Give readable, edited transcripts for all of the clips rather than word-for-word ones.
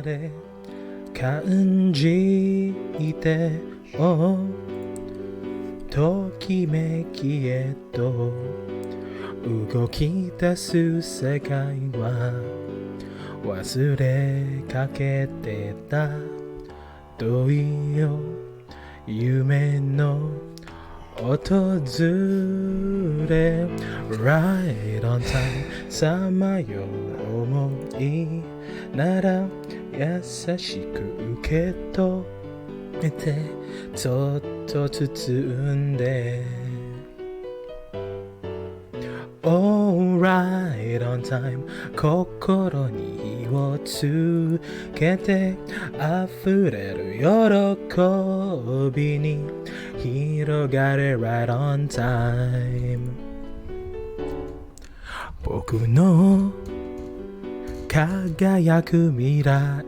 れ感じてときめきへと動き出す世界は忘れかけてた遠いよ夢の訪れ Right on time さまよう思いなら優しく受け止めてそっと包んで Alright on time 心に火をつけて溢れる喜びに広がれ Right on time 僕の輝く未来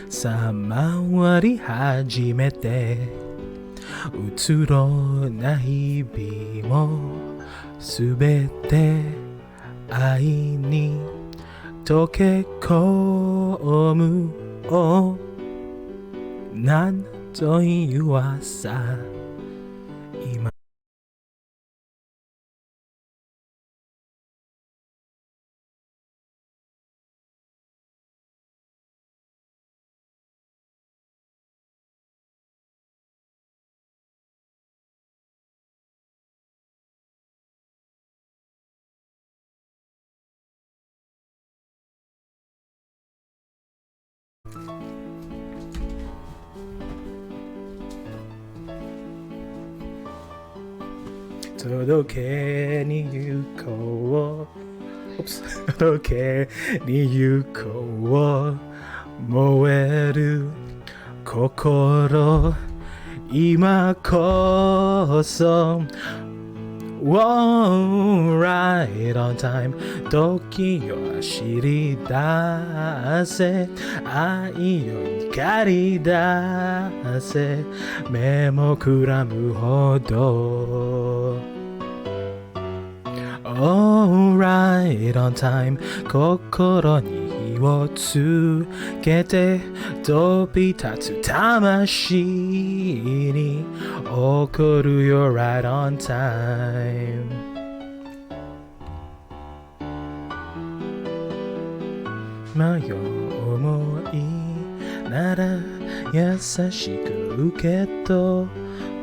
さまわり始めてうつろな日々もすべて愛に溶け込むなんという朝今届けに行こう届けに行こう燃える心今こそ Wow, right on time 時を走り出せ愛よ光り出せ目もくらむほど Alright on time 心に火をつけて飛び立つ魂に起こるよ Right on time 迷う思いなら優しく受け止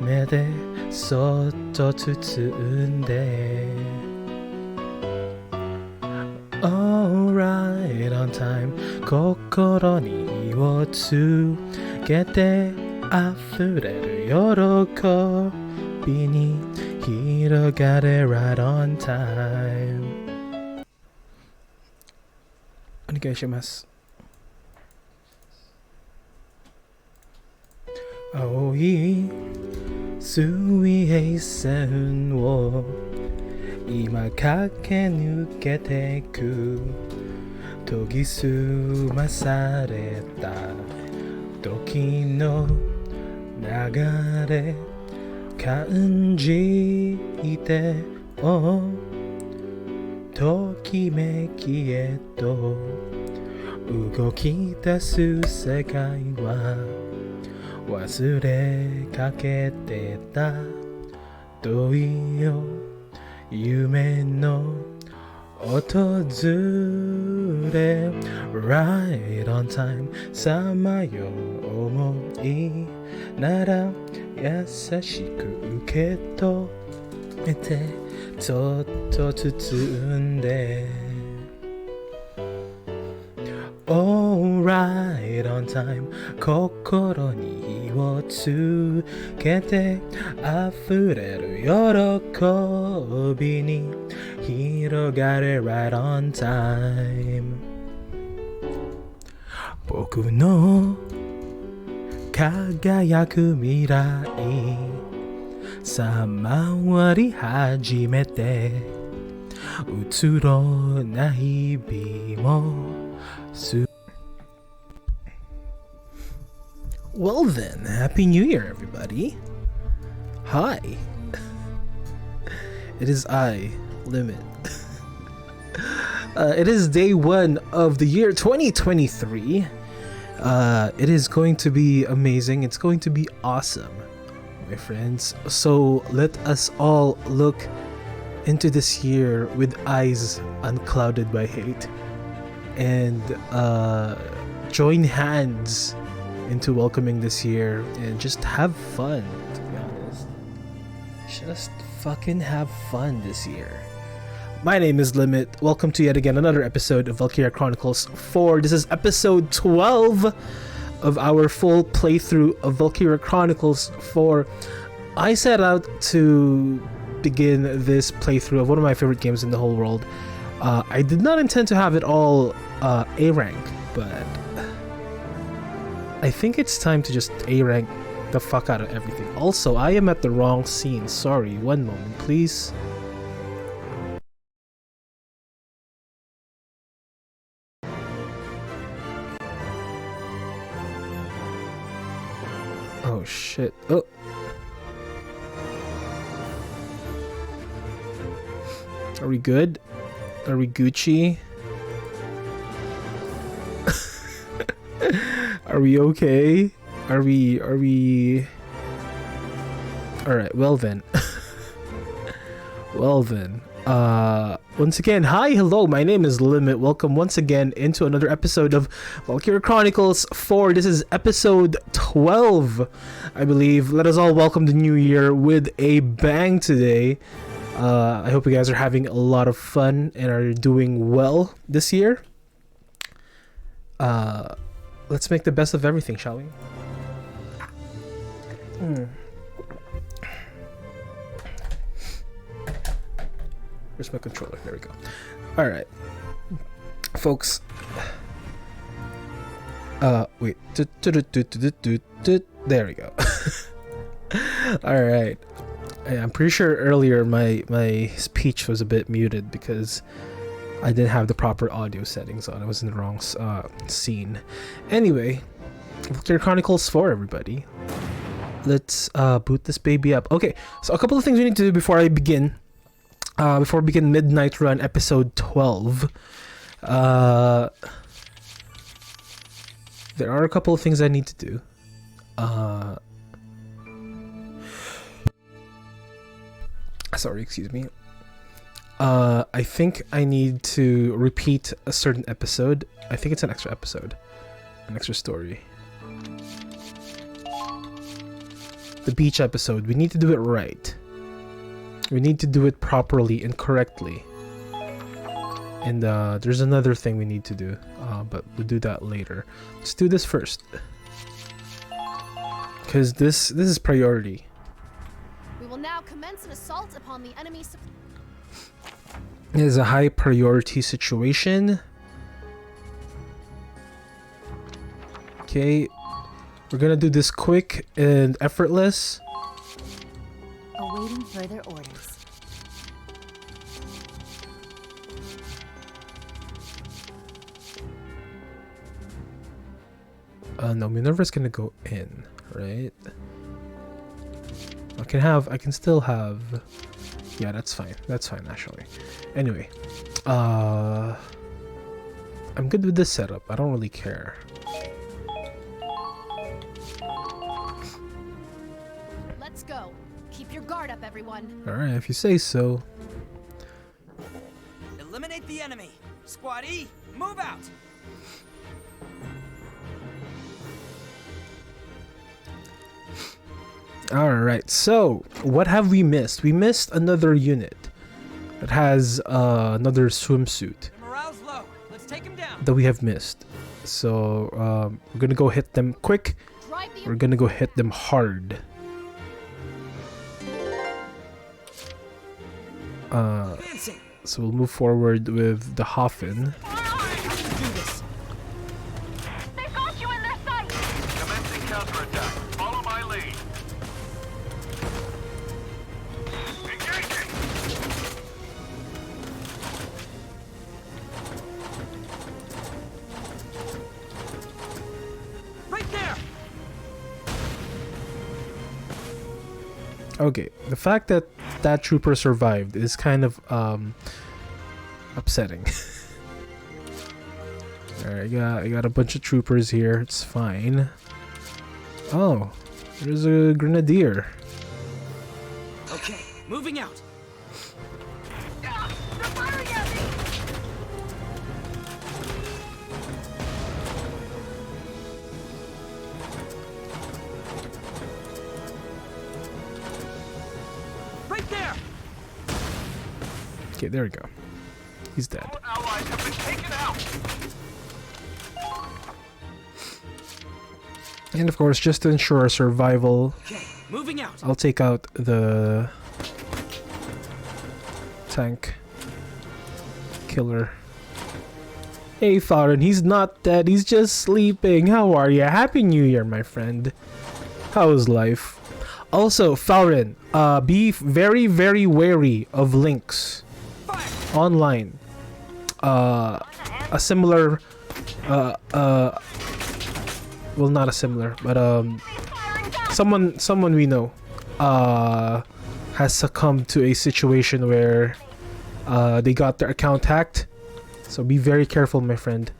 めてそっと包んでAlright on time 心に火をつけて溢れる喜びに広がれ Right on time お願いします青い水平線を今駆け抜けてく研ぎ澄まされた時の流れ感じてときめきへと動き出す世界は忘れかけてた遠いよ夢の訪れ Right on time さまよう思いなら優しく受け止めてそっと包んで Alright on time 心に火をつけて溢れる喜びに広がれ Right on time 僕の輝く未来さまわり始めてうつろな日々もWell then, Happy New Year, everybody. Hi. It is I, Limit. It is day one of the year 2023. It is going to be amazing. It's going to be awesome, my friends. So let us all look into this year with eyes unclouded by hate and join hands into welcoming this year and just have fun, to be honest. Just fucking have fun this year. My name is Limit. Welcome to yet again another episode of Valkyria Chronicles 4. This is episode 12 of our full playthrough of Valkyria Chronicles 4. I set out to begin this playthrough of one of my favorite games in the whole world. I did not intend to have it all A rank, but I think it's time to just A rank the fuck out of everything. Also, I am at the wrong scene. Sorry, one moment, please. Oh shit. Oh. Are we good? Are we Gucci? Are we okay? Are we Alright, well then. Well then. Once again, hi, hello, my name is Limit. Welcome once again into another episode of Valkyria Chronicles 4. This is episode 12, I believe. Let us all welcome the new year with a bang today. I hope you guys are having a lot of fun and are doing well this year. Let's make the best of everything, shall we? Where's my controller? There we go. Alright. Folks. Wait. There we go. Alright. I'm pretty sure earlier my speech was a bit muted because I didn't have the proper audio settings on. I was in the wrong scene. Anyway, Valkyria Chronicles 4, everybody. Let's boot this baby up. Okay, so a couple of things we need to do before I begin. Before we begin Midnight Run episode 12. There are a couple of things I need to do. Sorry, excuse me. I think I need to repeat a certain episode. I think it's an extra episode. An extra story. The beach episode. We need to do it right. We need to do it properly and correctly. And there's another thing we need to do. But we'll do that later. Let's do this first. Because this is priority. We will now commence an assault upon the enemy. It is a high priority situation. Okay, we're gonna do this quick and effortless. Awaiting further orders. No, Minerva's gonna go in, right? I can still have. Yeah, that's fine. That's fine, actually. Anyway, I'm good with this setup. I don't really care. Let's go. Keep your guard up, everyone. All right, if you say so. Eliminate the enemy. Squad E, move out. Alright, so what have we missed? We missed another unit that has another swimsuit Morale's low. Let's take him down. that we have missed. So we're gonna go hit them quick. We're gonna go hit them hard. So we'll move forward with the Hoffen. They've got you in their sight. Commencing counterattack. Follow my lead. Engaging. Right there. Okay, the fact that that trooper survived is kind of upsetting. Alright, I got a bunch of troopers here. It's fine. Oh, there's a grenadier. Okay, moving out. They're firing at me! Right there. Okay, there we go. He's dead. All allies have been taken out. And of course, just to ensure our survival, Okay, moving out. I'll take out the tank killer. Hey, Farron, he's not dead. He's just sleeping. How are you? Happy New Year, my friend. How's life? Also, Farron, be very, very wary of links online. A similar, well, not a similar, but someone we know has succumbed to a situation where they got their account hacked. So be very careful, my friend.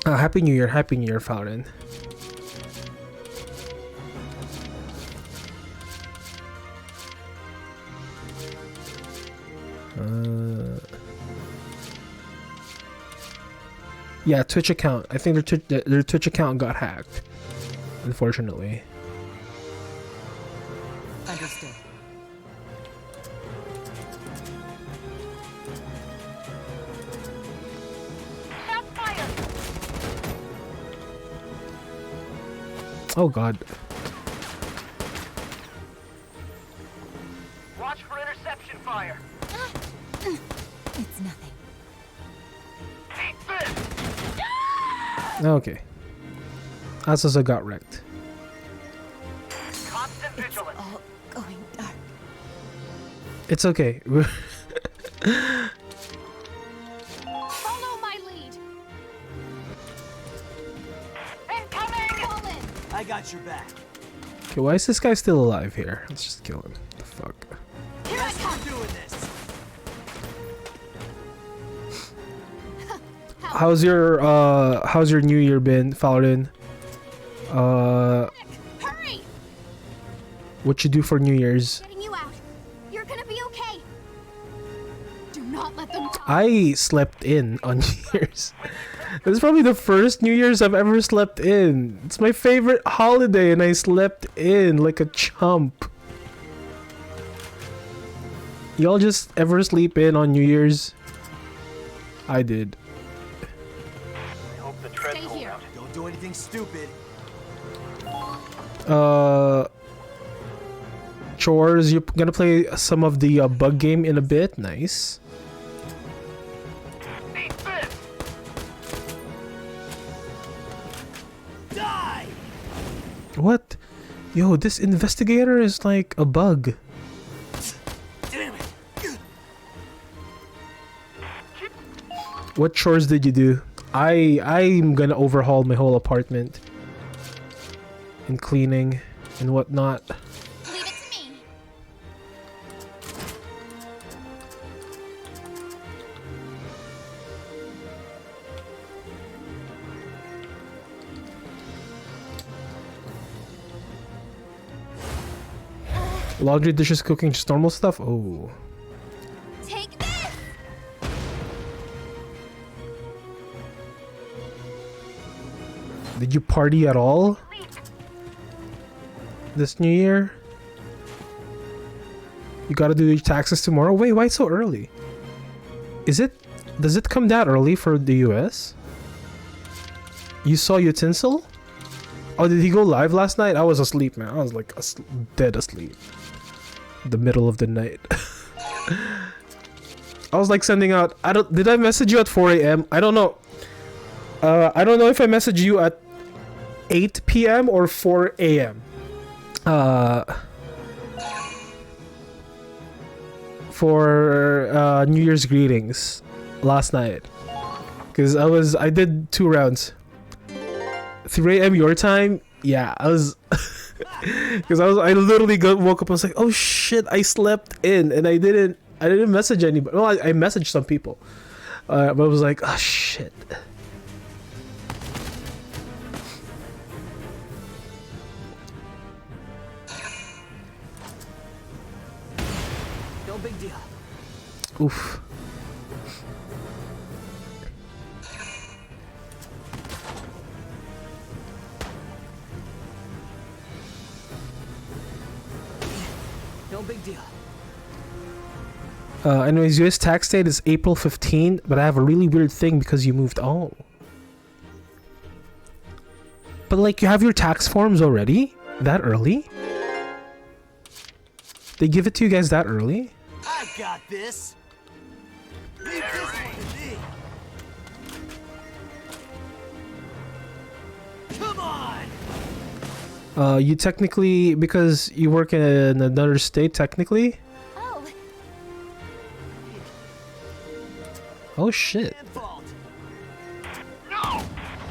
Happy New Year, Farron. Yeah, Twitch account. I think their Twitch account got hacked, unfortunately. Understood. Stop fire! Oh God. Watch for interception fire. It's nothing. Take this. Okay. Azaza got wrecked. Constant vigilance. All going dark. It's okay. Follow my lead! Incoming! Fall in! I got your back. Okay, why is this guy still alive here? Let's just kill him. The fuck. Here I come! We're doing this. How's your New Year been, Falcon? Hurry! What you do for New Year's? Getting you out. You're gonna be okay. Do not let them die. I slept in on New Year's. This is probably the first New Year's I've ever slept in. It's my favorite holiday and I slept in like a chump. Y'all just ever sleep in on New Year's? I did. I hope the treads Stay hold here. out. Don't do anything stupid. Chores, you're gonna play some of the bug game in a bit. Nice. Eat this. Die! What? Yo, this investigator is like a bug. Damn it! What chores did you do? I'm gonna overhaul my whole apartment. And cleaning and whatnot. Leave it to me. Laundry, dishes, cooking, just normal stuff? Oh. Take this! Did you party at all? This New Year? You gotta do your taxes tomorrow? Wait, why so early? Does it come that early for the US? You saw Utensil? Oh, did he go live last night? I was asleep, man. I was like dead asleep. The middle of the night. I was like sending out, did I message you at 4 a.m.? I don't know. I don't know if I messaged you at 8 p.m. or 4 a.m. For New Year's greetings last night, because I did 2 rounds. 3 a.m. your time, yeah, I was because I literally woke up. I was like, oh shit, I slept in and I didn't message anybody. Well, I messaged some people, but I was like, oh shit. deal. Oof. No big deal. Anyways, US tax date is April 15, but I have a really weird thing because you moved. Oh. But like, you have your tax forms already? That early? They give it to you guys that early? I got this. Leave this one to me. Come on. You technically, because you work in another state, technically? Oh, Oh shit. Damn fault. No!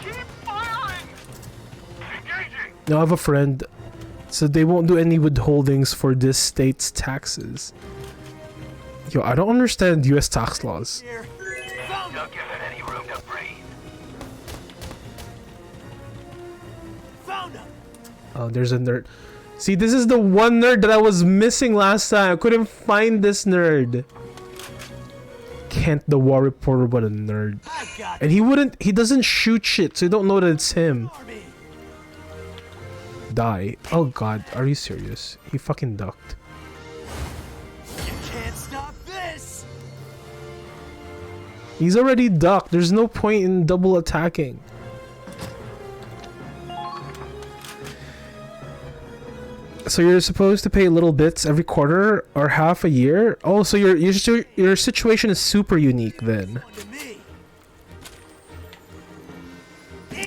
Keep firing! Engaging! Now I have a friend, so they won't do any withholdings for this state's taxes. Yo, I don't understand US tax laws. Here. Found him. Don't give it any room to breathe. Found him. Oh, there's a nerd. See, this is the one nerd that I was missing last time. I couldn't find this nerd. Kent the war reporter, what a nerd. I got And he doesn't shoot shit, so you don't know that it's him. army. Die. Oh god, are you serious? He fucking ducked. You can't stop this. He's already ducked. There's no point in double attacking. So you're supposed to pay little bits every quarter or half a year? Oh, so your situation is super unique then. One to me.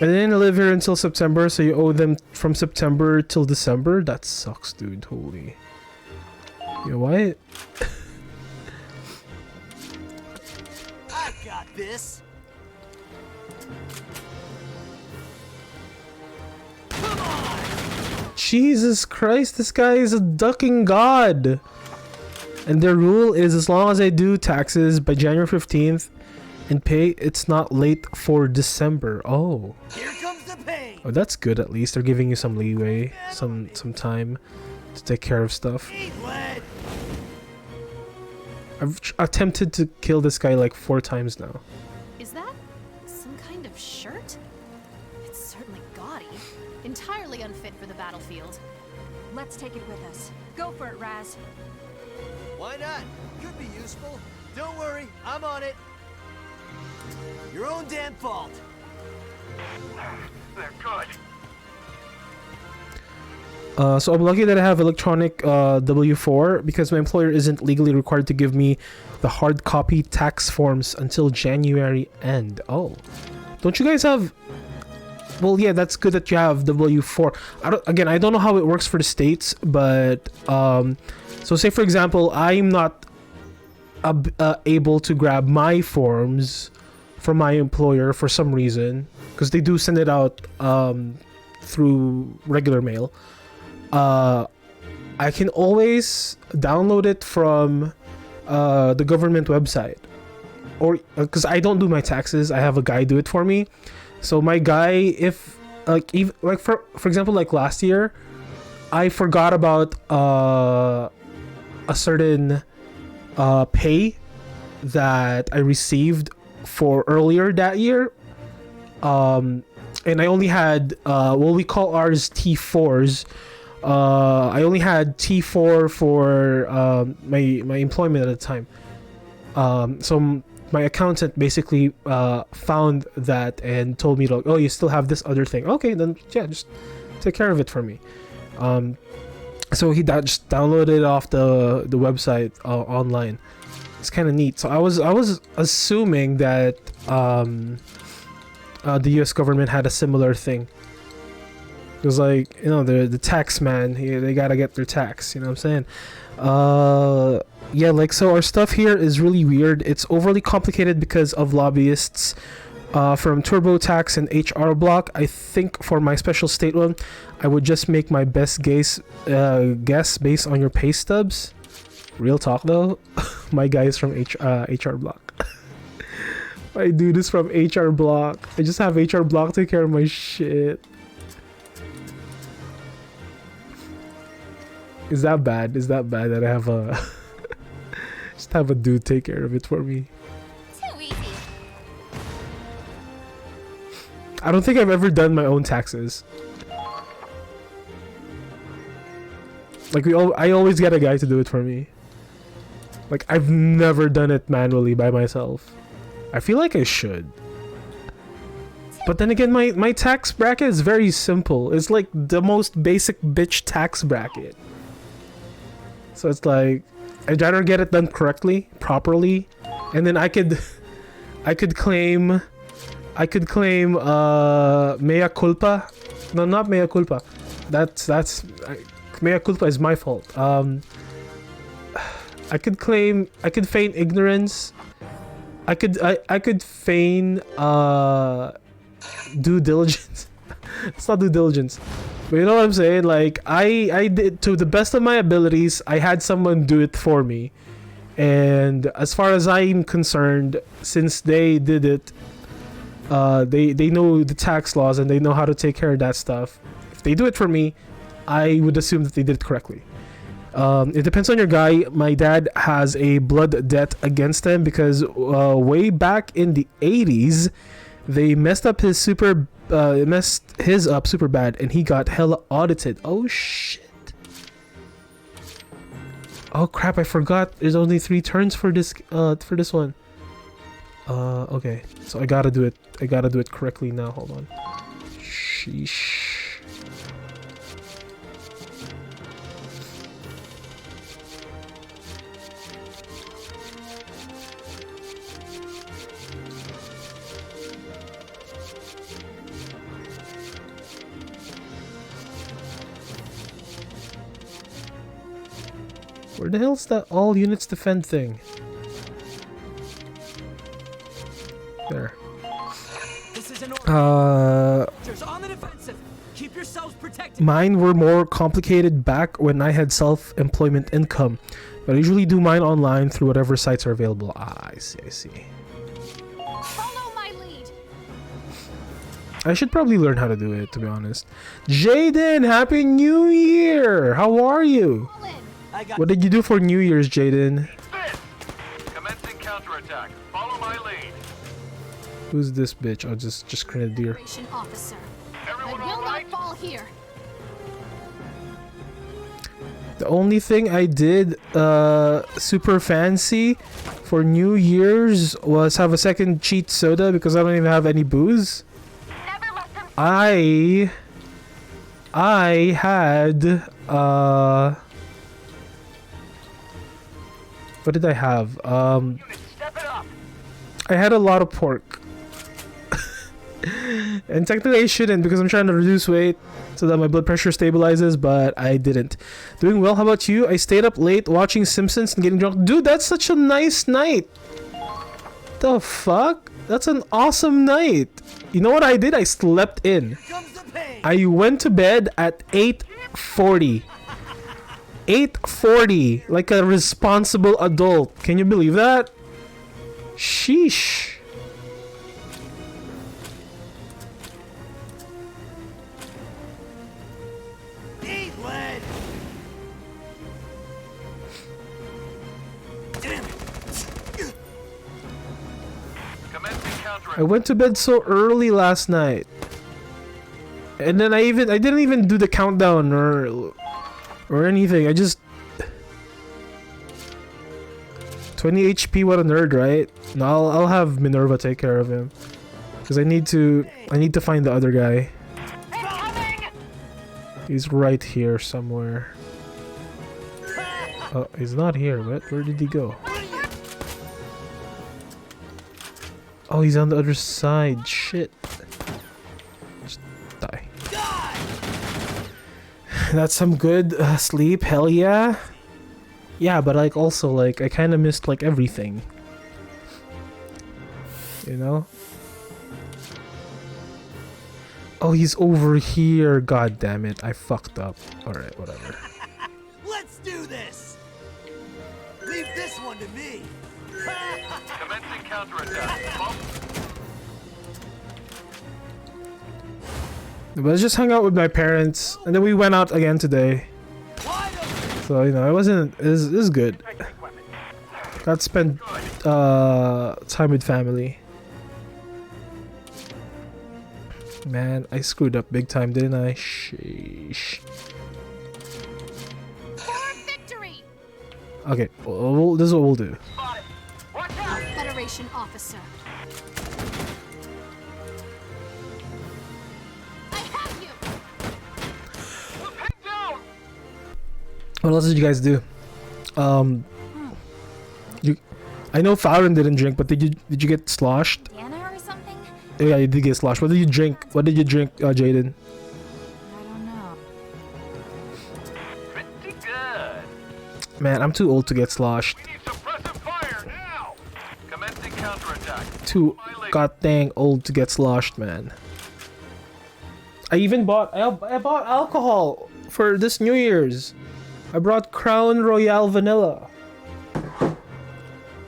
And then you live here until September, so you owe them from September till December? That sucks, dude. Holy. You know what? I got this. Come on. Jesus Christ, this guy is a ducking god. And their rule is as long as I do taxes by January 15th and pay, it's not late for December. Oh. Here comes the pain. Oh, that's good at least. They're giving you some leeway, some time to take care of stuff. Eat lead. I've attempted to kill this guy like 4 times now. is that some kind of shirt? It's certainly gaudy. Entirely unfit for the battlefield. Let's take it with us. Go for it, Raz. Why not? Could be useful. Don't worry, I'm on it. Your own damn fault. They're good. So I'm lucky that I have electronic W4 because my employer isn't legally required to give me the hard copy tax forms until January end. Oh, don't you guys have? Well, yeah, that's good that you have W4. I don't know how it works for the states, but so say for example, I'm not able to grab my forms from my employer for some reason because they do send it out through regular mail. I can always download it from the government website, or because I don't do my taxes, I have a guy do it for me. So my guy, if even for example, like last year, I forgot about a certain pay that I received for earlier that year, and I only had what we call ours T4s. I only had T4 for my employment at the time. So my accountant basically found that and told me, like, oh, you still have this other thing. Okay, then yeah, just take care of it for me. So he just downloaded it off the website online. It's kind of neat. So I was assuming that the U.S. government had a similar thing. It was like, you know, the tax man, they gotta get their tax, you know what I'm saying? Yeah, like, so our stuff here is really weird. It's overly complicated because of lobbyists from TurboTax and HR Block. I think for my special state one, I would just make my best guess based on your pay stubs. Real talk though, my guy is from HR Block. My dude is from HR Block. I just have HR Block take care of my shit. Is that bad? Is that bad that I have a Have a dude take care of it for me. Too easy. I don't think I've ever done my own taxes. Like I always get a guy to do it for me. Like I've never done it manually by myself. I feel like I should. But then again, my tax bracket is very simple. It's like the most basic bitch tax bracket. So it's like I'd rather get it done correctly, properly, and then I could claim mea culpa. No, not mea culpa. That's mea culpa is my fault. I could feign ignorance. I could feign due diligence. It's not due diligence, but you know what I'm saying. Like I did to the best of my abilities. I had someone do it for me, and as far as I'm concerned, since they did it, they know the tax laws and they know how to take care of that stuff. If they do it for me, I would assume that they did it correctly. It depends on your guy. My dad has a blood debt against him because way back in the 80s, they messed his up super bad, and he got hella audited. Oh shit! Oh crap! I forgot. There's only 3 turns for this one. Okay, so I gotta do it. I gotta do it correctly now. Hold on. Sheesh. Where the hell's that all units defend thing? There. This is an order. On the defensive. Keep yourselves protected. Mine were more complicated back when I had self-employment income, but I usually do mine online through whatever sites are available. Ah, I see. Follow my lead. I should probably learn how to do it, to be honest. Jaden, Happy New Year! How are you? What did you do for New Year's, Jaden? Commencing counterattack. Follow my lead. Who's this bitch? Oh, just Grenadier. Officer. Everyone I will all right? not fall here. The only thing I did super fancy for New Year's was have a second cheat soda because I don't even have any booze. I had what did I have? I had a lot of pork. And technically I shouldn't because I'm trying to reduce weight so that my blood pressure stabilizes, but I didn't. Doing well, how about you? I stayed up late watching Simpsons and getting drunk. Dude, that's such a nice night. The fuck? That's an awesome night. You know what I did? I slept in. I went to bed at 8:40. 8:40, like a responsible adult. Can you believe that? Sheesh. Eat lead. Damn it. I went to bed so early last night. And then I didn't even do the countdown or anything. I just 20 HP, what a nerd, right? No, I'll have Minerva take care of him. Because I need to find the other guy. He's right here somewhere. Oh, he's not here. Where did he go? Oh, he's on the other side. Shit. Just die. That's some good sleep. Hell yeah. Yeah, but like also like I kind of missed like everything. You know? Oh, he's over here. God damn it. I fucked up. Alright, whatever. Let's do this. Leave this one to me. Commencing counterattack. But I just hung out with my parents and then we went out again today. So, you know, it was good. Got to spend time with family. Man, I screwed up big time, didn't I? Sheesh. For victory! Okay, this is what we'll do. Federation officer. I have you! What else did you guys do? I know Fallon didn't drink, but did you get sloshed? Diana or something? Yeah, you did get sloshed. What did you drink? What did you drink, Jaden? I don't know. Pretty good. Man, I'm too old to get sloshed. We need suppressive fire now. Commencing counterattack. Too goddamn old to get sloshed, man. I even bought I bought alcohol for this New Year's. I brought Crown Royale Vanilla.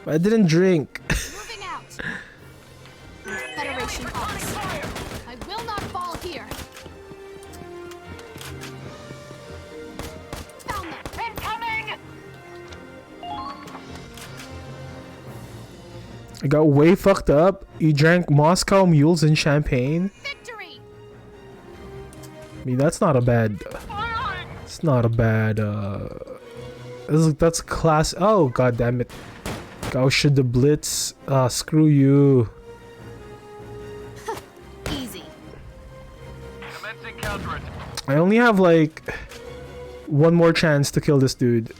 But I didn't drink. Moving out. Federation officer. I will not fall here. Found them. Incoming! I got way fucked up. You drank Moscow mules and champagne. Victory! I mean, that's not a bad. It's not a bad. That's class. Oh god damn it! Gauche the Blitz. Screw you. Easy. Commencing counterattack. I only have like one more chance to kill this dude.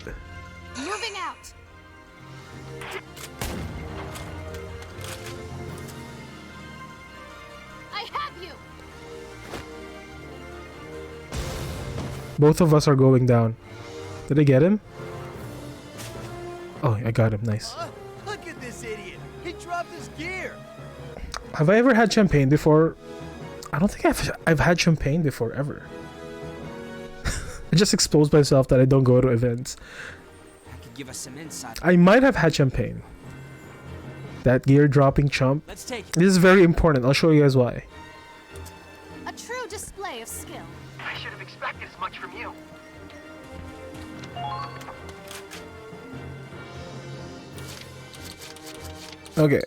Moving out. I have you. Both of us are going down. Did I get him? Oh, I got him. Nice. Look at this idiot. He dropped his gear. Have I ever had champagne before? I don't think I've had champagne before ever. I just exposed myself that I don't go to events. That could give us some insight. I might have had champagne. That gear dropping chump. Let's take it. This is very important. I'll show you guys why. A true display of skill. I should have expected as much from you. Okay.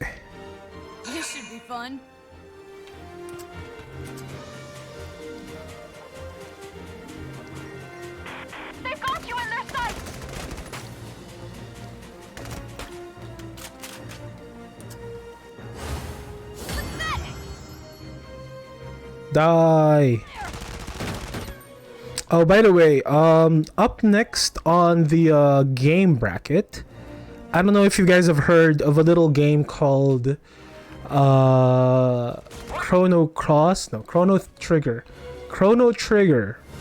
This should be fun. They've got you in their sights. Pathetic. Die. Oh, by the way, up next on the game bracket, I don't know if you guys have heard of a little game called Chrono Trigger,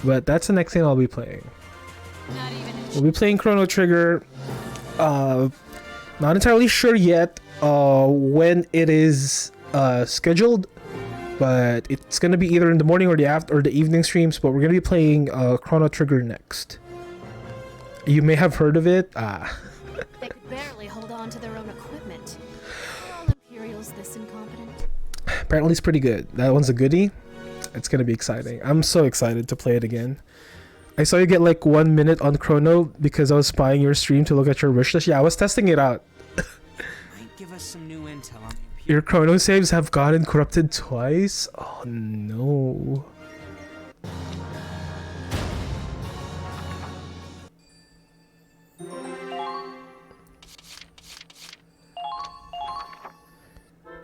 but that's the next thing I'll be playing. Not even We'll be playing Chrono Trigger. Not entirely sure yet when it is scheduled, but it's gonna be either in the morning or the evening streams. But we're gonna be playing Chrono Trigger next. You may have heard of it. They could barely hold on to their own equipment. Are all Imperials this incompetent? Apparently it's pretty good. That one's a goodie. It's gonna be exciting. I'm so excited to play it again. I saw you get like 1 minute on Chrono because I was spying your stream to look at your wish list. Yeah, I was testing it out. Might give us some new intel on the Your Chrono saves have gotten corrupted twice? Oh no.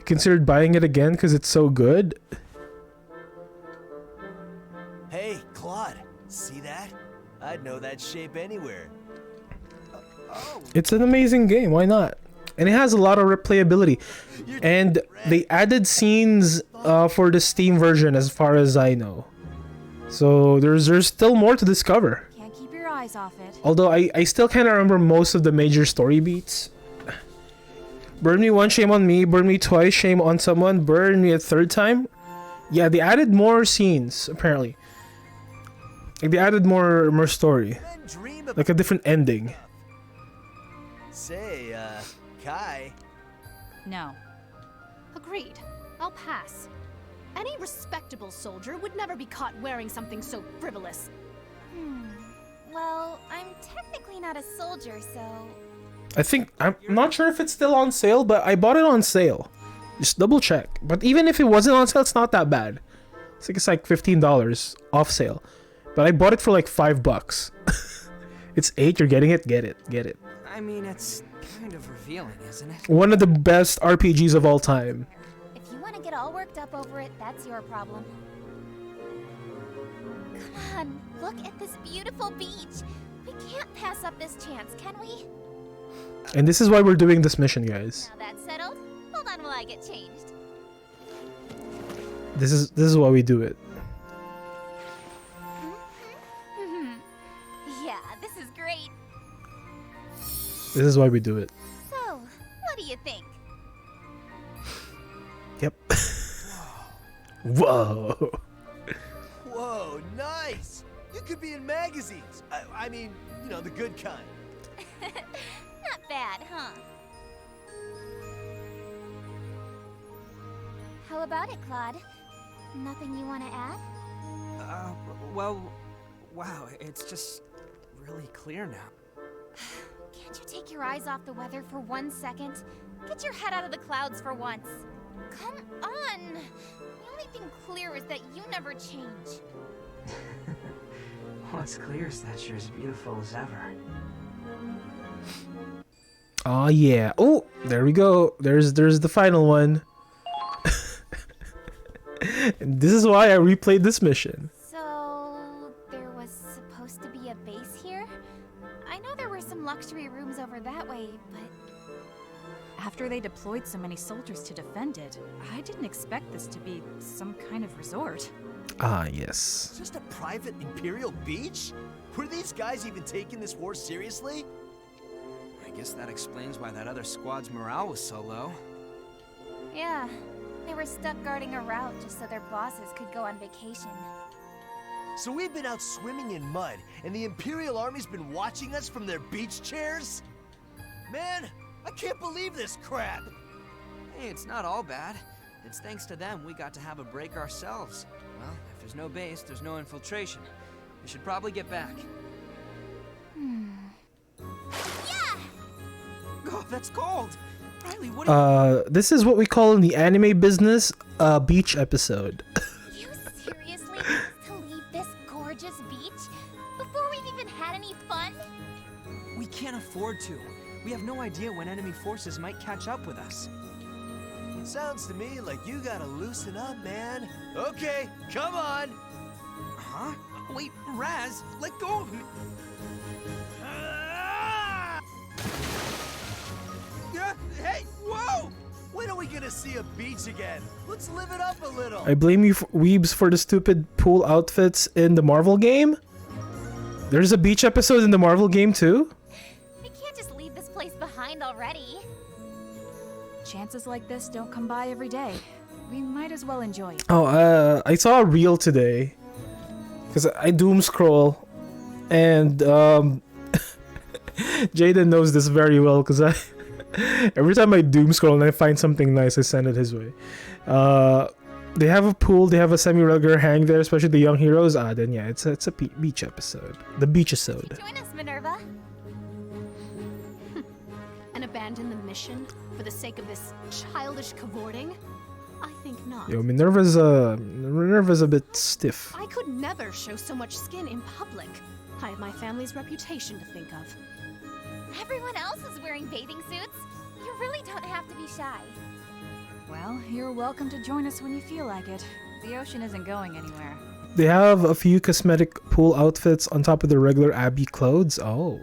Considered buying it again because it's so good? Hey, Claude. See that? I'd know that shape anywhere. It's an amazing game, why not? And it has a lot of replayability. And they added scenes for the Steam version as far as I know. So there's still more to discover. Can't keep your eyes off it. Although I still can't remember most of the major story beats. Burn me once, shame on me. Burn me twice, shame on someone. Burn me a third time. Yeah, they added more scenes, apparently. Like they added more story. Men dream of Like a different ending. Say, Kai. No. Agreed. I'll pass. Any respectable soldier would never be caught wearing something so frivolous. Well, I'm technically not a soldier, so I think I'm not sure if it's still on sale, but I bought it on sale. Just double check. But even if it wasn't on sale, it's not that bad. It's like $15 off sale. But I bought it for like $5. It's 8. You're getting it. Get it. I mean, it's kind of revealing, isn't it? One of the best RPGs of all time. If you want to get all worked up over it, that's your problem. Come on, look at this beautiful beach. We can't pass up this chance, can we? And this is why we're doing this mission, guys. Now that's settled. Hold on while I get changed. This is why we do it. Yeah, this is great. This is why we do it. So, what do you think? Yep. Whoa. Whoa, nice! You could be in magazines. I mean, you know, the good kind. Not bad, huh? How about it, Claude? Nothing you want to add? Well, wow, it's just really clear now. Can't you take your eyes off the weather for 1 second? Get your head out of the clouds for once. Come on! The only thing clear is that you never change. What's clear is that you're as beautiful as ever. Oh yeah. Oh, there we go. There's the final one. And this is why I replayed this mission. So, there was supposed to be a base here? I know there were some luxury rooms over that way, but... After they deployed so many soldiers to defend it, I didn't expect this to be some kind of resort. Ah, yes. It's just a private Imperial beach? Were these guys even taking this war seriously? I guess that explains why that other squad's morale was so low. Yeah, they were stuck guarding a route just so their bosses could go on vacation. So we've been out swimming in mud, and the Imperial Army's been watching us from their beach chairs? Man, I can't believe this crap! Hey, it's not all bad. It's thanks to them we got to have a break ourselves. Well, if there's no base, there's no infiltration. We should probably get back. Yeah! Oh, that's cold! Riley, what are This is what we call in the anime business a beach episode. You seriously want us to leave this gorgeous beach before we've even had any fun? We can't afford to. We have no idea when enemy forces might catch up with us. Sounds to me like you gotta loosen up, man. Okay, come on! Huh? Wait, Raz, let go of me. Hey, whoa! When are we gonna see a beach again? Let's live it up a little. I blame you, weebs, for the stupid pool outfits in the Marvel game. There's a beach episode in the Marvel game too. We can't just leave this place behind already. Chances like this don't come by every day. We might as well enjoy it. Oh, I saw a reel today. Because I doom scroll. And, Jaden knows this very well because every time I doom scroll and I find something nice, I send it his way. They have a pool, they have a semi-regular hang there, especially the young heroes. Then yeah, it's a beach episode. The beach episode. Join us, Minerva. And abandon the mission for the sake of this childish cavorting? I think not. Yo, Minerva's a bit stiff. I could never show so much skin in public. I have my family's reputation to think of. Everyone else is wearing bathing suits. You really don't have to be shy. Well, you're welcome to join us when you feel like it. The ocean isn't going anywhere. They have a few cosmetic pool outfits on top of the regular Abby clothes. Oh.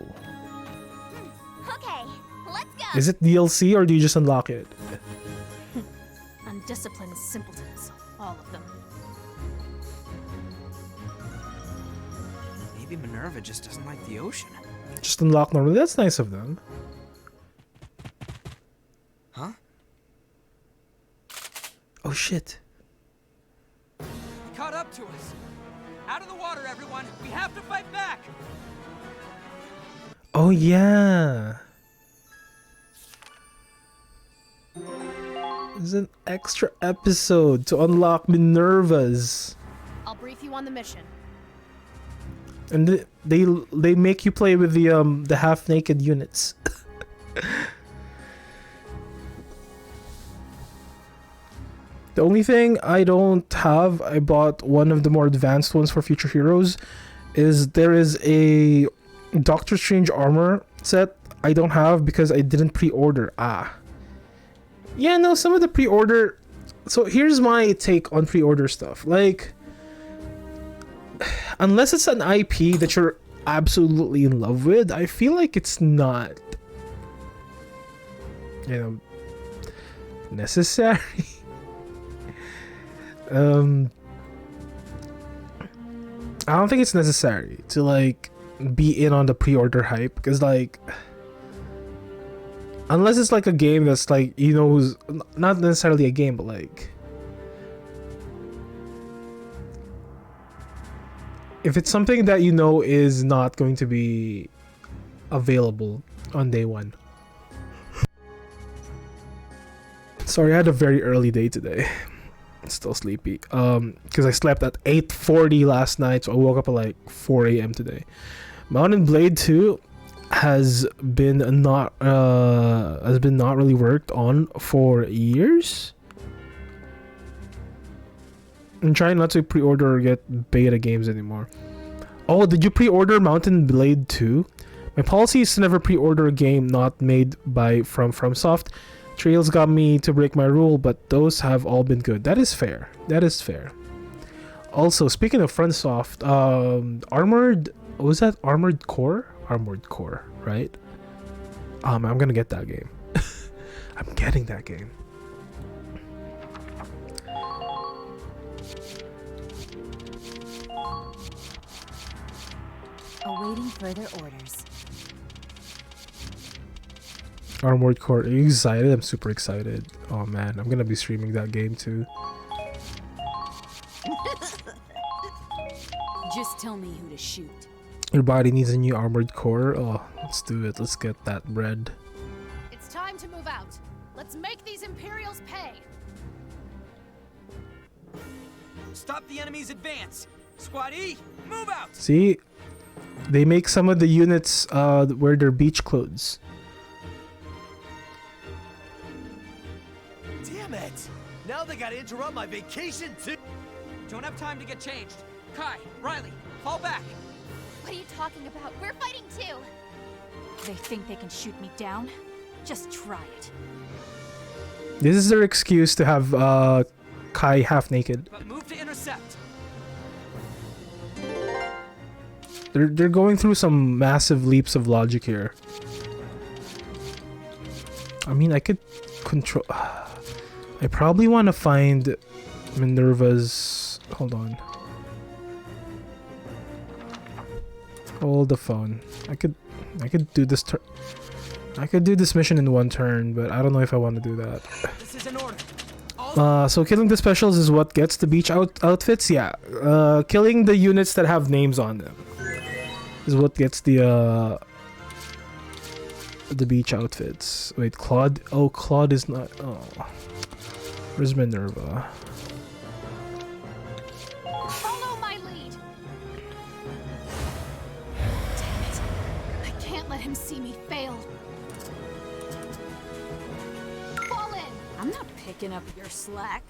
Okay, let's go. Is it DLC or do you just unlock it? Undisciplined simpletons, all of them. Maybe Minerva just doesn't like the ocean. Just unlock normally. That's nice of them. Huh? Oh shit. He caught up to us. Out of the water, everyone. We have to fight back. Oh yeah. There's an extra episode to unlock Minerva's. I'll brief you on the mission. And they make you play with the half naked units. The only thing I don't have, I bought one of the more advanced ones for Future Heroes, is there is a Doctor Strange armor set I don't have because I didn't pre-order. Yeah, no, some of the pre-order... So here's my take on pre-order stuff. Like, unless it's an IP that you're absolutely in love with, I feel like it's not, you know, necessary. I don't think it's necessary to like be in on the pre-order hype, because like, unless it's like a game that's like, you know, who's not necessarily a game, but like, if it's something that you know is not going to be available on day one. Sorry, I had a very early day today. Still sleepy. Because I slept at 8:40 last night, so I woke up at like 4 a.m. today. Mountain Blade 2 has been not really worked on for years. I'm trying not to pre-order or get beta games anymore. Oh, did you pre-order Mountain Blade 2? My policy is to never pre-order a game not made by FromSoft. Trails got me to break my rule, but those have all been good. That is fair. That is fair. Also, speaking of FromSoft, Armored... Was that Armored Core? Armored Core, right? I'm gonna get that game. I'm getting that game. Awaiting further orders. Armored Core. Are you excited? I'm super excited. Oh man, I'm gonna be streaming that game too. Just tell me who to shoot. Your body needs a new Armored Core. Oh, let's do it. Let's get that bread. It's time to move out. Let's make these Imperials pay. Stop the enemy's advance. Squad E, move out. See, they make some of the units wear their beach clothes. Damn it! Now they gotta interrupt my vacation too. Don't have time to get changed. Kai, Riley, fall back. What are you talking about? We're fighting too. They think they can shoot me down? Just try it. This is their excuse to have Kai half naked. But move to intercept. They're going through some massive leaps of logic here. I mean, I could control... I probably want to find Minerva's... Hold on. Hold the phone. I could do this I could do this mission in one turn, but I don't know if I want to do that. This is an order. So killing the specials is what gets the beach outfits? Yeah. Killing the units that have names on them is what gets the beach outfits. Wait, Claude? Oh, Claude is not... Oh. Where's Minerva? Follow my lead. Damn it. I can't let him see me fail. Fall in. I'm not picking up your slack.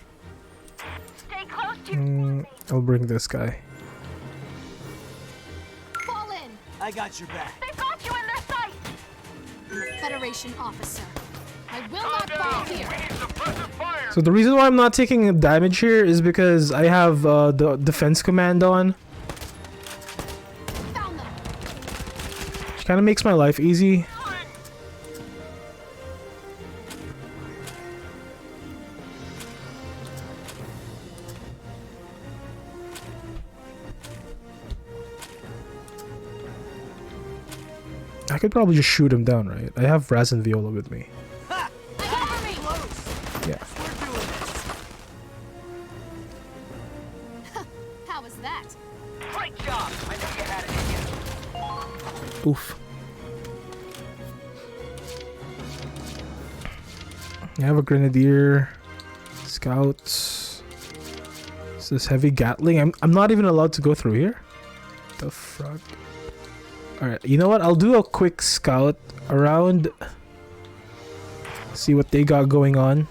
Stay close to I'll bring this guy. Fall in. I got your back. They've got you in their sight. I'm a Federation officer. I will not fall here. We need suppressive fire. So the reason why I'm not taking damage here is because I have the defense command on. Found them. Which kind of makes my life easy. I could probably just shoot him down, right? I have Raz and Viola with me. Cover me. Yeah. We're doing this. How was that? Great job. I knew you had it in you. Oof. I have a Grenadier. Scouts. Is this heavy Gatling? I'm not even allowed to go through here? The fuck? Alright, you know what? I'll do a quick scout around See what they got going on.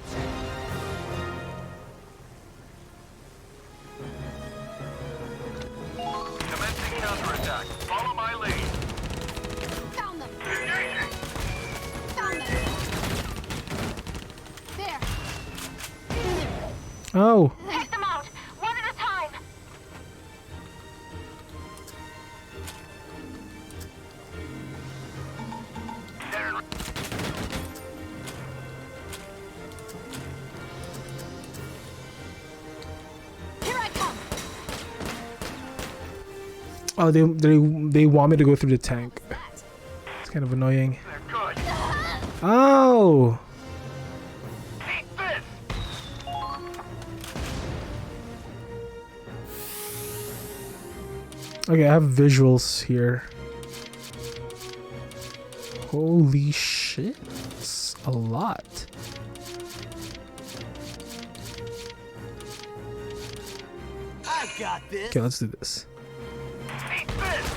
Commencing counterattack. Follow my lead. Found them. Engaging. Found them. There. Oh, Take them out, one at a time. Here I come. oh, they want me to go through the tank. It's kind of annoying. They're good. Oh, Eat this. okay. I have visuals here. Holy shit, it's a lot. I got this. Okay, let's do this. Eat this.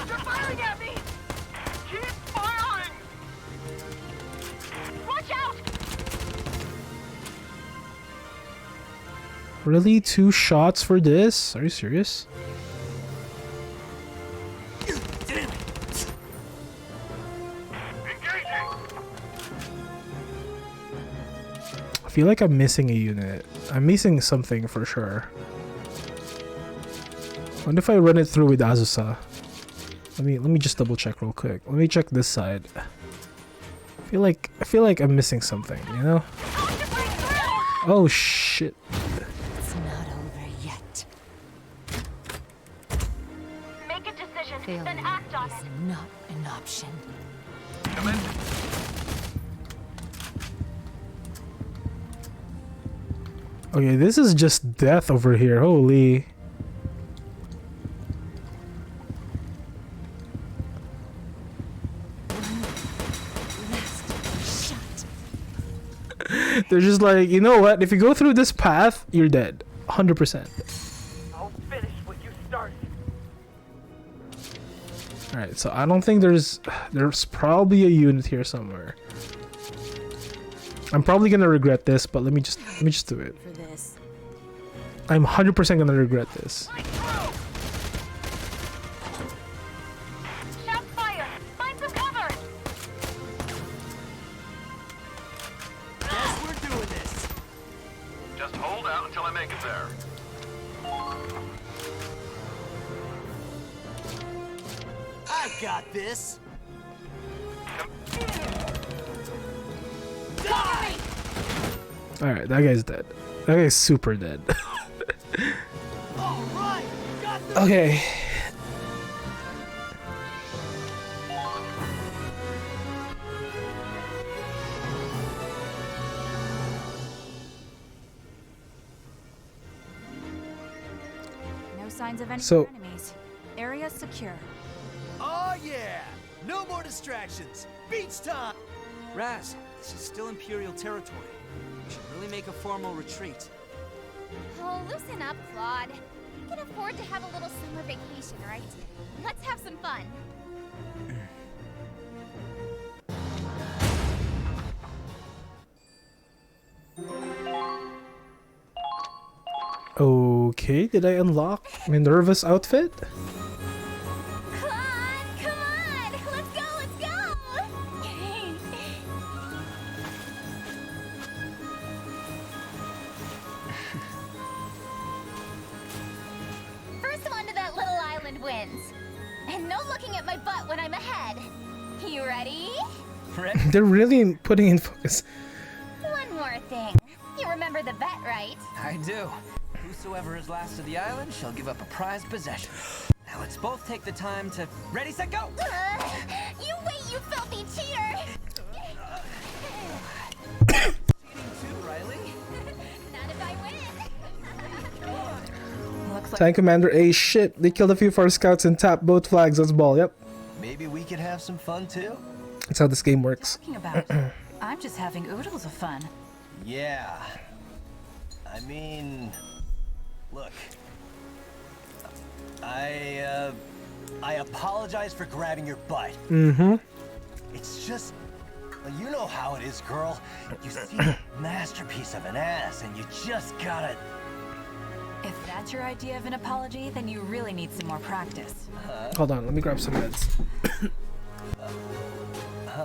They're firing at me! Keep firing. Watch out! Really, 2 shots for this? Are you serious? Engaging. I feel like I'm missing a unit. I'm missing something for sure. What if I run it through with Azusa? Let me just double check real quick. Let me check this side. I feel like I'm missing something, you know? Oh shit. It's not over yet. Make a decision, Failure then act on is it. not an option. Commencing. Okay, this is just death over here. Holy. Last shot. They're just like, you know what? If you go through this path, you're dead. 100%. I'll finish what you started. Alright, so I don't think there's probably a unit here somewhere. I'm probably gonna regret this, but let me just do it. For this. I'm 100% gonna regret this. Shout fire! Find some cover! Guess we're doing this. Just hold out until I make it there. I got this. Alright, that guy's dead. That guy's super dead. All right, got this. Okay. No signs of any So- enemies. Area secure. Oh yeah, no more distractions. Beach time. Raz, this is still Imperial territory. We should really make a formal retreat. Oh, loosen up, Claude. You can afford to have a little summer vacation, right? Let's have some fun. Okay, did I unlock Minerva's outfit? Claude, come on! Let's go, let's go! First one to that little island wins. And no looking at my butt when I'm ahead. You ready? They're really putting in focus. One more thing. You remember the bet, right? I do. Whosoever is last to the island shall give up a prized possession. Now let's both take the time to... Ready, set, go! You wait, you filthy cheater! Cheating too, Riley. Not if I win. Looks like Tank Commander A shit. They killed a few of our scouts and tapped both flags. Let's ball. Yep. Maybe we could have some fun too. That's how this game works. talking about. I'm just having oodles of fun. Yeah. I mean, look. I apologize for grabbing your butt. Mm-hmm. It's just Well, you know how it is, girl. You see a masterpiece of an ass, and you just gotta... If that's your idea of an apology, then you really need some more practice. Hold on, let me grab some meds.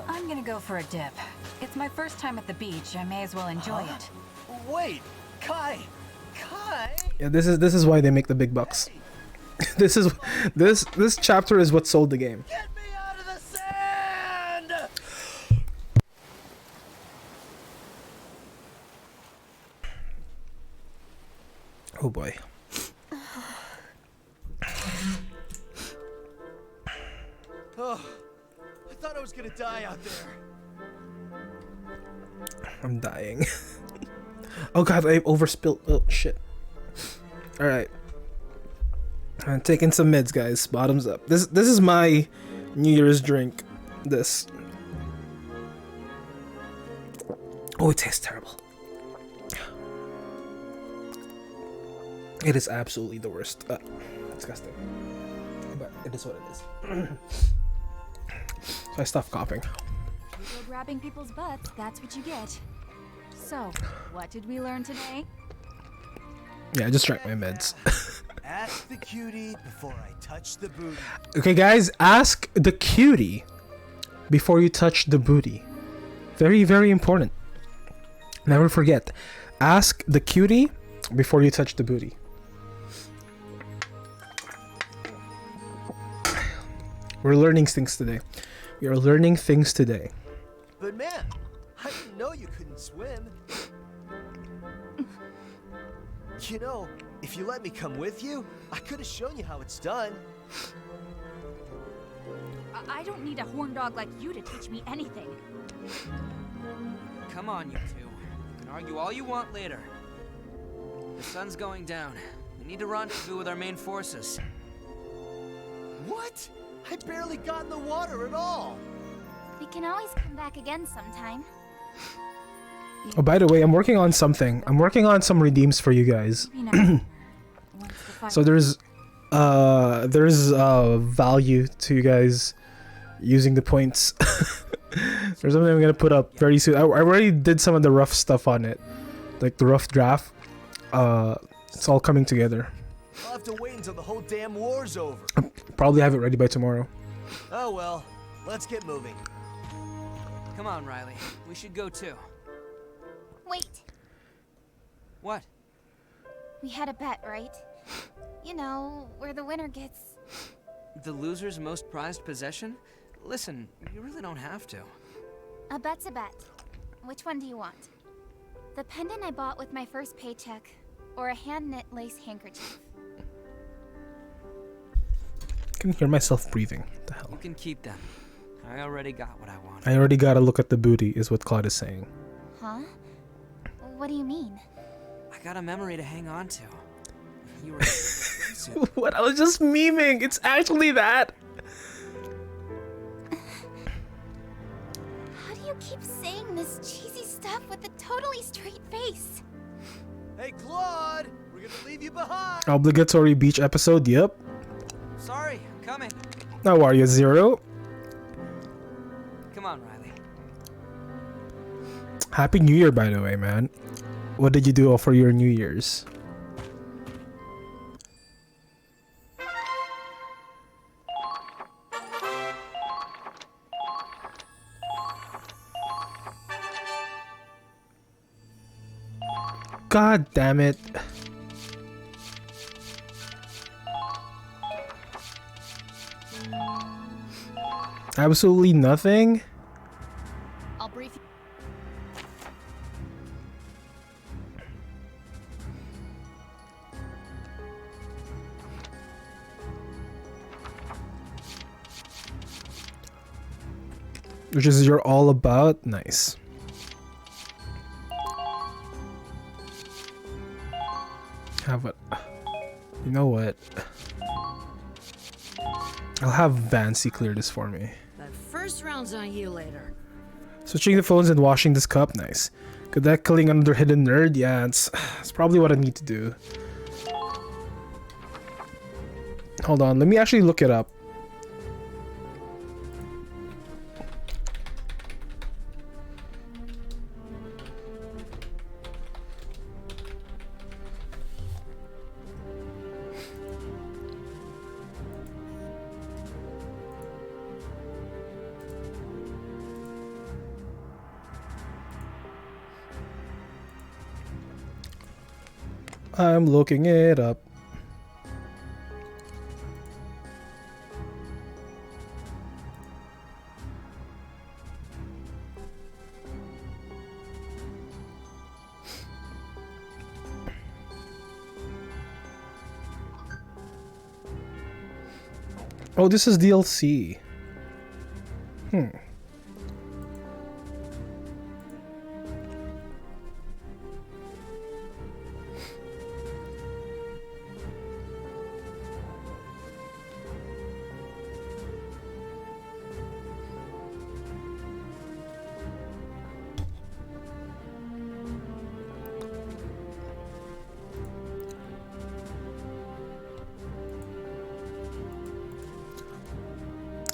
I'm gonna go for a dip. It's my first time at the beach. I may as well enjoy it. Wait, Kai! Yeah, this is why they make the big bucks. This chapter is what sold the game. Get me out of the sand! Oh boy. Oh, I thought I was gonna die out there. I'm dying. Oh god, I overspilled. Oh shit. Alright. I'm taking some meds, guys. Bottoms up. This is my New Year's drink. This. Oh, it tastes terrible. It is absolutely the worst. Disgusting. But it is what it is. So I stopped coughing. You go grabbing people's butts, that's what you get. So, what did we learn today? Yeah, I just drank my meds. Ask the cutie before I touch the booty. Okay, guys, ask the cutie before you touch the booty. Very, very important. Never forget. Ask the cutie before you touch the booty. We're learning things today. We are learning things today. But man, I didn't know you couldn't swim. You know, if you let me come with you, I could have shown you how it's done. I don't need a horn dog like you to teach me anything. Come on, you two. You can argue all you want later. The sun's going down. We need to rendezvous with our main forces. What? I barely got in the water at all. We can always come back again sometime. Oh, by the way, I'm working on something. I'm working on some redeems for you guys. So there's value to you guys using the points. There's something I'm gonna put up very soon. I already did some of the rough stuff on it, like the rough draft. It's all coming together. I'll have to wait until the whole damn war's over. Probably have it ready by tomorrow. Oh well, let's get moving. Come on, Riley. We should go too. Wait, What? we had a bet, right? You know, where the winner gets... The loser's most prized possession? Listen, you really don't have to. A bet's a bet. Which one do you want? The pendant I bought with my first paycheck, or a hand-knit lace handkerchief? I can hear myself breathing. What the hell? You can keep them. I already got what I wanted. I already gotta look at the booty, is what Claude is saying. Huh? What do you mean? I got a memory to hang on to. You were in a swimsuit. What? I was just memeing. It's actually that. How do you keep saying this cheesy stuff with a totally straight face? Hey Claude, we're gonna leave you behind. Obligatory beach episode. Yep. Sorry, I'm coming. How are you, Zero? Come on, Riley. Happy New Year, by the way, man. What did you do for your New Year's? God damn it. Absolutely nothing? I'll brief you. Which is you're all about? Nice. Have it. You know what? I'll have Vancy clear this for me. That first round's on you later. Switching the phones and washing this cup, nice. Could that killing another hidden nerd? Yeah, it's probably what I need to do. Hold on, let me actually look it up. I'm looking it up. Oh, this is DLC.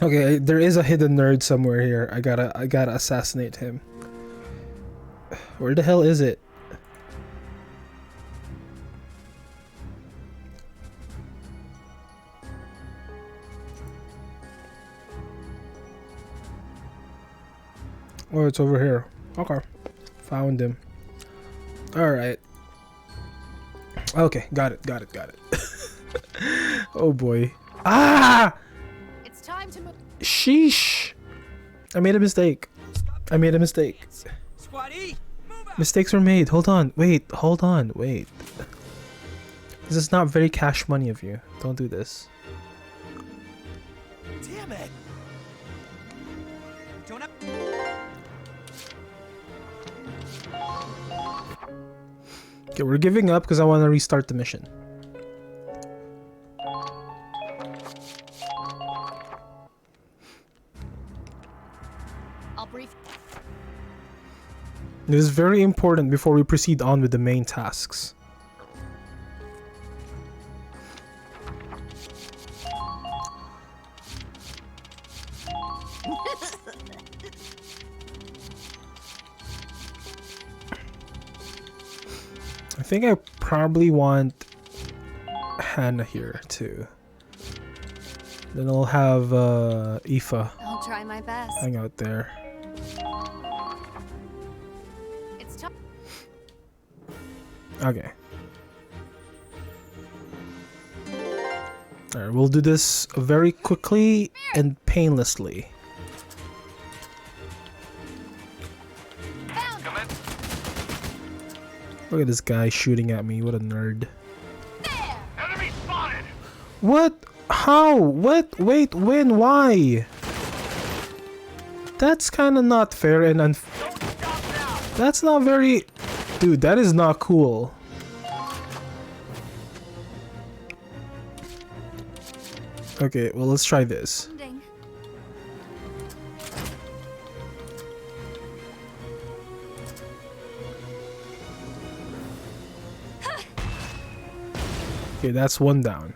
Okay, there is a hidden nerd somewhere here. I gotta assassinate him. Where the hell is it? Oh, it's over here. Okay. Found him. Alright. Okay, got it. Oh boy. Ah! It's time to move. Sheesh. I made a mistake. Squad E, move out. Mistakes were made. Hold on. Wait. This is not very cash money of you. Don't do this. Damn it! Don't have... Okay, we're giving up because I want to restart the mission. I'll brief. It is very important before we proceed on with the main tasks. I think I probably want Hannah here too. Then I'll have Aoife I'll try my best. hang out there. It's time. Okay. Alright, we'll do this very quickly and painlessly. Look at this guy shooting at me. What a nerd. Enemy spotted! What? How? What? Wait, when? Why? That's kind of not fair and that's not very... Dude, that is not cool. Okay, well, let's try this. Okay, that's one down.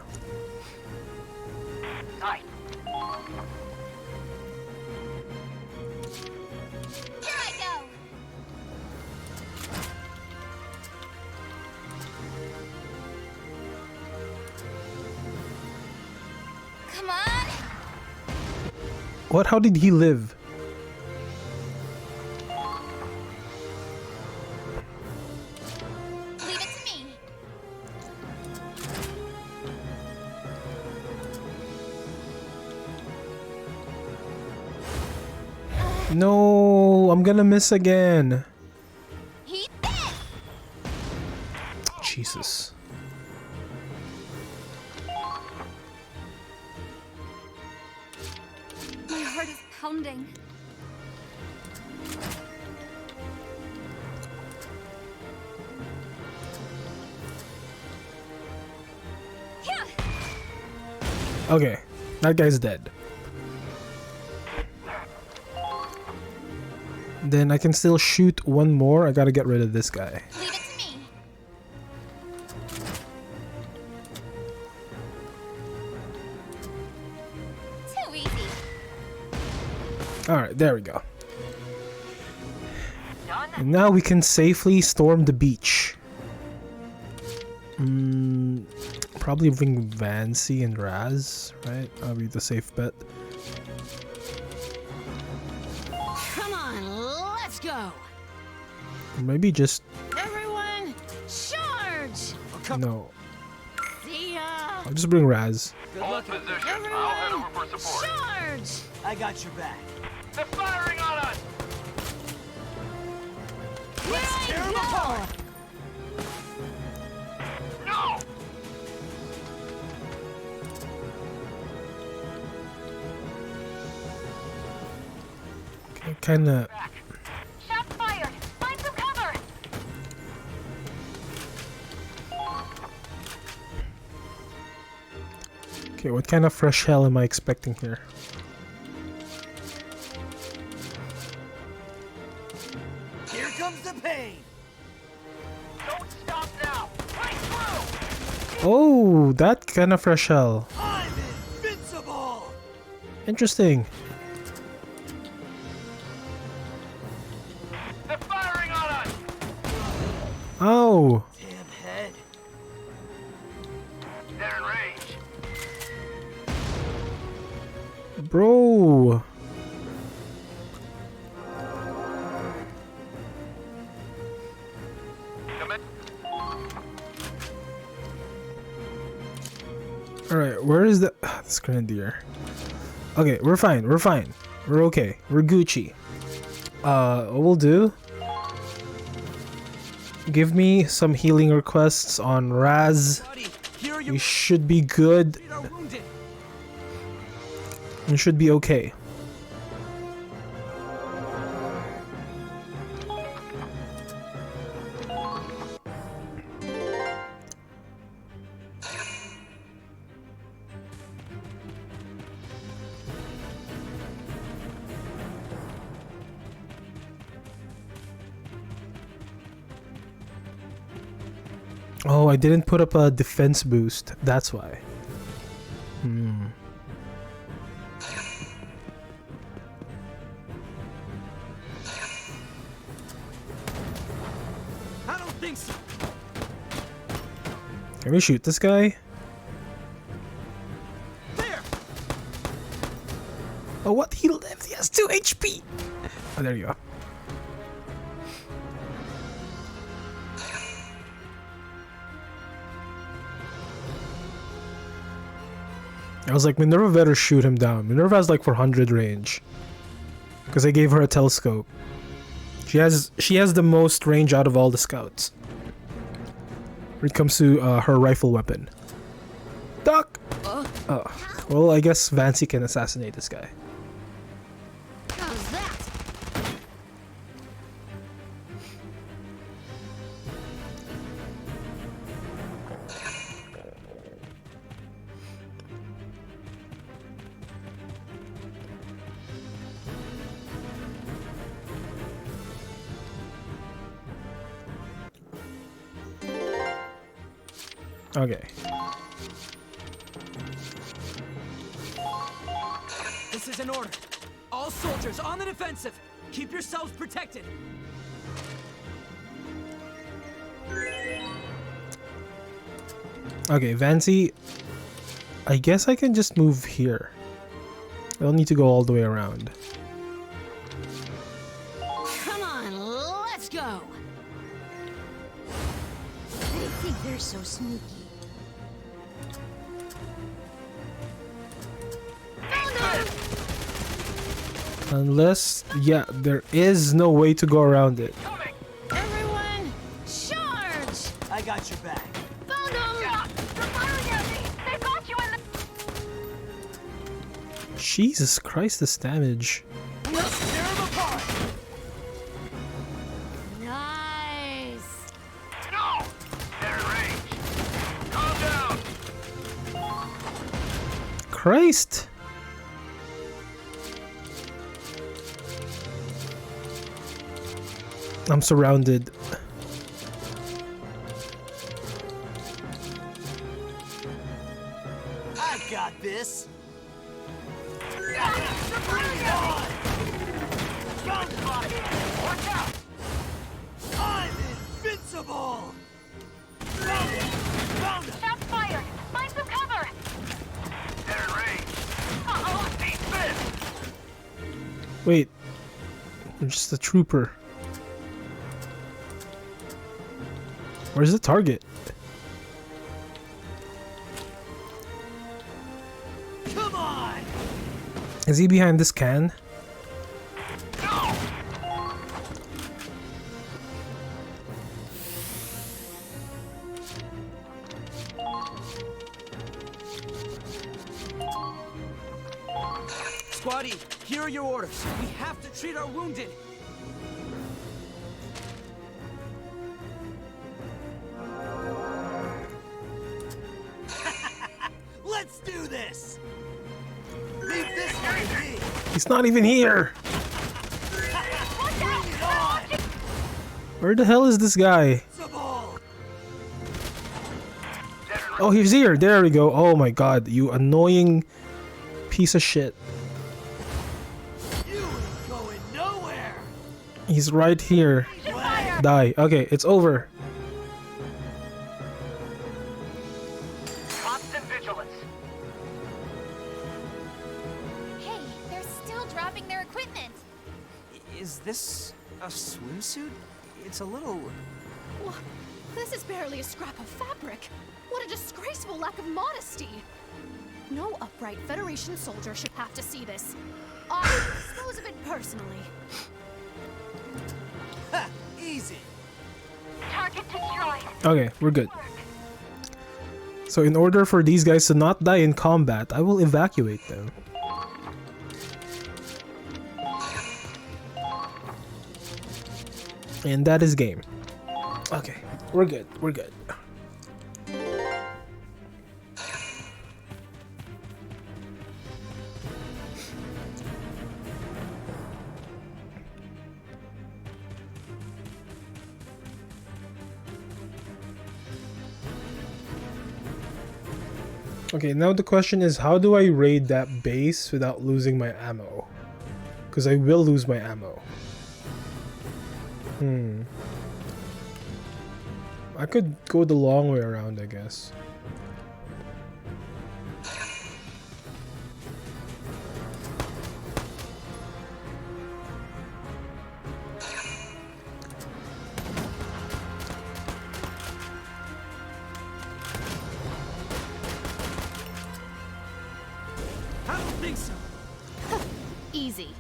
Here I go. Come on. What? How did he live? Leave it to me. No, I'm gonna miss again. Eat this. Jesus. My heart is pounding. Yeah. Okay, that guy's dead. Then I can still shoot one more. I gotta get rid of this guy. Leave it to me. Too easy. Alright, there we go. And now we can safely storm the beach. Probably bring Vancy and Raz, right? That'll be the safe bet. Come on, let's go. Or maybe just... Everyone, charge! No. See ya. I'll just bring Raz. Good Hold luck. position. I'll head over for support. Charge. I got your back. They're firing on us! Let's tear them apart. No! Okay, kinda. Shots fired. Find some cover. Okay, what kind of fresh hell am I expecting here? Here comes the pain. Don't stop now! Right through! Oh, that kind of fresh hell. I'm invincible. Interesting. They're firing on us! Oh, Damn head. They're in range. bro. Commit. Alright, where is the this grenadier? Okay, we're fine, we're fine. We're okay. We're Gucci. What we'll do, give me some healing requests on Raz. Buddy, here are We your should be good. are wounded. We should be okay. Oh, I didn't put up a defense boost. That's why. I don't think so. Can we shoot this guy? There. Oh, what? He lives. He has 2 HP. Oh, there you go. I was like, Minerva better shoot him down. Minerva has like 400 range. Because I gave her a telescope. She has the most range out of all the scouts. When it comes to her rifle weapon. Duck! Oh. Well, I guess Vancy can assassinate this guy. How's that? Okay. This is an order. All soldiers on the defensive. Keep yourselves protected. Okay, Vancy. I guess I can just move here. I don't need to go all the way around. Come on, let's go. They think they're so sneaky. Unless, yeah, there is no way to go around it. Coming! Everyone, charge! I got your back. Found them! They're firing at me. They've got you in the... Jesus Christ, this damage. Let's tear them apart. Nice! No! They're in range. Calm down! Christ! I'm surrounded. I got this. Watch out! I'm invincible. Found it. Found it. Shots fired. Find some cover. They're in range. Uh-oh! Deep fist! Wait. I'm just a trooper. Where's the target? Come on! Is he behind this can? Squatty, here are your orders. We have to treat our wounded. Let's do this! Leave this one to me! He's not even here. Where the hell is this guy? Oh, he's here. There we go. Oh my god, you annoying piece of shit. You ain't going nowhere! He's right here. Die. Okay, it's over. Constant vigilance. Hey, they're still dropping their equipment. Is this a swimsuit? It's a little... Wha- This is barely a scrap of fabric. What a disgraceful lack of modesty. No upright Federation soldier should have to see this. I dispose of it personally. Ha! Easy! Target destroyed. Okay, we're good. So in order for these guys to not die in combat, I will evacuate them. And that is game. Okay, we're good. We're good. Okay, now the question is, how do I raid that base without losing my ammo? Because I will lose my ammo. I could go the long way around, I guess. I don't think so. Easy.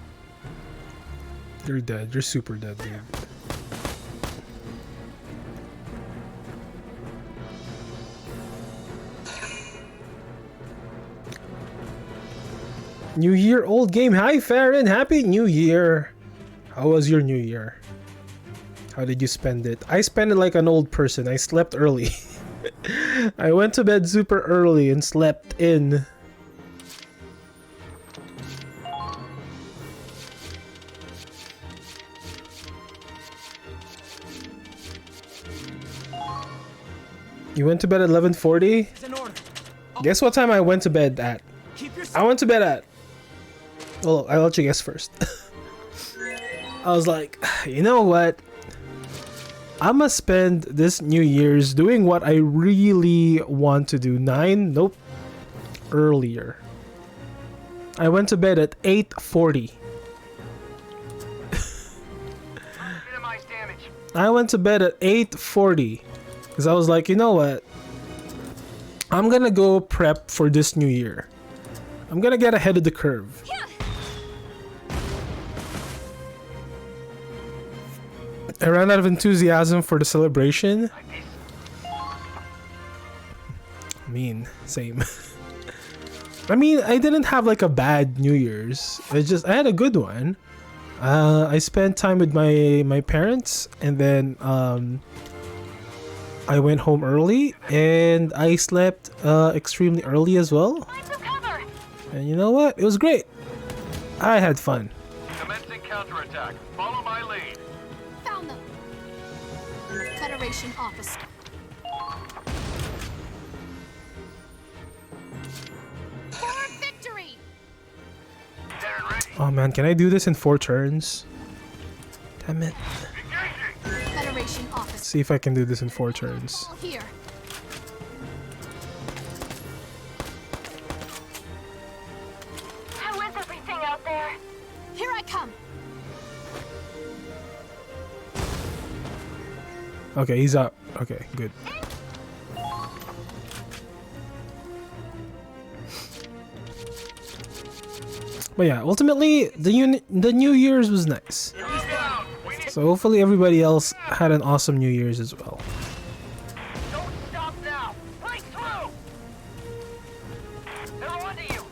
You're dead. You're super dead, dude. New Year, old game. Hi, Farron. Happy New Year. How was your New Year? How did you spend it? I spent it like an old person. I slept early. I went to bed super early and slept in. You went to bed at 11:40? It's an order. Guess what time I went to bed at? Keep your... I went to bed at... Well, I'll let you guess first. I was like, you know what? I'ma spend this New Year's doing what I really want to do. 9? Nope. Earlier. I went to bed at 8:40. Minimize damage. I went to bed at 8:40. Because I was like, you know what? I'm gonna go prep for this new year. I'm gonna get ahead of the curve. I ran out of enthusiasm for the celebration. Mean, same. I mean, I didn't have like a bad New Year's. I had a good one. I spent time with my parents, and then I went home early, and I slept extremely early as well. And you know what? It was great. I had fun. Commencing counterattack. Follow my lead. Found them. Federation office. For victory! They're ready. Oh man, can I do this in 4 turns? Damn it. Engaging. Federation office. See if I can do this in 4 turns. All here. How is everything out there? Here I come. Okay, he's up. Okay, good. But yeah, ultimately the New Year's was nice. So hopefully everybody else had an awesome New Year's as well. Don't stop now! Break through! They're onto you!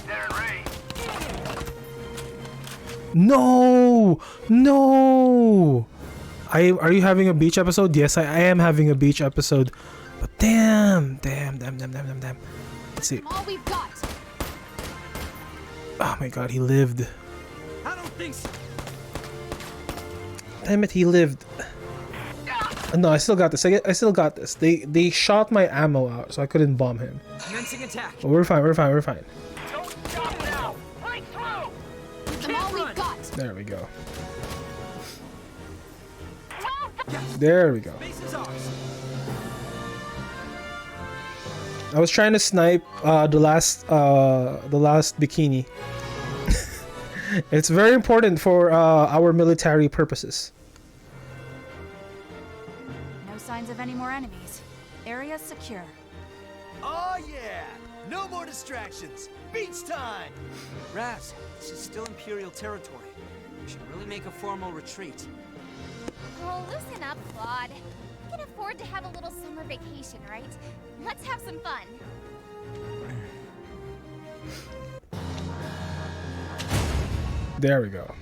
They're in range. No! No! Are you having a beach episode? Yes, I am having a beach episode. But damn. Let's see. All we've got. Oh my god, he lived. I don't think so. Damn it, he lived. No, I still got this. I still got this. They shot my ammo out, so I couldn't bomb him. Commencing attack. But we're fine. Don't stop now! Break through! Them all we've got. There we go. Well done! There we go. Base is ours. I was trying to snipe the last bikini. It's very important for our military purposes. No signs of any more enemies. Area secure. Oh yeah! No more distractions! Beach time! Raz, this is still Imperial territory. We should really make a formal retreat. Oh, loosen up, Claude. We can afford to have a little summer vacation, right? Let's have some fun. There we go.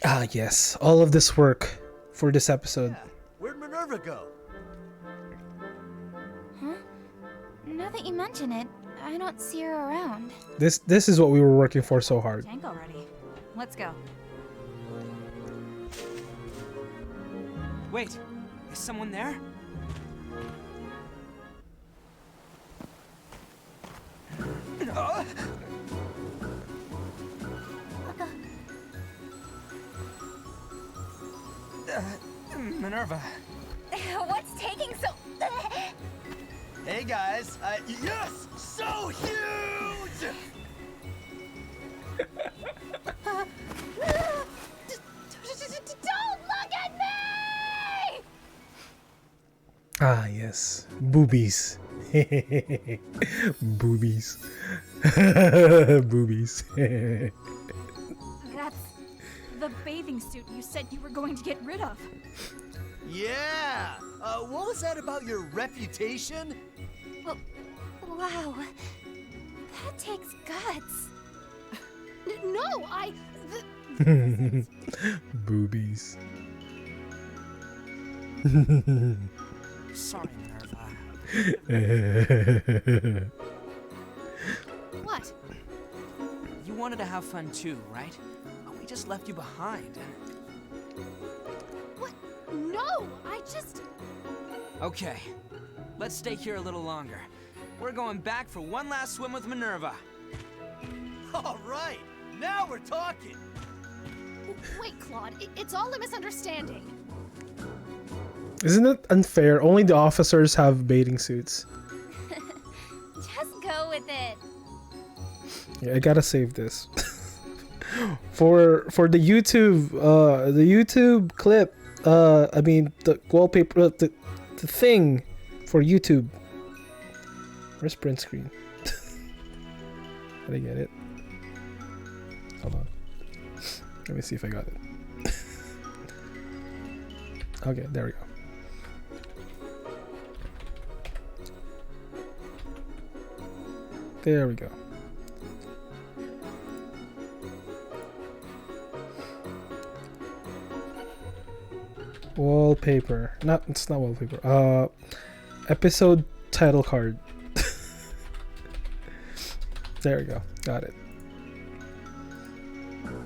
Ah, yes. All of this work for this episode. Yeah. Where'd Minerva go? Huh? Now that you mention it, I don't see her around. This is what we were working for so hard. Tank already. Let's go. Wait, is someone there? Minerva. What's taking so... Hey guys, yes! So huge! Don't look at me! Ah, yes. Boobies. Boobies. Boobies. That's the bathing suit you said you were going to get rid of. Yeah! What was that about your reputation? Wow. That takes guts. No, Boobies. Sorry, Minerva. What? You wanted to have fun too, right? We just left you behind. What? No, I just... Okay, let's stay here a little longer. We're going back for one last swim with Minerva. All right, now we're talking. Wait, Claude, it's all a misunderstanding. Isn't it unfair? Only the officers have bathing suits. Just go with it. Yeah, I gotta save this. for the YouTube clip. I mean the wallpaper, the thing for YouTube. Where's print screen? Did I get it? Hold on. Let me see if I got it. Okay, there we go. There we go. Wallpaper. It's not wallpaper. Episode title card. There we go. Got it.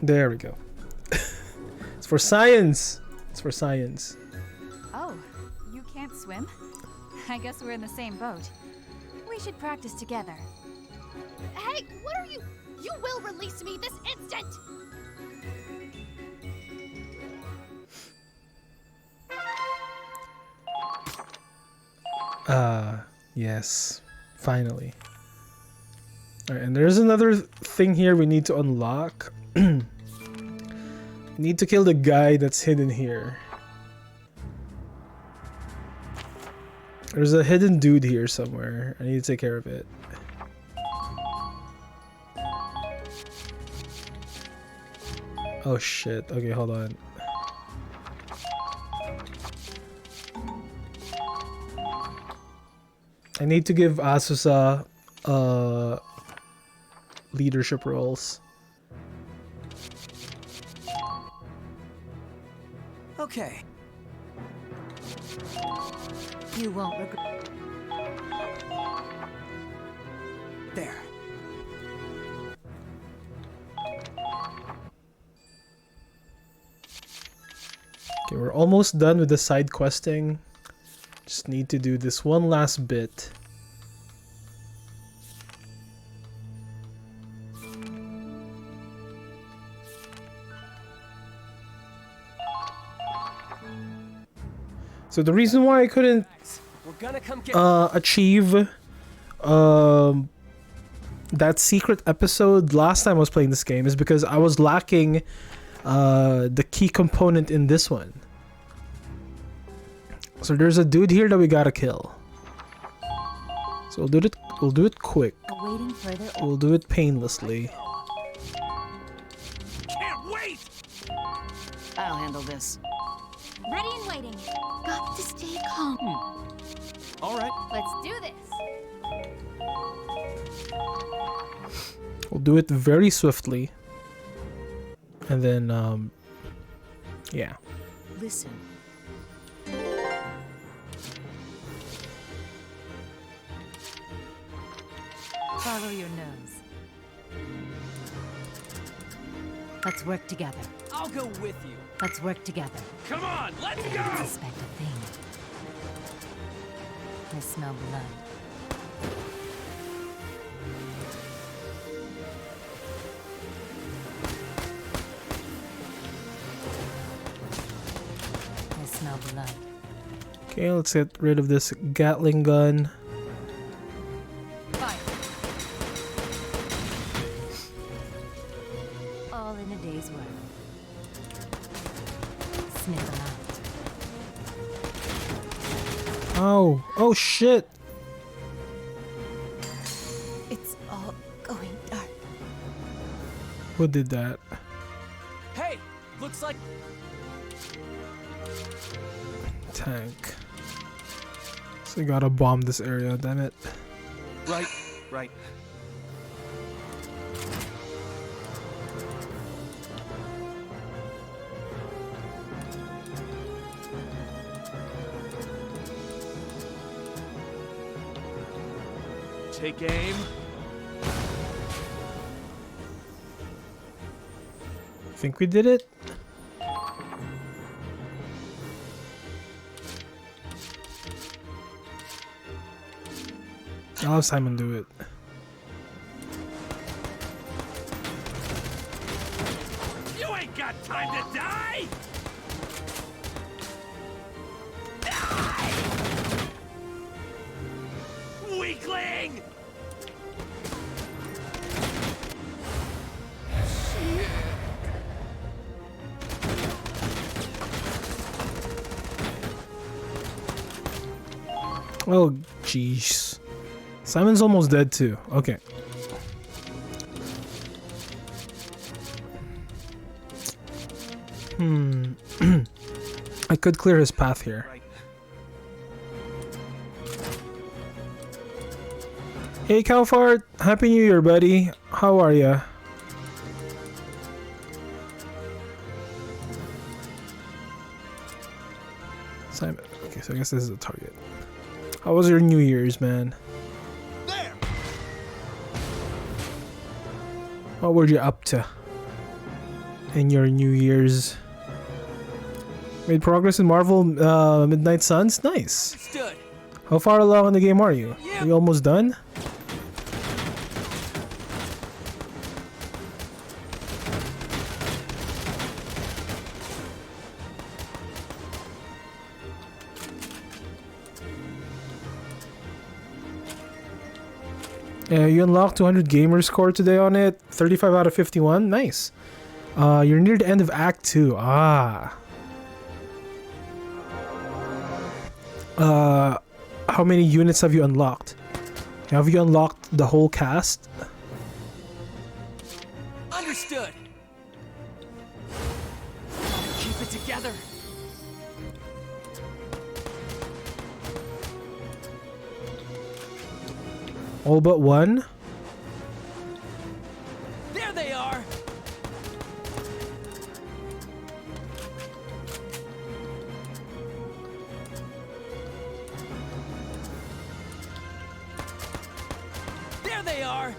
There we go. It's for science. It's for science. Oh, you can't swim? I guess we're in the same boat. We should practice together. Hey, what are you? You will release me this instant! Yes. Finally. Alright, and there's another thing here we need to unlock. Need to kill the guy that's hidden here. There's a hidden dude here somewhere. I need to take care of it. Oh shit. Okay, hold on. I need to give Asusa leadership roles. Okay. You won't regret. There. Okay, we're almost done with the side questing. Just need to do this one last bit. So the reason why I couldn't We're gonna come get achieve that secret episode last time I was playing this game is because I was lacking the key component in this one. So there's a dude here that we gotta kill. So we'll do it quick. Awaiting further. We'll do it painlessly. Can't wait! I'll handle this. Ready and waiting. Got to stay calm. All right. Let's do this. We'll do it very swiftly. And then yeah. Listen. Follow your nose. Let's work together. I'll go with you. Let's work together. Come on, let's I go! don't suspect a thing. I smell blood. I smell blood. Okay, let's get rid of this Gatling gun. Fire. All in a day's work. Sniff them out. Oh, oh shit. It's all going dark. Who did that? Hey, looks like Tank. So we gotta bomb this area, damn it. right. Take aim. Think we did it? I'll have Simon do it. You ain't got time to die! Die! Weakling! Oh, jeez. Simon's almost dead too. Okay. I could clear his path here. Right. Hey, Calfart. Happy New Year, buddy. How are ya? Simon. Okay, so I guess this is a target. How was your New Year's, man? There. What were you up to in your New Year's? Made progress in Marvel Midnight Suns? Nice. Stood. How far along in the game are you? Yeah. Are you almost done? Yeah, you unlocked 200 gamer score today on it. 35 out of 51. Nice. You're near the end of Act 2. Ah. How how many units have you unlocked? Have you unlocked the whole cast? Understood. Keep it together. All but one? There they are. There they are.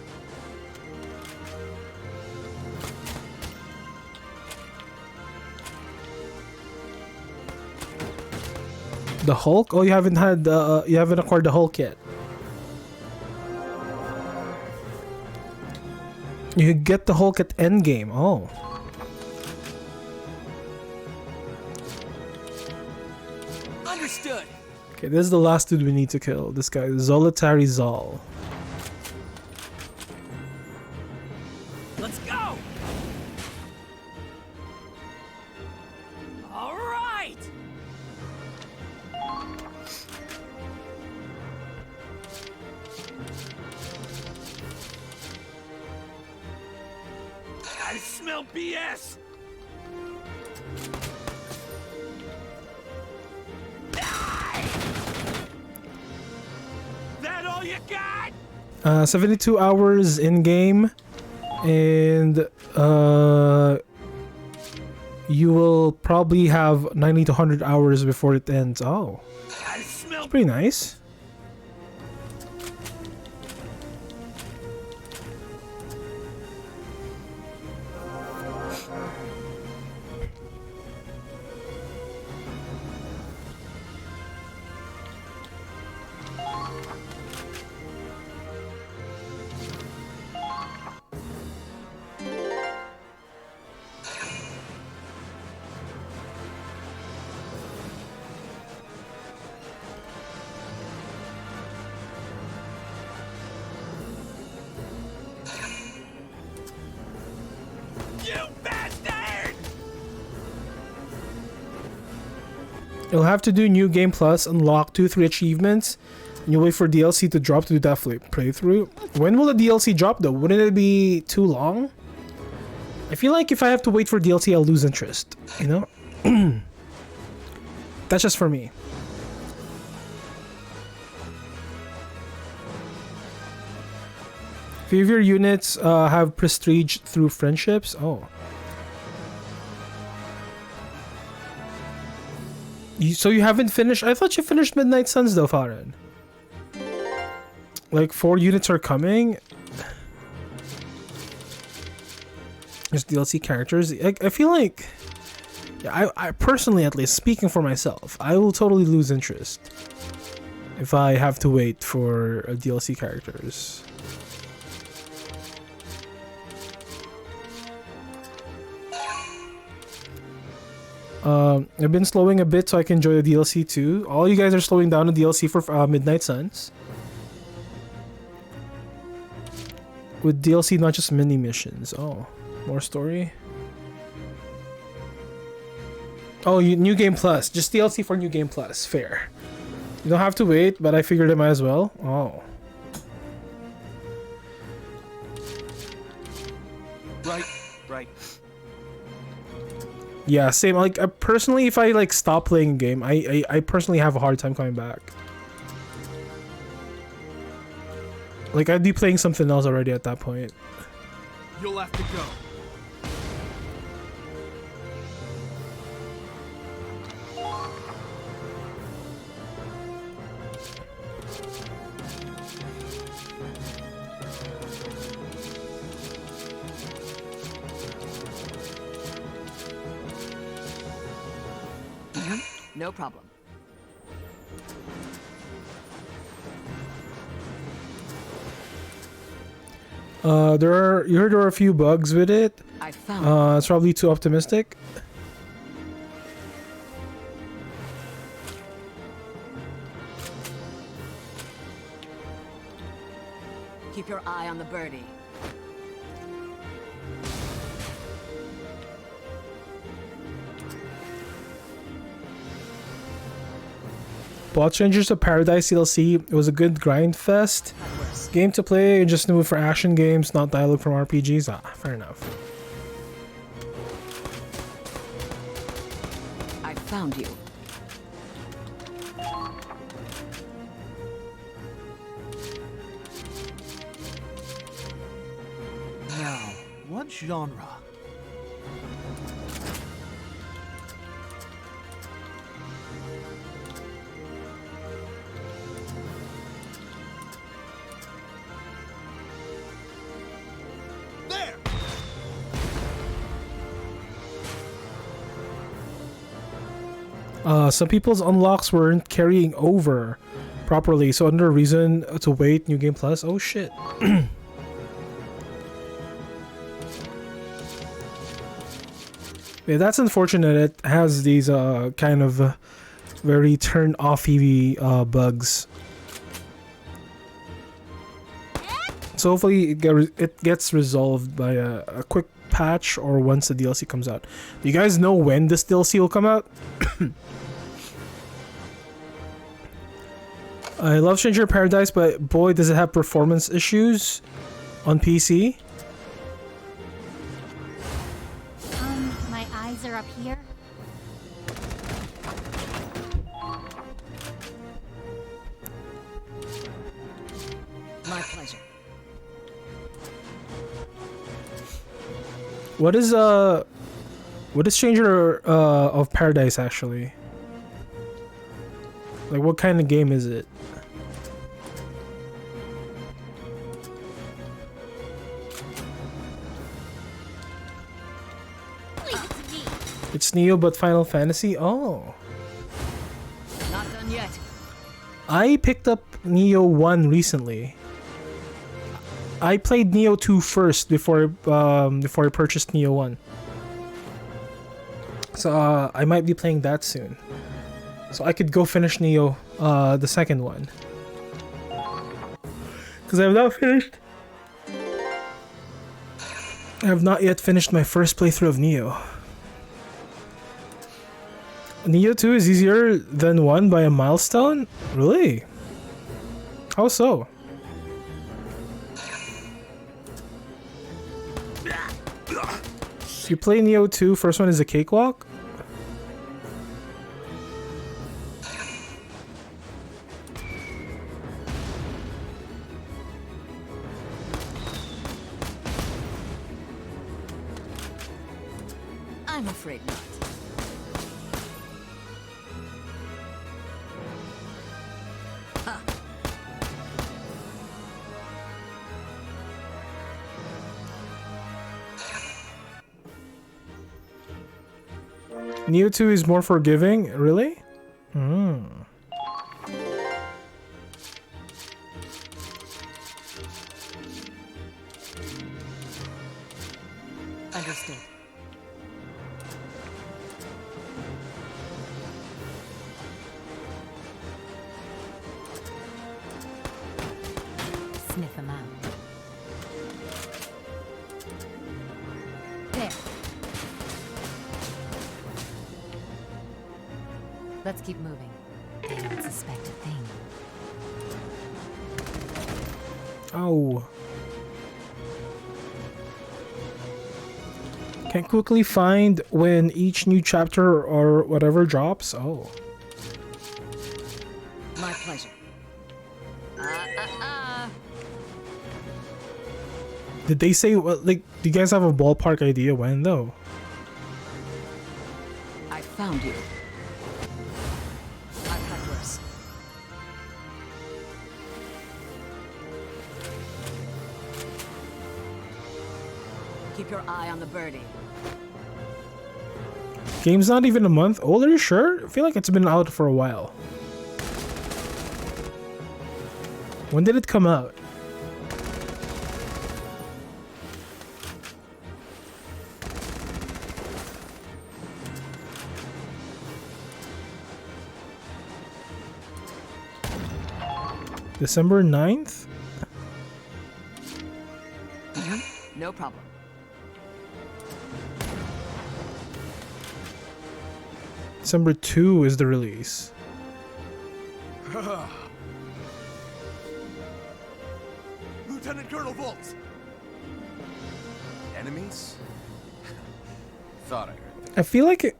The Hulk? Oh, you haven't acquired the Hulk yet. You get the Hulk at endgame. Oh. Understood. Okay, this is the last dude we need to kill. This guy, Zolitary Zol. Let's go. All right. I smell BS! That all you got? 72 hours in game, and you will probably have 90 to 100 hours before it ends. Oh, I smell pretty nice. You'll have to do New Game Plus, unlock 2-3 achievements, and you wait for DLC to drop to do that playthrough. When will the DLC drop though? Wouldn't it be too long? I feel like if I have to wait for DLC, I'll lose interest, you know? That's just for me. Few of your units have prestige through friendships. Oh. So you haven't finished? I thought you finished Midnight Suns though, Farhan. Like 4 units are coming. There's DLC characters. I feel like, yeah, I personally, at least, speaking for myself, I will totally lose interest if I have to wait for DLC characters. I've been slowing a bit so I can enjoy the DLC too. All you guys are slowing down the DLC for Midnight Suns. With DLC, not just mini missions. Oh, more story. Oh, New Game Plus. Just DLC for New Game Plus. Fair. You don't have to wait, but I figured it might as well. Oh. Right. Yeah, same. Like personally, if I like stop playing a game, I personally have a hard time coming back. Like I'd be playing something else already at that point. You'll have to go. No problem. You heard there are a few bugs with it. I found It's probably too optimistic. Keep your eye on the birdie. Bought Strangers of Paradise DLC. It was a good grind fest. Game to play, just new for action games, not dialogue from RPGs. Ah, fair enough. I found you. Now, what genre? There! Some people's unlocks weren't carrying over properly, so another reason to wait New Game Plus. Oh shit. Yeah, that's unfortunate. It has these kind of very turn offy bugs. So hopefully it gets resolved by a quick patch or once the DLC comes out. Do you guys know when this DLC will come out? I love Stranger of Paradise, but boy does it have performance issues on PC. My eyes are up here. My pleasure. What is Stranger of Paradise actually? Like what kind of game is it? Leave it to me. It's Neo but Final Fantasy? Oh. Not done yet. I picked up Neo 1 recently. I played Neo 2 first before I purchased Neo 1. So I might be playing that soon. So I could go finish Neo, the second one. Because I have not yet finished my first playthrough of Neo. Neo 2 is easier than 1 by a milestone? Really? How so? You play Neo 2, first one is a cakewalk? I'm afraid not. Ha. Neo 2 is more forgiving? Really? Hmm. Understood. Sniff him out. There. Let's keep moving. They don't suspect a thing. Oh. Can quickly find when each new chapter or whatever drops. Oh. My pleasure. Did they say what? Like, do you guys have a ballpark idea when though? I found you. I've had worse. Keep your eye on the birdie. Game's not even a month old. Are you sure? I feel like it's been out for a while. When did it come out? December 9th? No problem. December 2 is the release. Lieutenant Colonel Volz. Enemies? Thought I heard. I feel like it.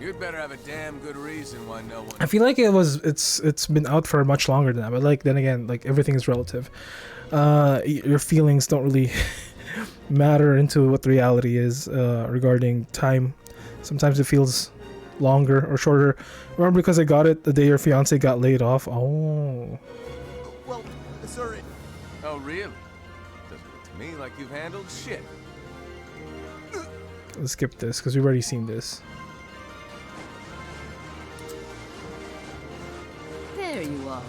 You'd better have a damn good reason why no one. I feel like it's been out for much longer than that, but like then again, like everything is relative. Your feelings don't really matter into what the reality is regarding time. Sometimes it feels longer or shorter. Remember, because I got it the day your fiance got laid off. Oh. Well, sir. Oh, really? Doesn't look to me like you've handled shit. Let's skip this because we've already seen this. There you are.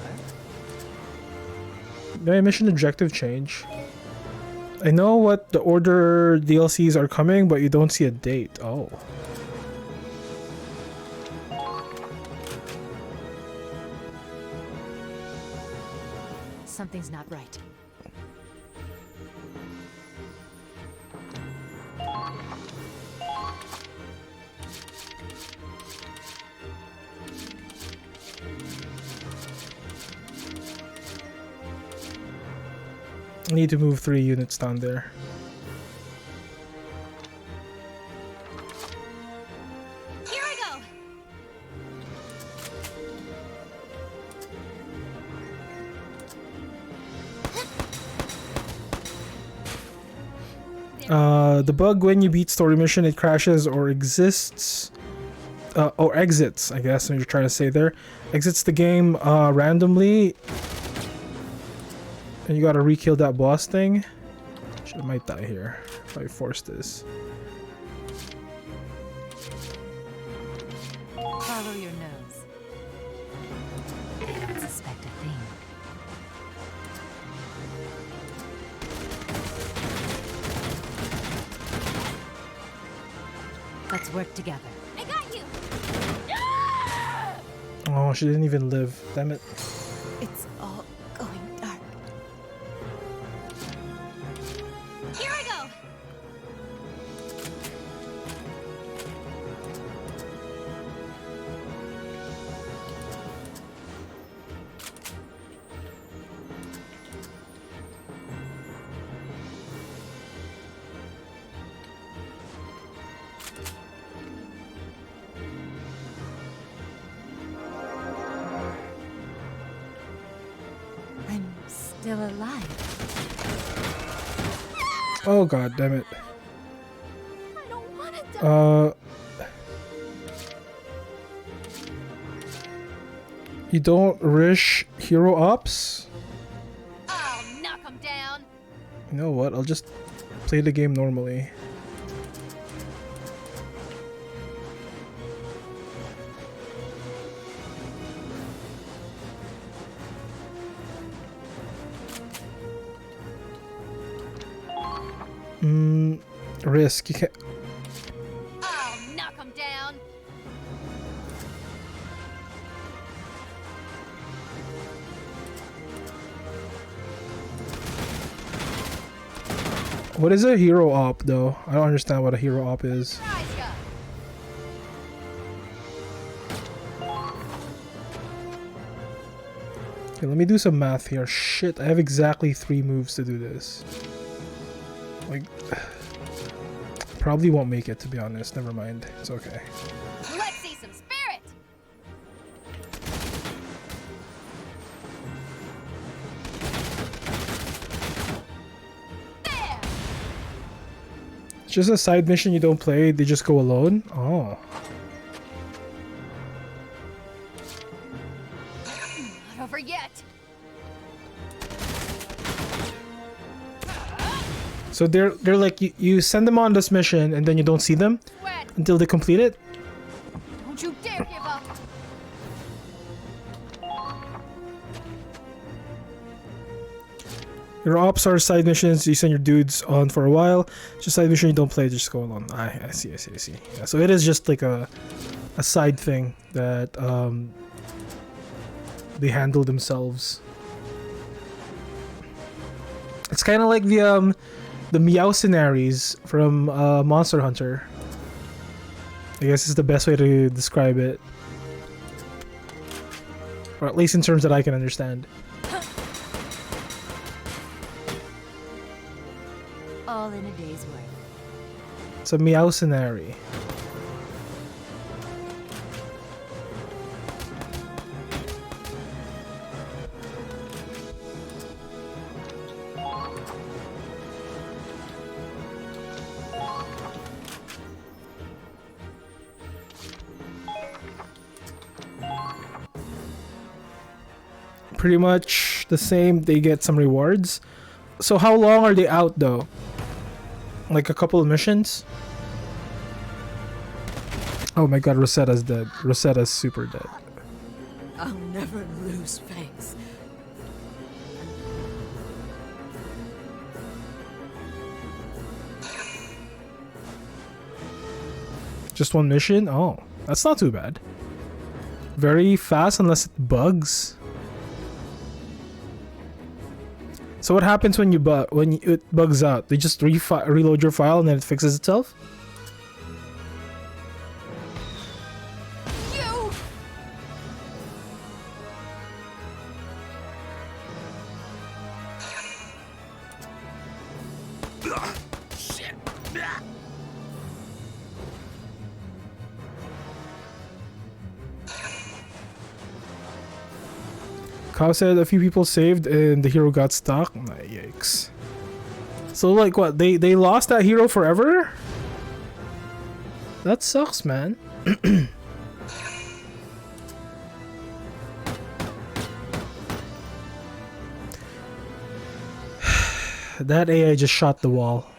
Did my mission objective change? I know what the order DLCs are coming, but you don't see a date. Oh. Something's not right. I need to move 3 units down there. Here I go. The bug when you beat story mission, it crashes or exists, or exits, I guess what you're trying to say there. Exits the game randomly, and you gotta re-kill that boss thing. Shit, I might die here if I force this. Follow your nose. They don't suspect a thing. Let's work together. I got you. Oh, she didn't even live. Damn it. It's all going dark. Here I go. I'm still alive. Oh god damn it. I don't want to die. You don't rush hero ops? I'll knock him down. You know what? I'll just play the game normally. Risk. You can't. I'll knock him down. What is a hero op though? I don't understand what a hero op is. Rise ya. Okay, let me do some math here. Shit, I have exactly 3 moves to do this. Like, probably won't make it, to be honest. Never mind. It's okay. Let's see some spirit. There. It's just a side mission you don't play. They just go alone. Oh. Not over yet. So they're like you send them on this mission and then you don't see them Sweat. until they complete it. Don't you dare give up. Your ops are side missions. You send your dudes on for a while. It's just side mission you don't play. Just go alone. I see. Yeah, so it is just like a side thing that they handle themselves. It's kind of like the Meowcenaries from Monster Hunter. I guess is the best way to describe it. Or at least in terms that I can understand. All in a day's work. It's a Meowcenary. Pretty much the same. They get some rewards. So how long are they out though? Like a couple of missions? Oh my god, Rosetta's dead. Rosetta's super dead. I'll never lose Fangs. Just one mission? Oh, that's not too bad. Very fast unless it bugs. So what happens when it bugs out? They just reload your file and then it fixes itself? You! Shit. Cow said a few people saved and the hero got stuck. Yikes. So like what? They lost that hero forever? That sucks, man. That AI just shot the wall.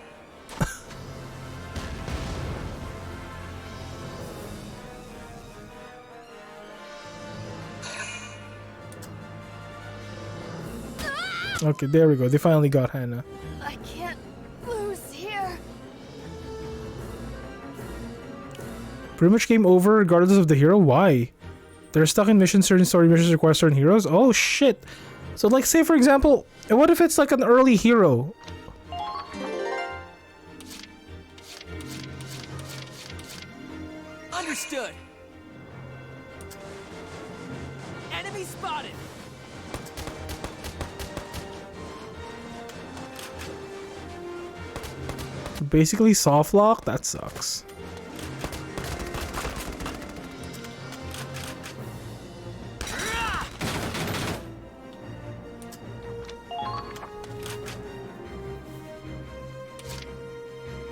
Okay, there we go. They finally got Hannah. I can't lose here. Pretty much game over regardless of the hero. Why? They're stuck in missions. Certain story missions require certain heroes. Oh shit. So like say for example, what if it's like an early hero? Understood. Enemy spotted. Basically soft lock? That sucks.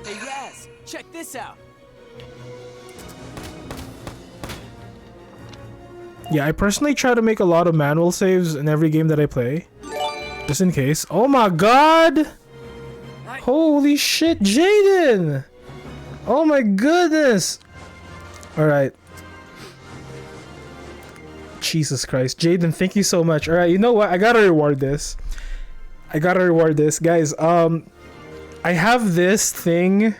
Hey Raz, check this out. Yeah, I personally try to make a lot of manual saves in every game that I play. Just in case. Oh my god! Holy shit, Jaden! Oh my goodness! Alright. Jesus Christ. Jaden, thank you so much. Alright, you know what? I gotta reward this. Guys, I have this thing.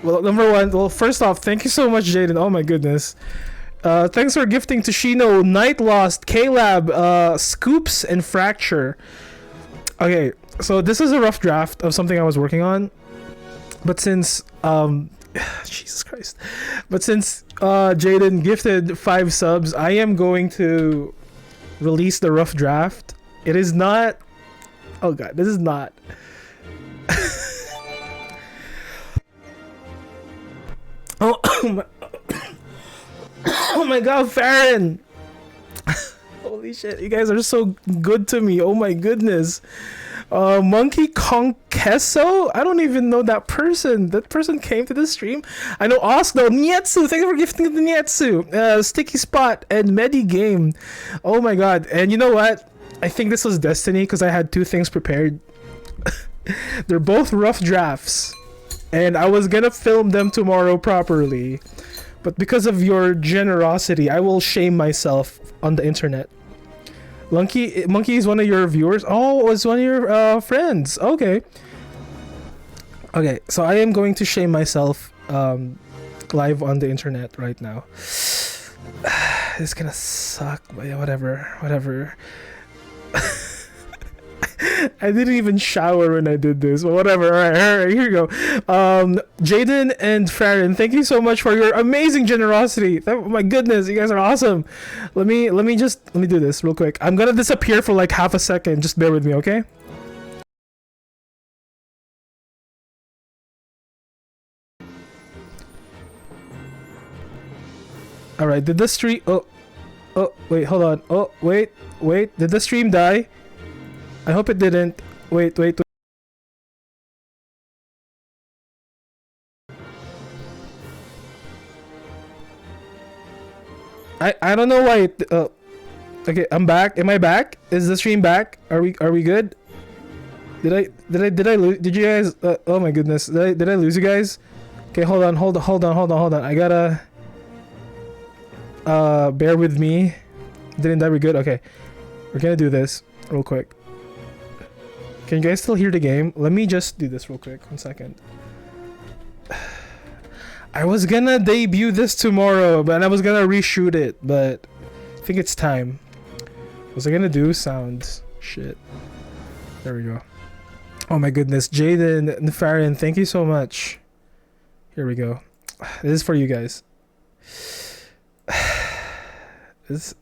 Well, number one, well, first off, thank you so much, Jaden. Oh my goodness. Thanks for gifting Toshino, Night Lost, K-Lab, Scoops, and Fracture. Okay, so this is a rough draft of something I was working on. But since, Jesus Christ. But since Jaden gifted 5 subs, I am going to release the rough draft. It is not... Oh god, this is not... Oh my god, Farron! Holy shit, you guys are so good to me. Oh my goodness. Monkey Kong Keso? I don't even know that person. That person came to the stream. I know Oslo, Nietsu, thank you for gifting the Nietsu. Sticky Spot and Medi Game. Oh my god. And you know what? I think this was destiny because I had 2 things prepared. They're both rough drafts. And I was gonna film them tomorrow properly. But because of your generosity, I will shame myself on the internet. Monkey is one of your viewers? Oh, it was one of your friends. Okay. Okay, so I am going to shame myself live on the internet right now. It's gonna suck, but yeah, whatever. I didn't even shower when I did this, but whatever. All right, here we go. Jaden and Farron, thank you so much for your amazing generosity. Oh my goodness, you guys are awesome. Let me do this real quick. I'm gonna disappear for like half a second. Just bear with me, okay? All right, did the stream? Oh, wait, hold on. Oh, wait. Did the stream die? I hope it didn't. Wait. I don't know why. Okay, I'm back. Am I back? Is the stream back? Are we good? Did I lose? Did you guys? Oh my goodness. Did I lose you guys? Okay, hold on. I gotta. Bear with me. Didn't that be good? Okay, we're gonna do this real quick. Can you guys still hear the game? Let me just do this real quick. 1 second. I was gonna debut this tomorrow, but I was gonna reshoot it, but I think it's time. What was I gonna do? Sound shit. There we go. Oh my goodness, Jaden and Farron, thank you so much. Here we go. This is for you guys. This.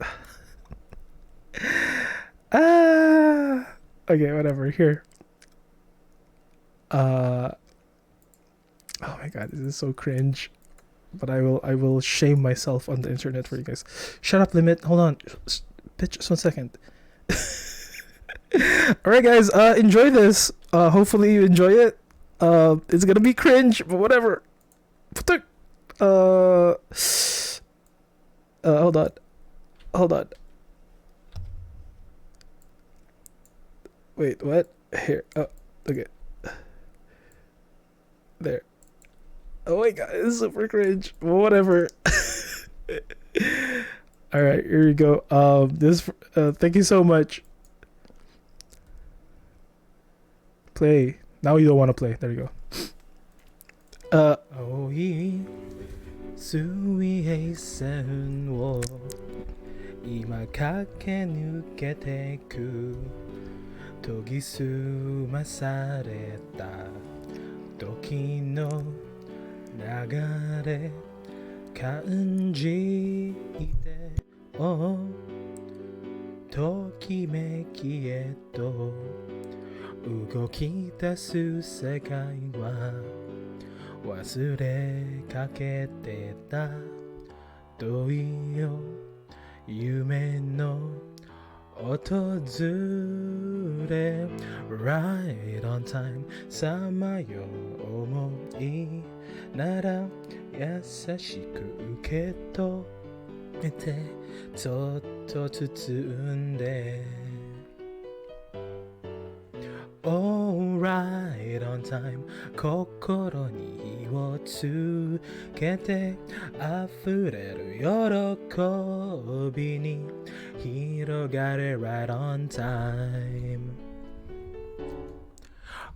Okay, whatever. Here. Oh my god, this is so cringe. But I will shame myself on the internet for you guys. Shut up, Limit. Hold on. Bitch, just 1 second. Alright guys, enjoy this. Hopefully you enjoy it. It's gonna be cringe, but whatever. Hold on. Wait, what? Here. Oh, okay. There. Oh my god, it's super cringe. Well, whatever. Alright, here we go. Thank you so much. Play. Now you don't want to play. There you go. 青い水平線を今駆け抜けてく研ぎ澄まされた時の流れ感じてときめきへと動き出す世界は忘れかけてた遠いよ夢の訪れ Right on time さまよ思いなら優しく受け止めてそっと包んで Alright on time 心に火をつけて溢れる喜びに広がる Right on time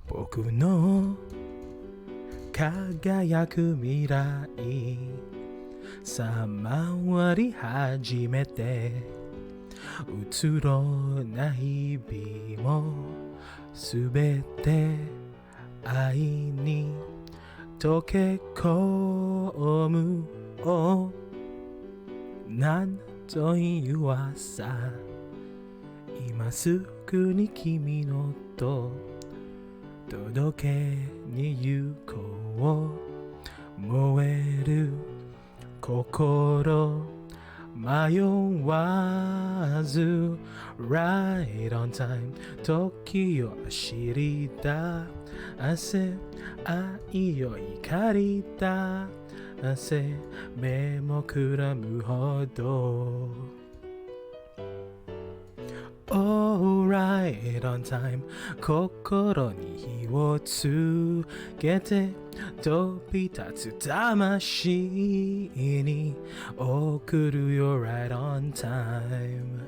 僕の輝く未来さまわり始めてうつろな日々もすべて愛に溶け込むなんという朝今すぐに君のと届けに行こう燃える心迷わず Right on time 時を走り出せ愛よ光り出せ目もくらむほど Alright on time 心に火をつけて飛び立つ魂に送るよ Right on time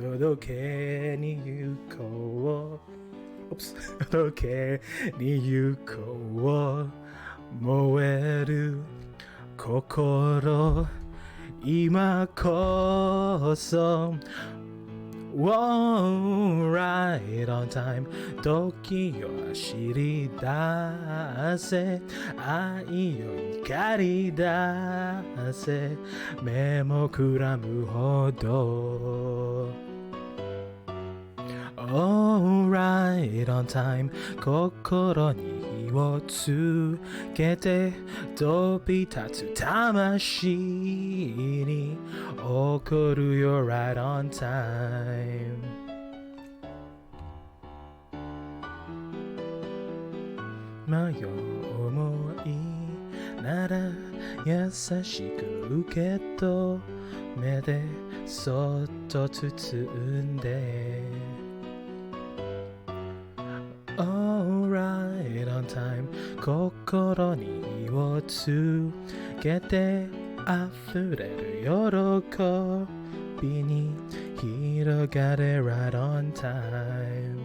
届けに行こう。届けに行こう。燃える心、今こそ。Whoa, right on time 時を走り出せ愛よ光り出せ目もくらむほど Oh, right on time 心に火をつけて飛び立つ魂に起こるよ right on time 迷う思いなら優しく受け止めてそっと包んでAlright on time 心に火をつけて溢れる喜びに広がれ right on time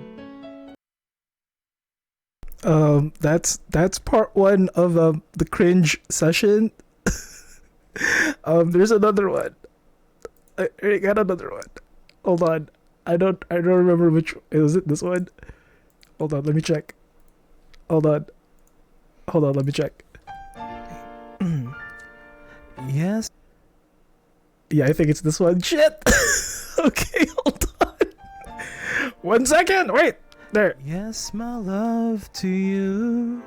that's part one of the cringe session. There's another one. I got another one. Hold on. I don't remember which is it this one. Hold on, let me check. Hold on, let me check. Yes. Yeah, I think it's this one. Shit. Okay, hold on. 1 second. Wait. There. Yes, my love to you.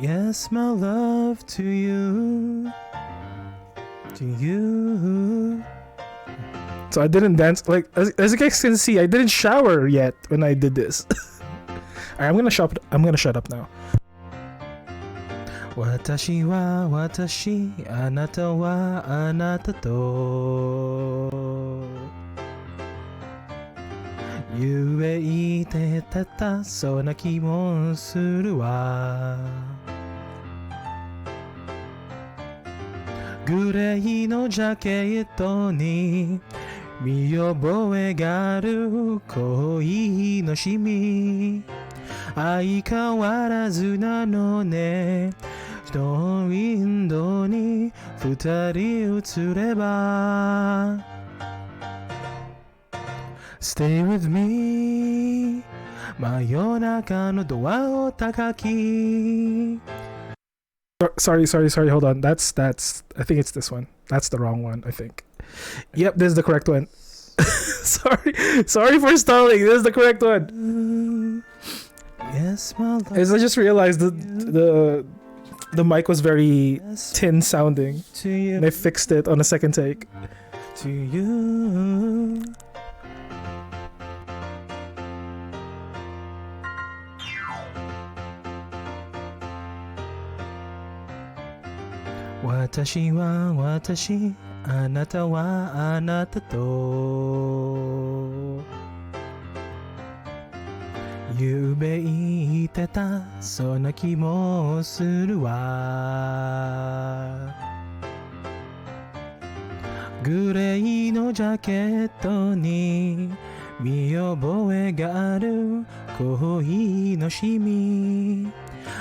Yes, my love to you. To you. So I didn't dance like as you guys can see. I didn't shower yet when I did this. Alright, I'm gonna shut up now. 私は私、あなたはあなたと言えてたそうな気もするわグレーのジャケットに見覚えがある恋のシミ相変わらずなのねウィンドウに二人映れば Stay with me 真夜中のドアを叩き Sorry, hold on. That's I think it's this one. That's the wrong one, I think. Yep, this is the correct one. Sorry for stalling. This is the correct one. Yes, my love. I just realized the mic was very tin sounding. And I fixed it on a second take. To you. Watashi wa watashi, anata wa anata to. 夢言ってたそんな気もするわグレーのジャケットに見覚えがある恋のシミ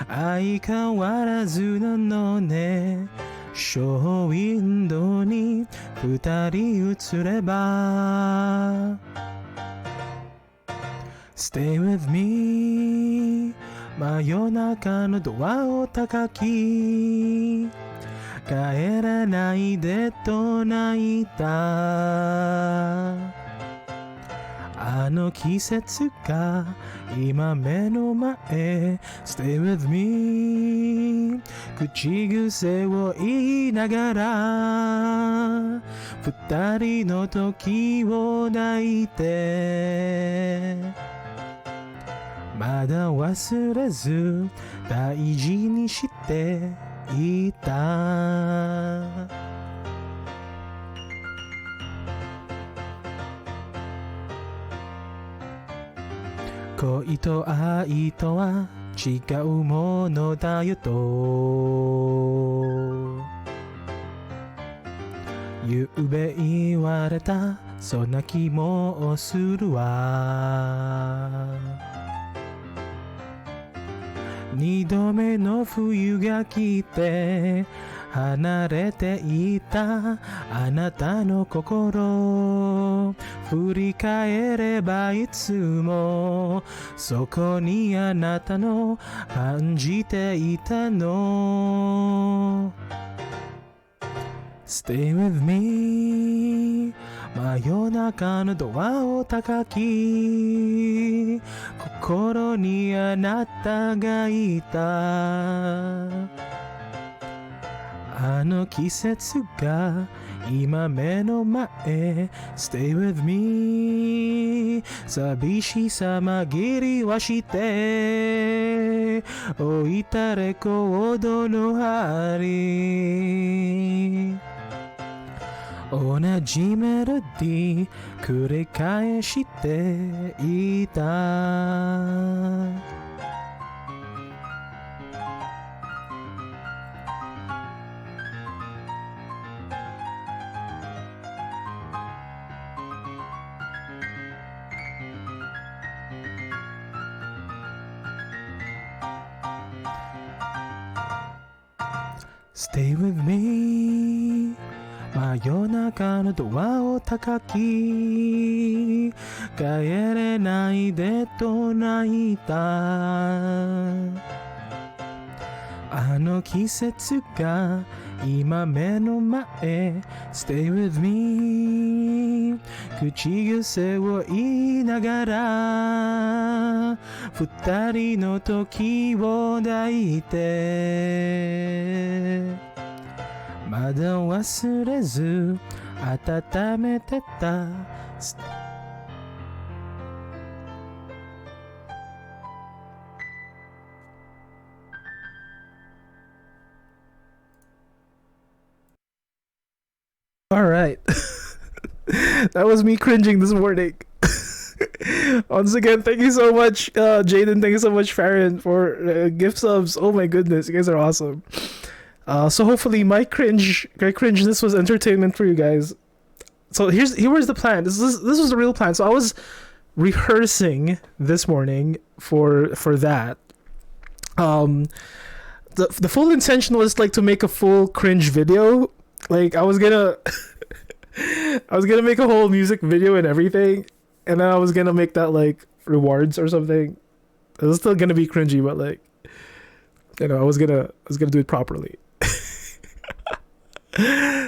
相変わらずなのねショーウィンドウに二人映ればStay with me 真夜中のドアを叩き帰らないでと泣いたあの季節が今目の前 Stay with me 口癖を言いながら二人の時を抱いてまだ忘れず大事にしていた恋と愛とは違うものだよとゆうべ言われたそんな気もするわ二度目の冬が来て離れていたあなたの心振り返ればいつもそこにあなたの感じていたの Stay with me 真夜中のドアを叩き心にあなたがいたあの季節が今目の前 Stay with me 寂しさ紛りはして置いたレコードの針同じメロディー繰り返していたStay with me 真夜中のドアを叩き帰れないでと泣いたあの季節が今目の前 Stay with me 口癖を言いながら二人の時を抱いてまだ忘れず温めてたAlright. That was me cringing this morning. Once again, thank you so much, Jaden. Thank you so much, Farron, for gift subs. Oh my goodness, you guys are awesome. So hopefully my cringeness was entertainment for you guys. So here was the plan. This was the real plan. So I was rehearsing this morning for that. The full intention was like to make a full cringe video. Like I was gonna make a whole music video and everything, and then I was gonna make that like rewards or something. It was still gonna be cringy, but like, you know, I was gonna do it properly.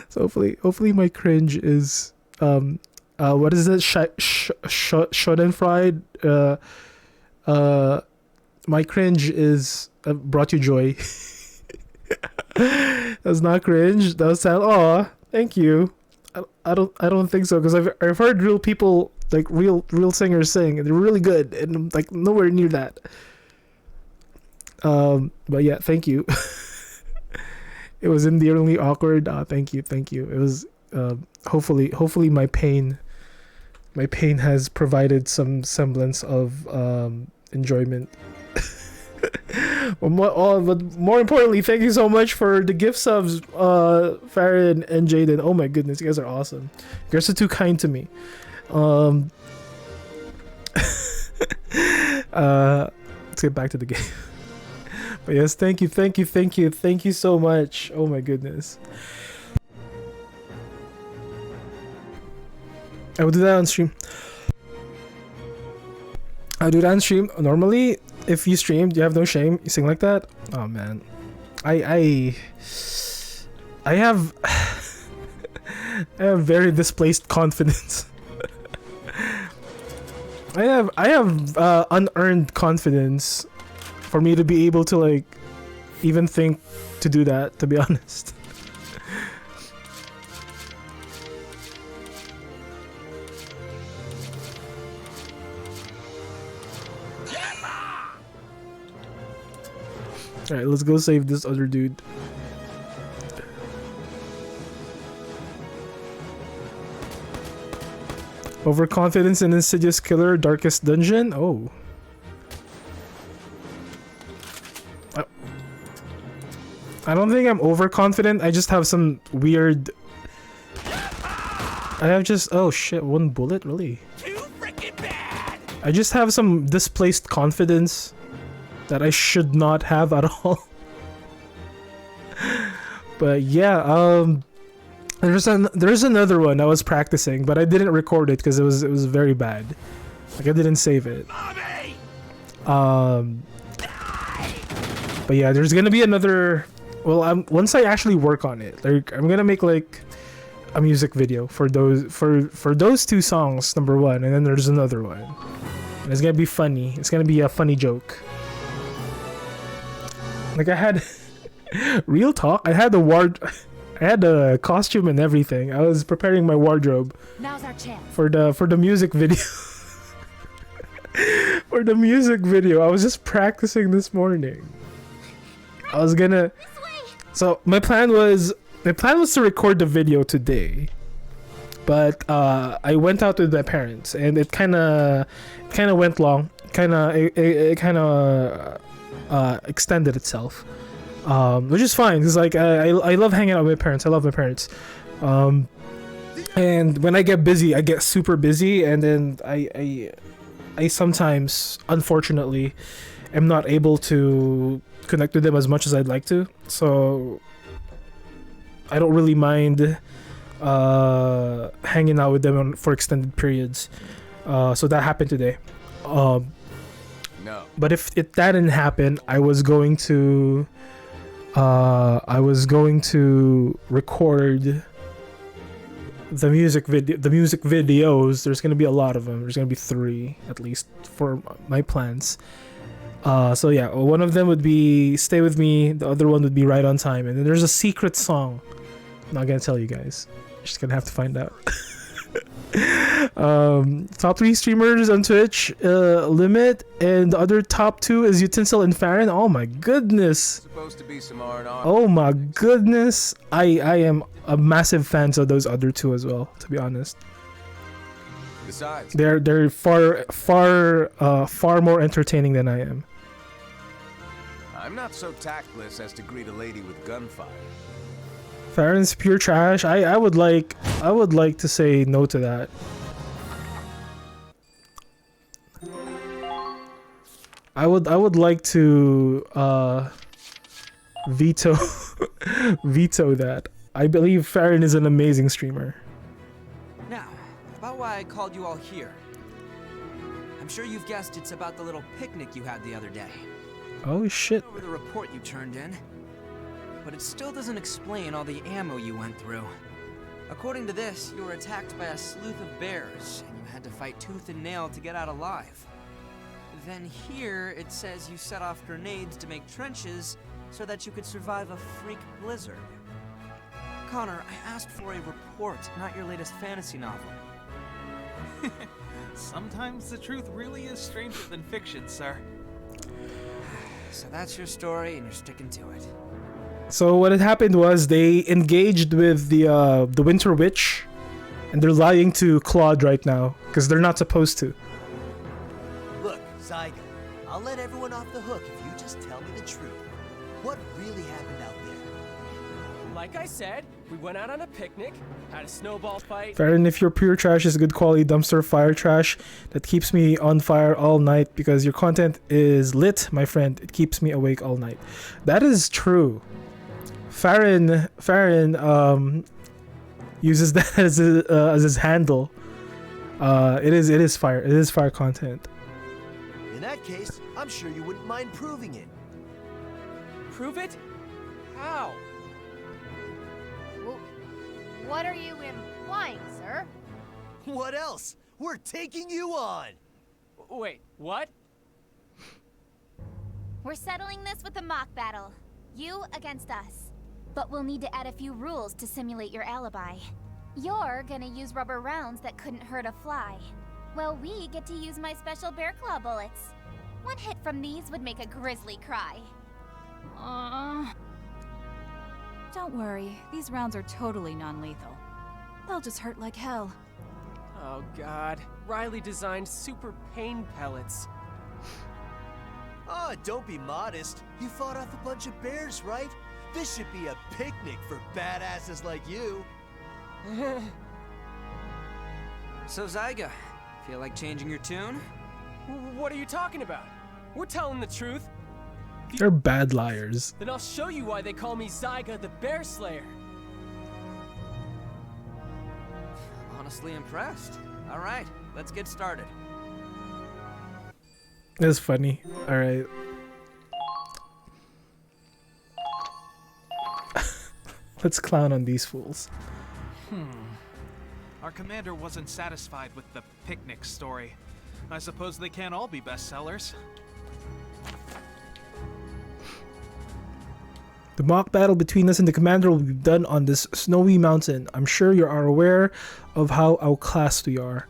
So hopefully my cringe is what is it? Schadenfreude. My cringe is brought you joy. That's not cringe. That was sad. Aw, thank you. I don't think so, because I've heard real people, like real singers sing, and they're really good, and I'm like nowhere near that. But yeah, thank you. It was endearingly awkward. Thank you. It was hopefully my pain has provided some semblance of enjoyment. But more importantly, thank you so much for the gift subs, Farron and Jaden. Oh my goodness, you guys are awesome. You guys are too kind to me. Let's get back to the game. But yes, thank you so much. Oh my goodness. I will do that on stream. I'll do that on stream. Normally, if you streamed, you have no shame. You sing like that. Oh man, I have I have very displaced confidence. I have unearned confidence for me to be able to like even think to do that, to be honest. Alright, let's go save this other dude. Overconfidence in Insidious Killer Darkest Dungeon? Oh. I don't think I'm overconfident, I just have some weird I have just, oh shit, one bullet, really? Too freaking bad. I just have some displaced confidence that I should not have at all. But yeah, there's another one I was practicing, but I didn't record it because it was very bad. Like I didn't save it. Mommy! But yeah, there's gonna be another. Well, once I actually work on it, like I'm gonna make like a music video for those two songs, number one, and then there's another one. And it's gonna be funny. It's gonna be a funny joke. Like I had real talk. I had a costume and everything. I was preparing my wardrobe. Now's our chance. For the music video. For the music video, I was just practicing this morning. I was gonna. So my plan was to record the video today, but I went out with my parents, and it kind of went long. It kind of extended itself, which is fine. It's like I love hanging out with my parents. I love my parents. And when I get busy, I get super busy, and then I sometimes, unfortunately, am not able to connect with them as much as I'd like to. So I don't really mind hanging out with them for extended periods. So that happened today. No. But if that didn't happen, I was going to record the music videos. There's gonna be a lot of them. There's gonna be 3 at least for my plans. So yeah, one of them would be Stay With Me, the other one would be Right on Time, and then there's a secret song. I'm not gonna tell you guys. You're just gonna have to find out. Top 3 streamers on Twitch, Limit, and the other top 2 is Utensil and Farron. Oh my goodness. Supposed to be some R&R. Oh my goodness. I am a massive fan of those other 2 as well, to be honest. Besides, They're far more entertaining than I am. I'm not so tactless as to greet a lady with gunfire. Farron's pure trash. I would like to say no to that. I would like to veto veto that. I believe Farron is an amazing streamer. Now, about why I called you all here. I'm sure you've guessed it's about the little picnic you had the other day. Oh shit. Over the report you turned in. But it still doesn't explain all the ammo you went through. According to this, you were attacked by a sleuth of bears, and you had to fight tooth and nail to get out alive. Then here, it says you set off grenades to make trenches so that you could survive a freak blizzard. Connor, I asked for a report, not your latest fantasy novel. Sometimes the truth really is stranger than fiction, sir. So that's your story, and you're sticking to it. So what had happened was they engaged with the Winter Witch, and they're lying to Claude right now because they're not supposed to. Look, Zyga, I'll let everyone off the hook if you just tell me the truth. What really happened out there? Like I said, we went out on a picnic, had a snowball fight. Farron, if your pure trash is good quality dumpster fire trash that keeps me on fire all night because your content is lit, my friend, it keeps me awake all night. That is true. Farron uses that as his handle. It is fire content. In that case, I'm sure you wouldn't mind proving it. Prove it? How? What are you implying, sir? What else? We're taking you on! Wait, what? We're settling this with a mock battle. You against us. But we'll need to add a few rules to simulate your alibi. You're gonna use rubber rounds that couldn't hurt a fly. Well, we get to use my special bear claw bullets. One hit from these would make a grizzly cry. Don't worry, these rounds are totally non-lethal. They'll just hurt like hell. Oh god, Riley designed super pain pellets. Oh, don't be modest. You fought off a bunch of bears, right? This should be a picnic for badasses like you. So Zyga, feel like changing your tune? What are you talking about? We're telling the truth. They're bad liars. Then I'll show you why they call me Zyga the Bear Slayer. I'm honestly impressed. All right, let's get started. That's funny. All right. Let's clown on these fools. Our commander wasn't satisfied with the picnic story. I suppose they can't all be bestsellers. The mock battle between us and the commander will be done on this snowy mountain. I'm sure you are aware of how outclassed we are.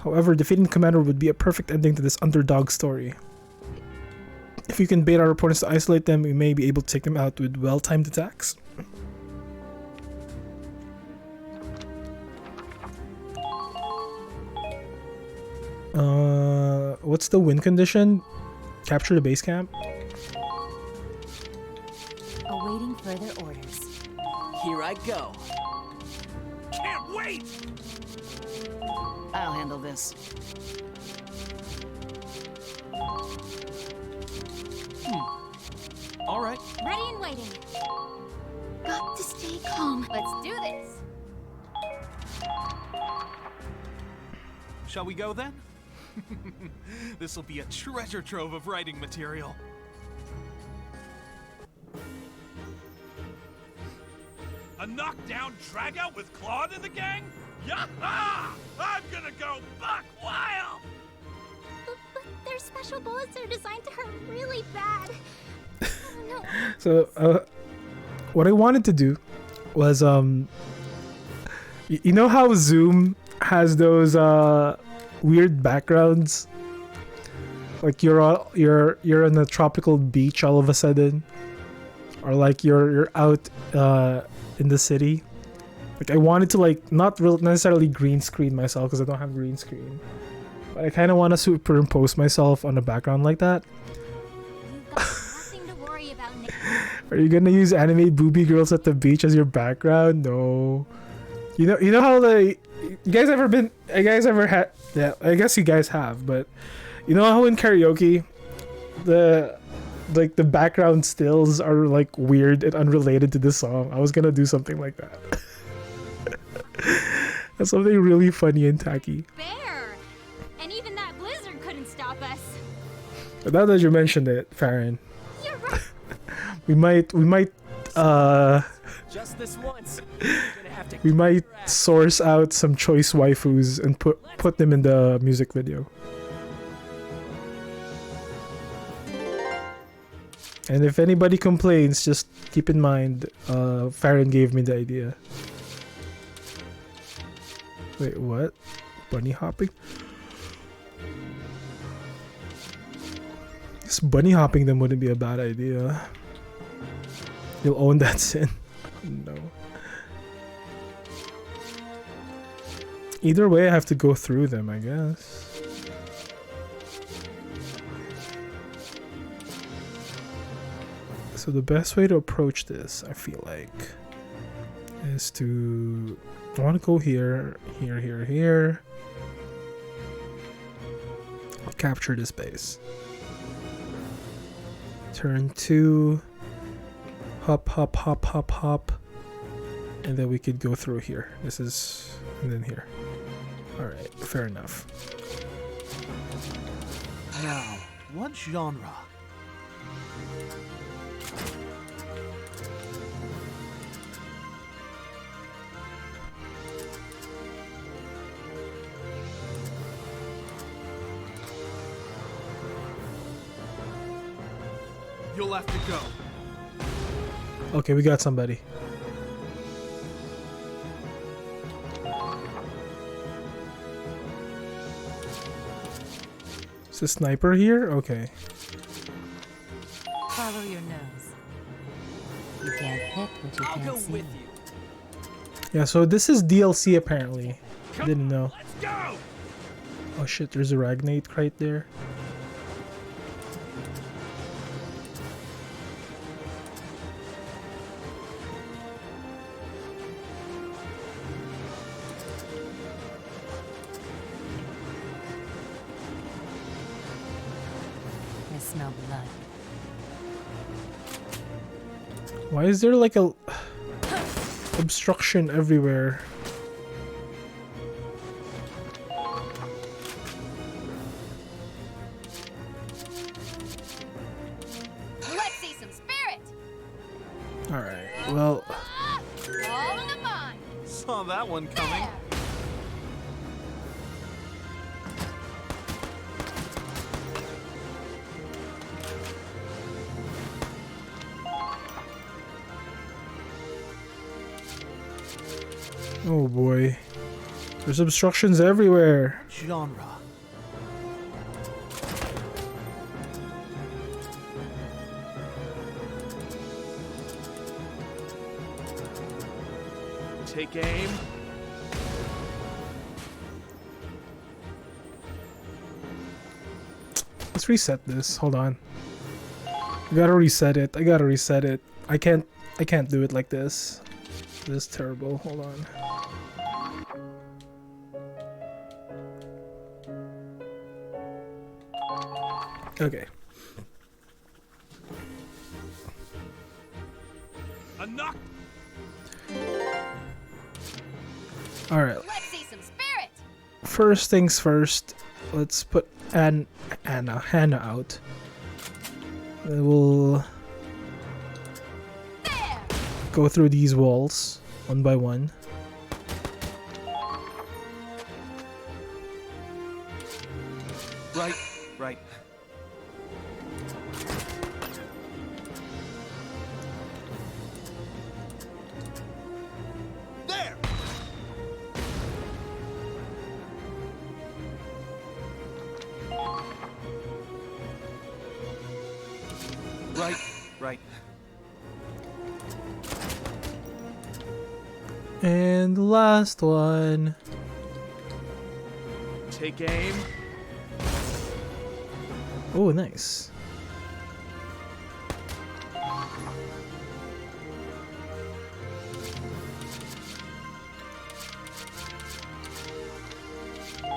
However, defeating the commander would be a perfect ending to this underdog story. If we can bait our opponents to isolate them, we may be able to take them out with well-timed attacks. What's the win condition? Capture the base camp? Awaiting further orders. Here I go. Can't wait! I'll handle this. All right. Ready and waiting. Got to stay calm. Let's do this. Shall we go then? This'll be a treasure trove of writing material. A knockdown dragout with Claude in the gang? Yaha! I'm gonna go buck wild! But their special bullets are designed to hurt really bad. Oh, no. So, what I wanted to do was, you know how Zoom has those weird backgrounds? Like you're on a tropical beach all of a sudden, or like you're out in the city. Like I wanted to like not necessarily green screen myself because I don't have green screen, but I kind of want to superimpose myself on a background like that. You've got nothing to worry about, Nick. Are you gonna use anime booby girls at the beach as your background? No. You know how you guys ever had? Yeah, I guess you guys have, but you know how in karaoke, the background stills are like weird and unrelated to the song. I was gonna do something like that. That's something really funny and tacky. Bear! And even that blizzard couldn't stop us. But now that you mentioned it, Farron, You're right. we might Just this once. we might source out some choice waifus and put them in the music video. And if anybody complains, just keep in mind, Farron gave me the idea. Wait, what? Bunny hopping? Just bunny hopping them wouldn't be a bad idea. You'll own that sin. No. Either way, I have to go through them, I guess. So the best way to approach this, I feel like, is to... I want to go here, here, here, here. Capture this base. Turn 2. Hop, hop, hop, hop, hop. And then we could go through here. This is... and then here. Alright, fair enough. Now, what genre? You'll have to go. Okay, we got somebody. Is a sniper here? Okay. Follow your nose. You can't hit what you I'll can't go see. with you. Yeah, so this is DLC apparently. Didn't know. Let's go! Oh shit, there's a Ragnate right there. smell blood. Why is there like a obstruction everywhere? Let's see some spirit. All right. Well, All in the mind. Saw that one coming. oh boy. There's obstructions everywhere. Genre. Take aim. Let's reset this. Hold on. I gotta reset it. I gotta reset it. I can't do it like this. This is terrible. Hold on. Okay. A knock. Alright. Let's see some spirit. First things first. Let's put Hannah out. We'll go through these walls one by one. Right, right. There! Right, right. And the last one. Take aim. Oh, nice.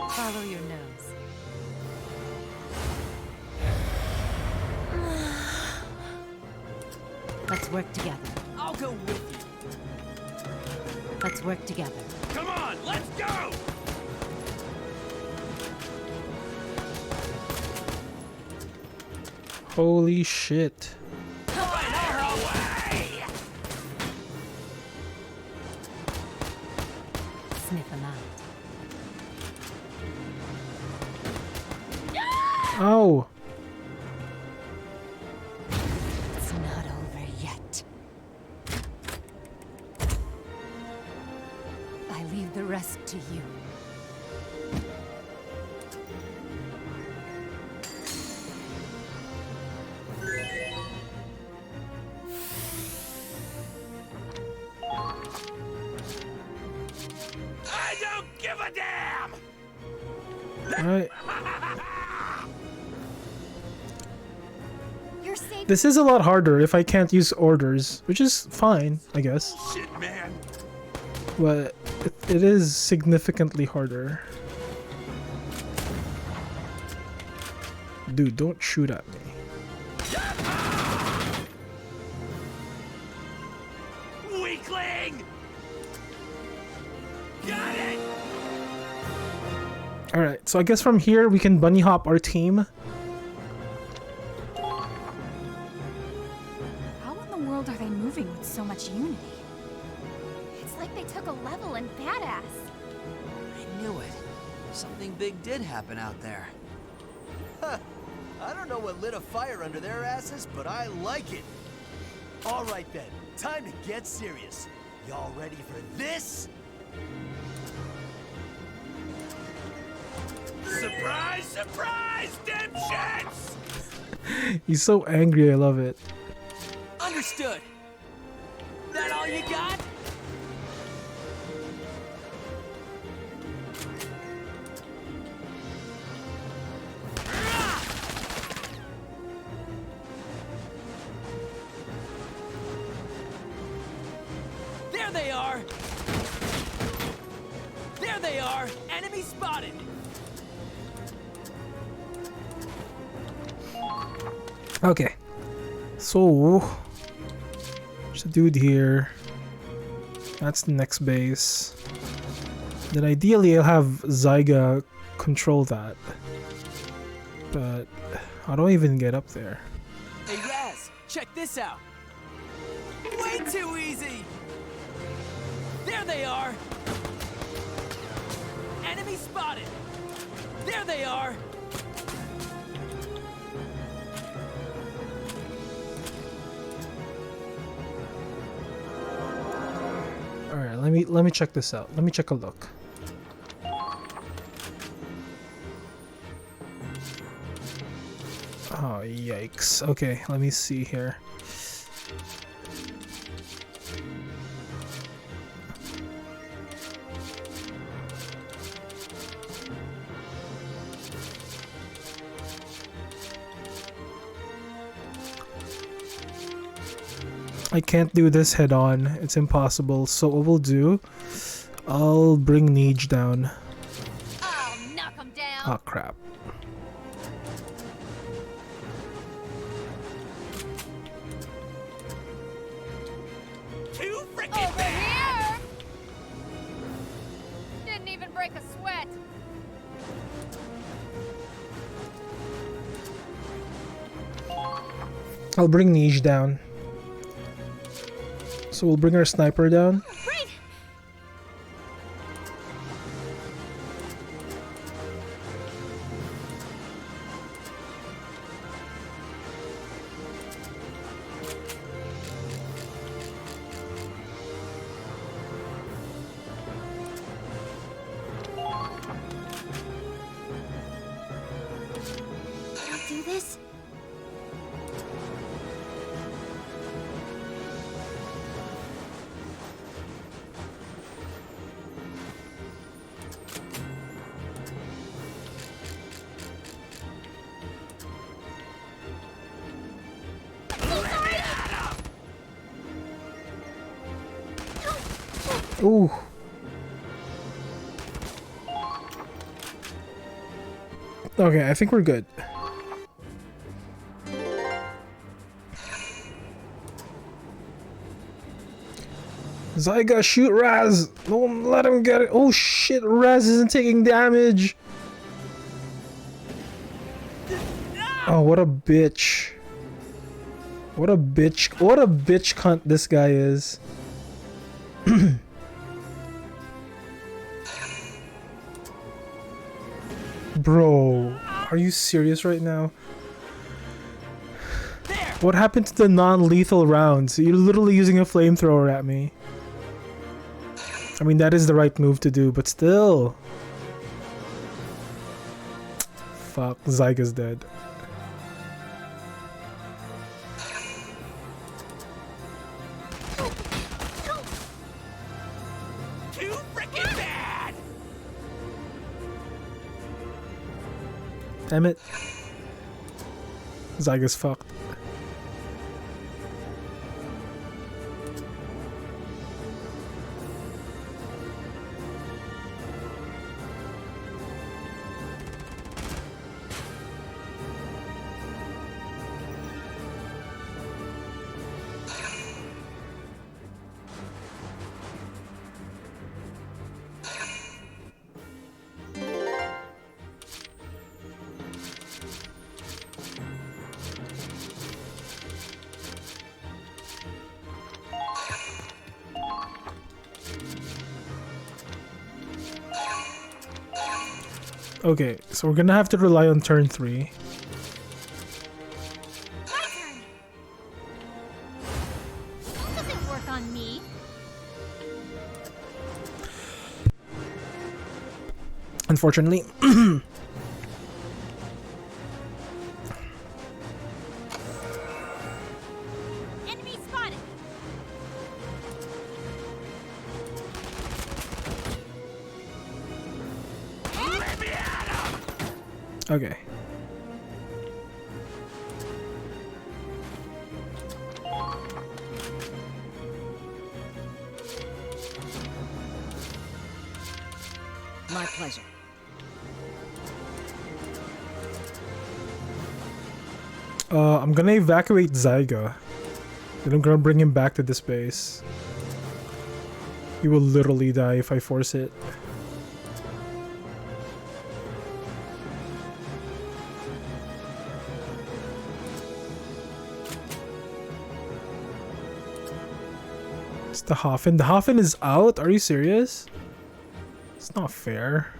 Follow your nose. Let's work together. I'll go with you. Let's work together. Come on, let's go! Holy shit. Fire away! Sniff them out. Oh. It's not over yet. I leave the rest to you. I don't give a damn! Alright. You're safe. This is a lot harder if I can't use orders, which is fine, I guess. Shit, man. But it is significantly harder. Dude, don't shoot at me. Weakling! Got it! Alright, so I guess from here we can bunny hop our team. How in the world are they moving with so much unity? It's like they took a level in badass. I knew it. Something big did happen out there. Huh. I don't know what lit a fire under their asses, but I like it. All right then, time to get serious. Y'all ready for this? Surprise, surprise, dipshits! He's so angry, I love it. Understood. That all you got? There they are! There they are! Enemy spotted! Okay. So there's a dude here. That's the next base. Then ideally I'll have Zyga control that. But how do I even get up there? Hey Raz, check this out. Way too easy. There they are. Enemy spotted. There they are. All right, let me check this out. Let me check a look. Oh, yikes. Okay, let me see here. I can't do this head on. It's impossible. So what we'll do, I'll bring Neej down. I'll knock him down. Oh, crap. Too freaking Over here! Didn't even break a sweat. I'll bring Neej down. So we'll bring our sniper down. Right. Can I do this? Ooh. Okay, I think we're good. Zyga, shoot Raz! Don't let him get it. Oh shit, Raz isn't taking damage. Oh, what a bitch. What a bitch cunt this guy is. Bro, are you serious right now? What happened to the non-lethal rounds? You're literally using a flamethrower at me. I mean, that is the right move to do, but still. Fuck, Zyga's dead. Too freaking bad. Damn it. Zyga's fucked. Okay, so we're gonna have to rely on turn 3. That doesn't work on me. Unfortunately. Enemy spotted. Okay. My pleasure. I'm gonna evacuate Zyga. Then I'm gonna bring him back to this base. He will literally die if I force it. It's the Hafen. The Hafen is out? Are you serious? It's not fair.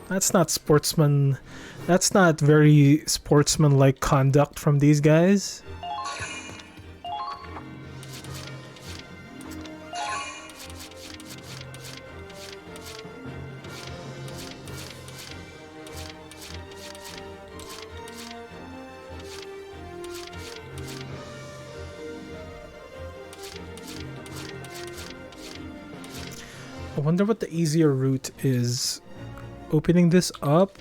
That's not sportsman. That's not very sportsman-like conduct from these guys. I wonder what the easier route is. Opening this up.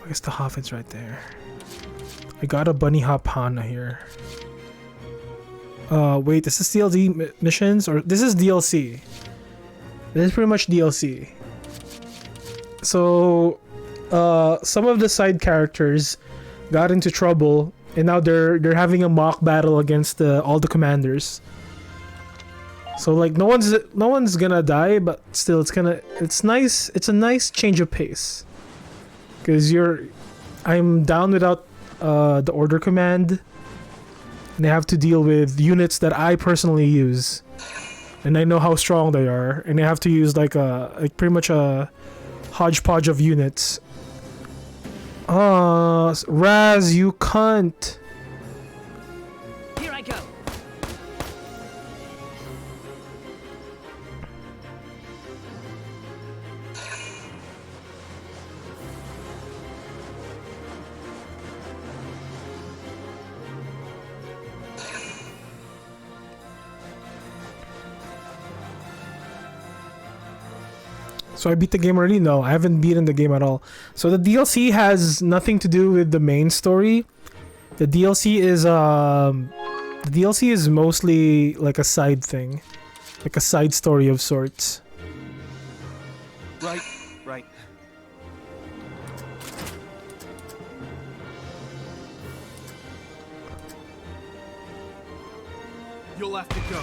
I guess the Hafen's right there. I got a bunny hop Hana here. Wait, is this DLC missions or this is DLC? This is pretty much DLC. So, some of the side characters got into trouble, and now they're having a mock battle against all the commanders. So like no one's gonna die, but still it's nice. It's a nice change of pace. Cause I'm down without the order command, and I have to deal with units that I personally use, and I know how strong they are, and I have to use like pretty much a hodgepodge of units. Raz, you cunt. Here I go. So I beat the game already? No, I haven't beaten the game at all. So the DLC has nothing to do with the main story. The DLC is mostly like a side thing, like a side story of sorts. Right. You'll have to go.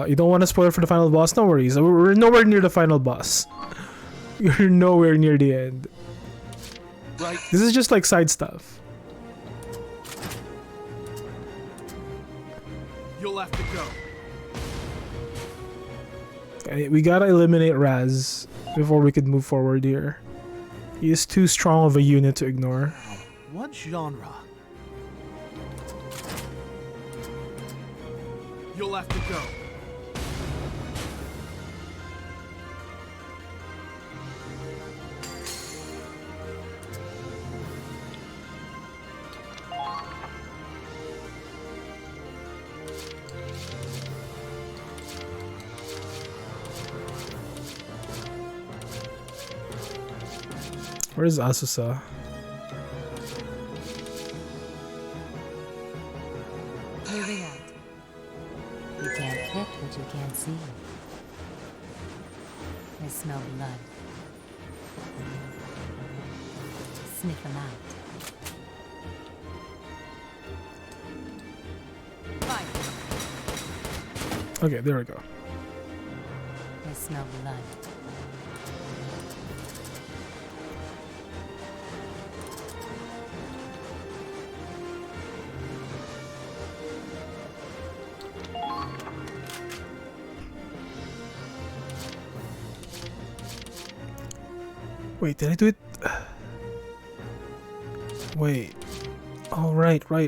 You don't want to spoil for the final boss? No worries. We're nowhere near the final boss. You're nowhere near the end. Right. This is just like side stuff. You'll have to go. Okay, we gotta eliminate Raz before we could move forward here. He is too strong of a unit to ignore. What genre? You'll have to go. Where is Asusa? Moving out. You can't hit what you can't see. I smell blood. Sniff them out. Fire. Okay, there we go. I smell blood. Wait, did I do it? Wait. Oh, right. Follow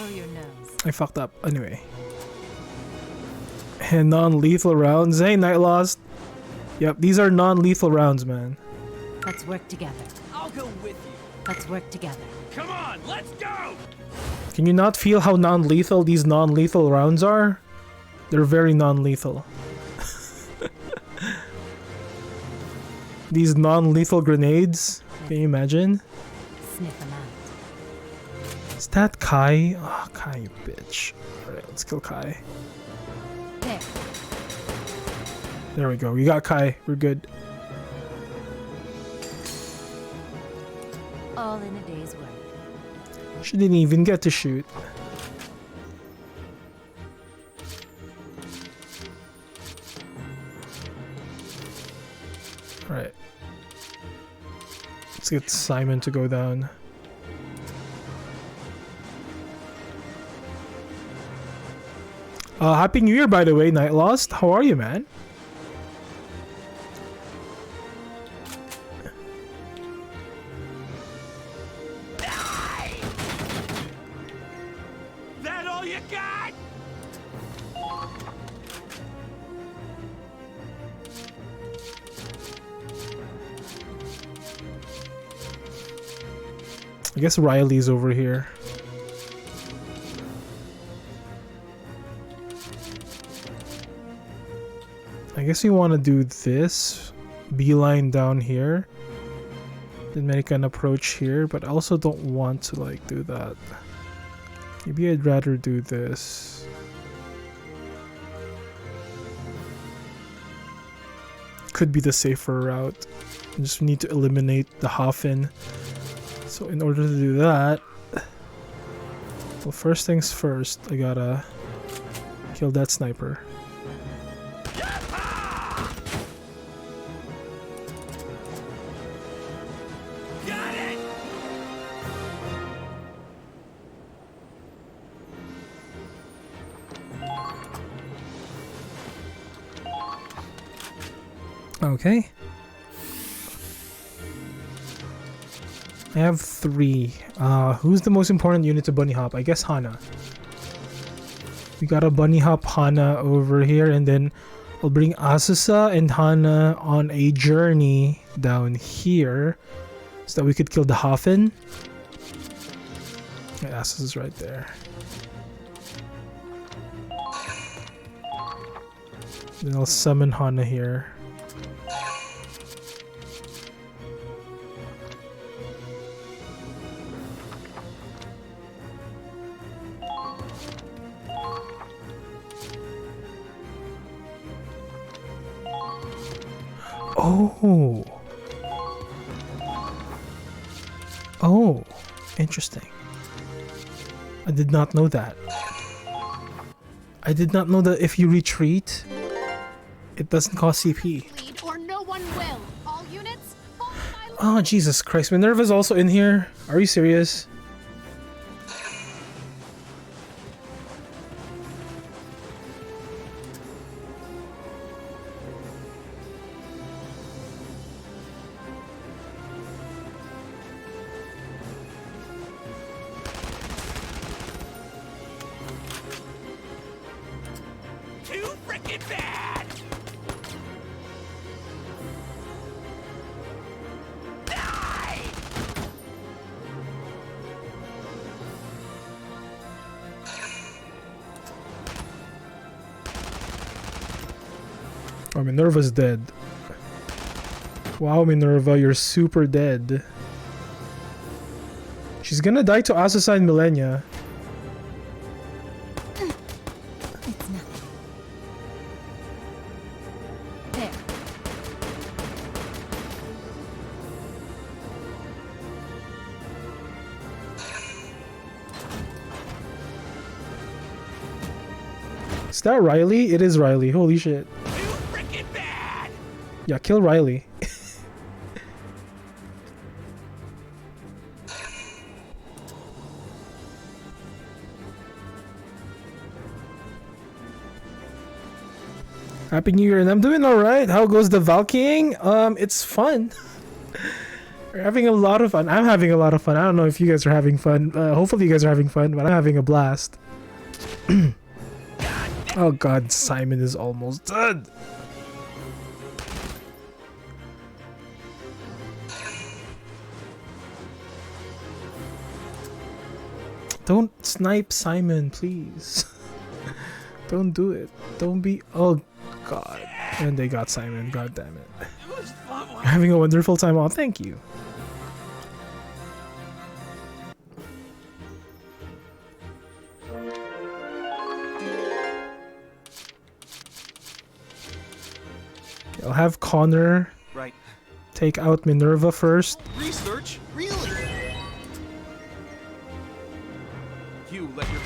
your nose. I fucked up. Anyway. And non-lethal rounds. Hey, Night Lost. Yep, these are non-lethal rounds, man. Let's work together. I'll go with you. Let's work together. Come on, let's go! Can you not feel how non-lethal these non-lethal rounds are? They're very non-lethal. These non-lethal grenades. Can you imagine? Sniff them out. Is that Kai? Oh, Kai, you bitch. Alright, let's kill Kai. There. There we go. We got Kai. We're good. All in a day's work. She didn't even get to shoot. Right. Let's get Simon to go down. Happy New Year, by the way, Night Lost. How are you, man? That all you got? I guess Riley's over here. I guess we want to do this. Beeline down here. Then make an approach here, but I also don't want to like do that. Maybe I'd rather do this. Could be the safer route. I just need to eliminate the Hafen. So in order to do that, well, first things first, I gotta kill that sniper. Got it! Okay. I have 3. Who's the most important unit to bunny hop? I guess Hana. We got a bunny hop Hana over here, and then I'll bring Asusa and Hana on a journey down here so that we could kill the Hafen. Yeah, Asusa's right there. Then I'll summon Hana here. Oh. Oh, interesting. I did not know that. I did not know that if you retreat, it doesn't cost CP. Or no one will. All units, Oh, Jesus Christ. Minerva's also in here. Are you serious? Too frickin' bad! Die! Oh, Minerva's dead. Wow, Minerva, you're super dead. She's gonna die to Asusa and Millennia. It's nothing. There. Is that Riley? It is Riley. Holy shit. Yeah, kill Riley. Happy New Year, and I'm doing alright. How goes the Valkying? It's fun. We're having a lot of fun. I'm having a lot of fun. I don't know if you guys are having fun. Hopefully you guys are having fun, but I'm having a blast. Oh god, Simon is almost dead. Don't snipe Simon, please. Don't do it. Don't be... Oh god. And they got Simon. God damn it. You're having a wonderful time. Oh, thank you. I'll have Connor take out Minerva first. Research? Really?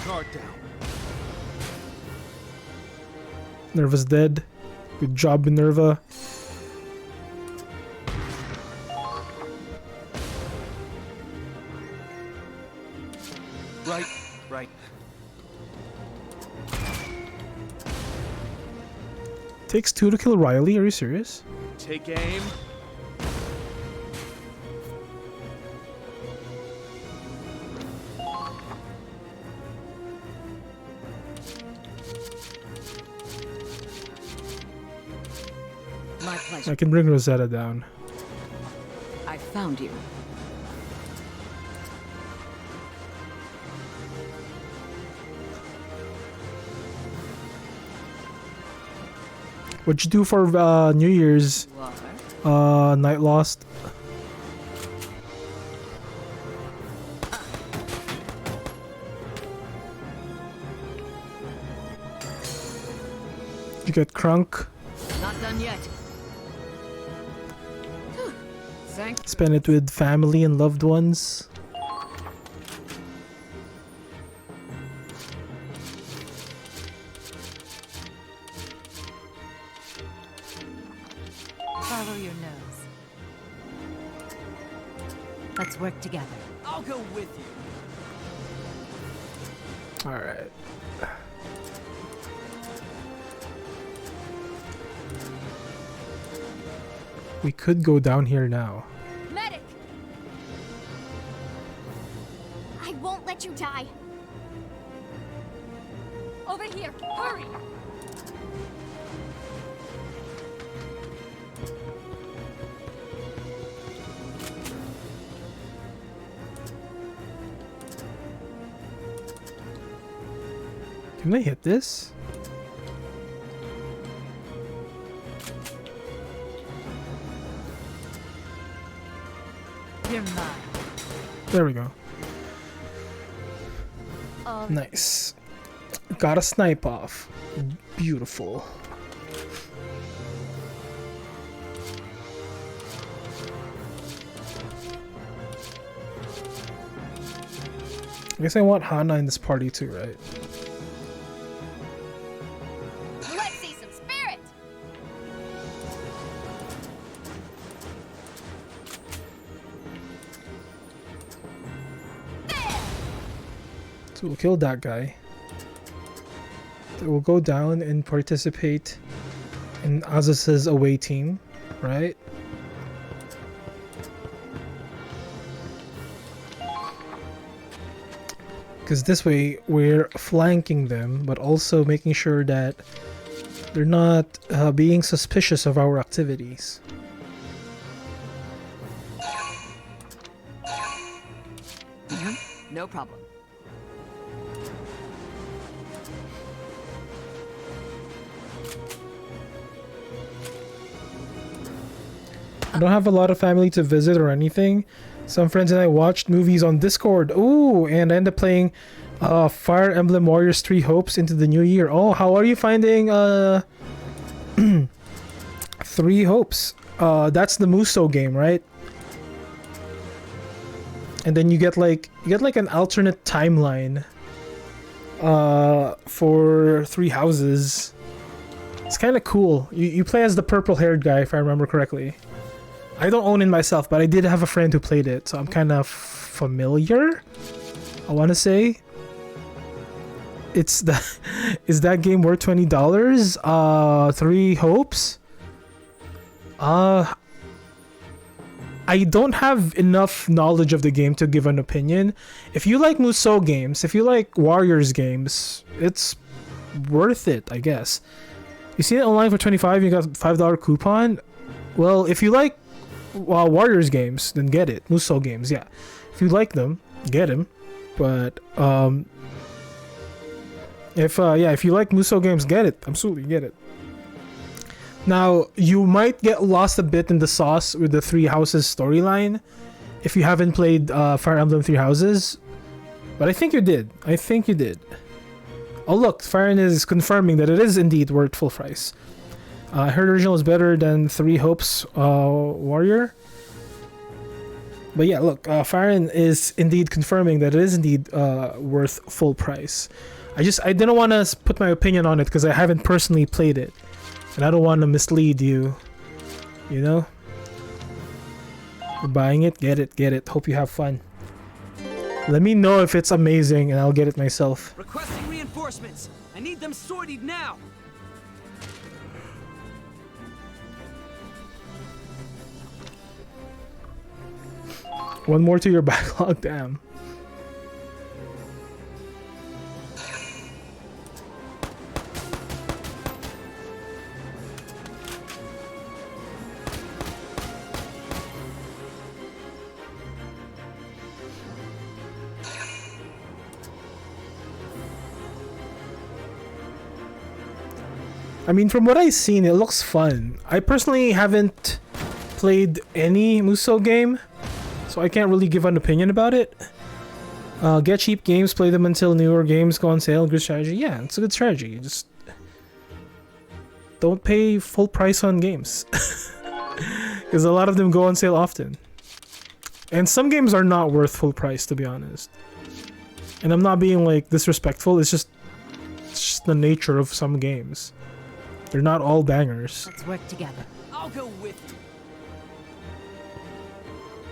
Guard down. Nerva's dead. Good job, Minerva. Right. Takes 2 to kill Riley. Are you serious? Take aim. My pleasure. I can bring Rosetta down. I found you. What'd you do for New Year's? Night Lost. Did you get crunk? Not done yet. Thank. Spend it with family and loved ones. Follow your nose. Let's work together. I'll go with you. All right. We could go down here now. Medic! I won't let you die. Over here, hurry! Can I hit this? You're mine. There we go. Nice. Got a snipe off. Beautiful. I guess I want Hana in this party too, right? Let's see some spirit! So we'll kill that guy. We'll go down and participate in Azus's away team, right? Because this way we're flanking them, but also making sure that they're not being suspicious of our activities. No problem. I don't have a lot of family to visit or anything. Some friends and I watched movies on Discord. Ooh, and I ended up playing Fire Emblem Warriors 3 Hopes into the new year. Oh, how are you finding 3 Hopes? That's the Muso game, right? And then you get like an alternate timeline for 3 houses. It's kind of cool. You play as the purple-haired guy, if I remember correctly. I don't own it myself, but I did have a friend who played it, so I'm kind of familiar. I want to say it's is that game worth $20? 3 Hopes. I don't have enough knowledge of the game to give an opinion. If you like Musou games, if you like Warriors games, it's worth it, I guess. You see it online for $25, you got a $5 coupon. Well, if you like Warriors games, then get it. Musou games, yeah. If you like them, get them. But if you like Musou games, get it. Absolutely, get it. Now, you might get lost a bit in the sauce with the 3 Houses storyline if you haven't played Fire Emblem 3 Houses. But I think you did. Oh look, Firen is confirming that it is indeed worth full price. I heard original is better than 3 Hopes Warrior. But yeah, look, Farron is indeed confirming that it is indeed worth full price. I didn't want to put my opinion on it because I haven't personally played it, and I don't want to mislead you. You know, you're buying it, get it. Hope you have fun. Let me know if it's amazing, and I'll get it myself. Requesting reinforcements. I need them sorted now. One more to your backlog, damn. I mean, from what I've seen, it looks fun. I personally haven't played any Musou game, so I can't really give an opinion about it. Get cheap games, play them until newer games go on sale. Good strategy. Yeah, it's a good strategy. Just don't pay full price on games. Because a lot of them go on sale often. And some games are not worth full price, to be honest. And I'm not being like disrespectful, it's just the nature of some games. They're not all bangers. Let's work together. I'll go with you.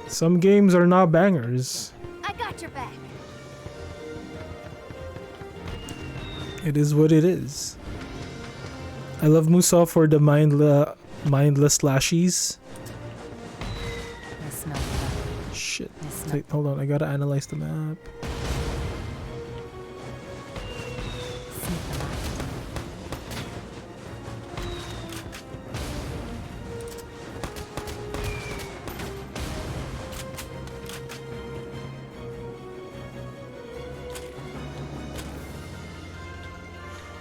Some games are not bangers. I got your back. It is what it is. I love Musou for the mindless slashies. I smell blood. Shit. I smell Wait, hold on, I gotta analyze the map.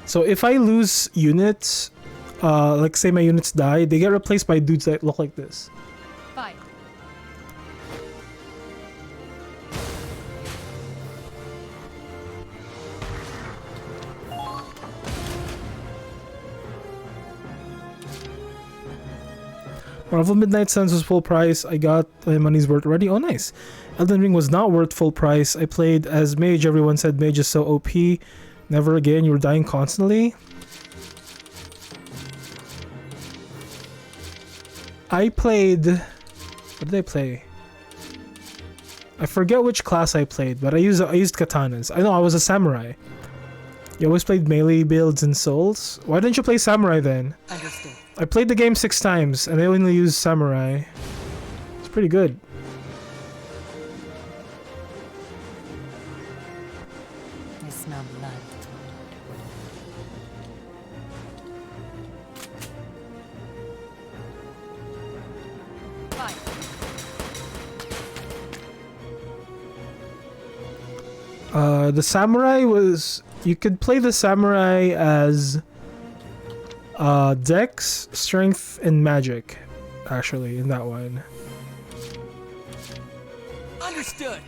So if I lose units, like say my units die, they get replaced by dudes that look like this. Fight. Marvel Midnight Suns was full price. I got my money's worth already. Oh, nice. Elden Ring was not worth full price. I played as Mage. Everyone said Mage is so OP. Never again. You were dying constantly. I played... What did I play? I forget which class I played, but I used katanas. I know I was a samurai. You always played melee builds in Souls? Why didn't you play samurai then? Understood. I played the game 6 times, and I only used samurai. It's pretty good. I smell blood. The samurai was... You could play the samurai as... Dex, Strength, and Magic. Actually, in that one. Understood.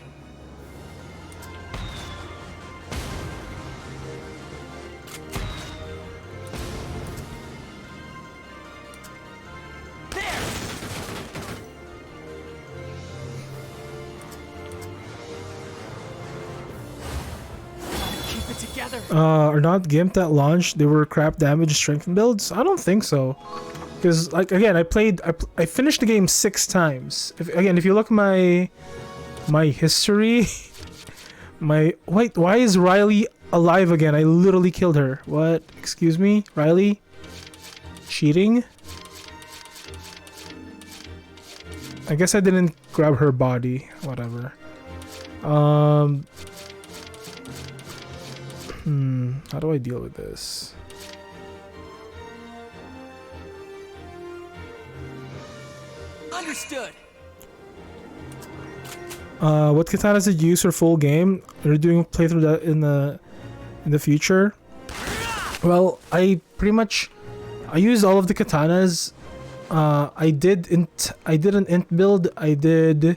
Are not gimped at launch? They were crap damage strength builds? I don't think so. Because, like, again, I finished the game 6 times. If you look my history, wait, why is Riley alive again? I literally killed her. What? Excuse me, Riley? Cheating? I guess I didn't grab her body. Whatever. How do I deal with this? Understood. What katanas did you use for full game? Are you doing a playthrough that in the future? Well, I used all of the katanas. I did an int build. I did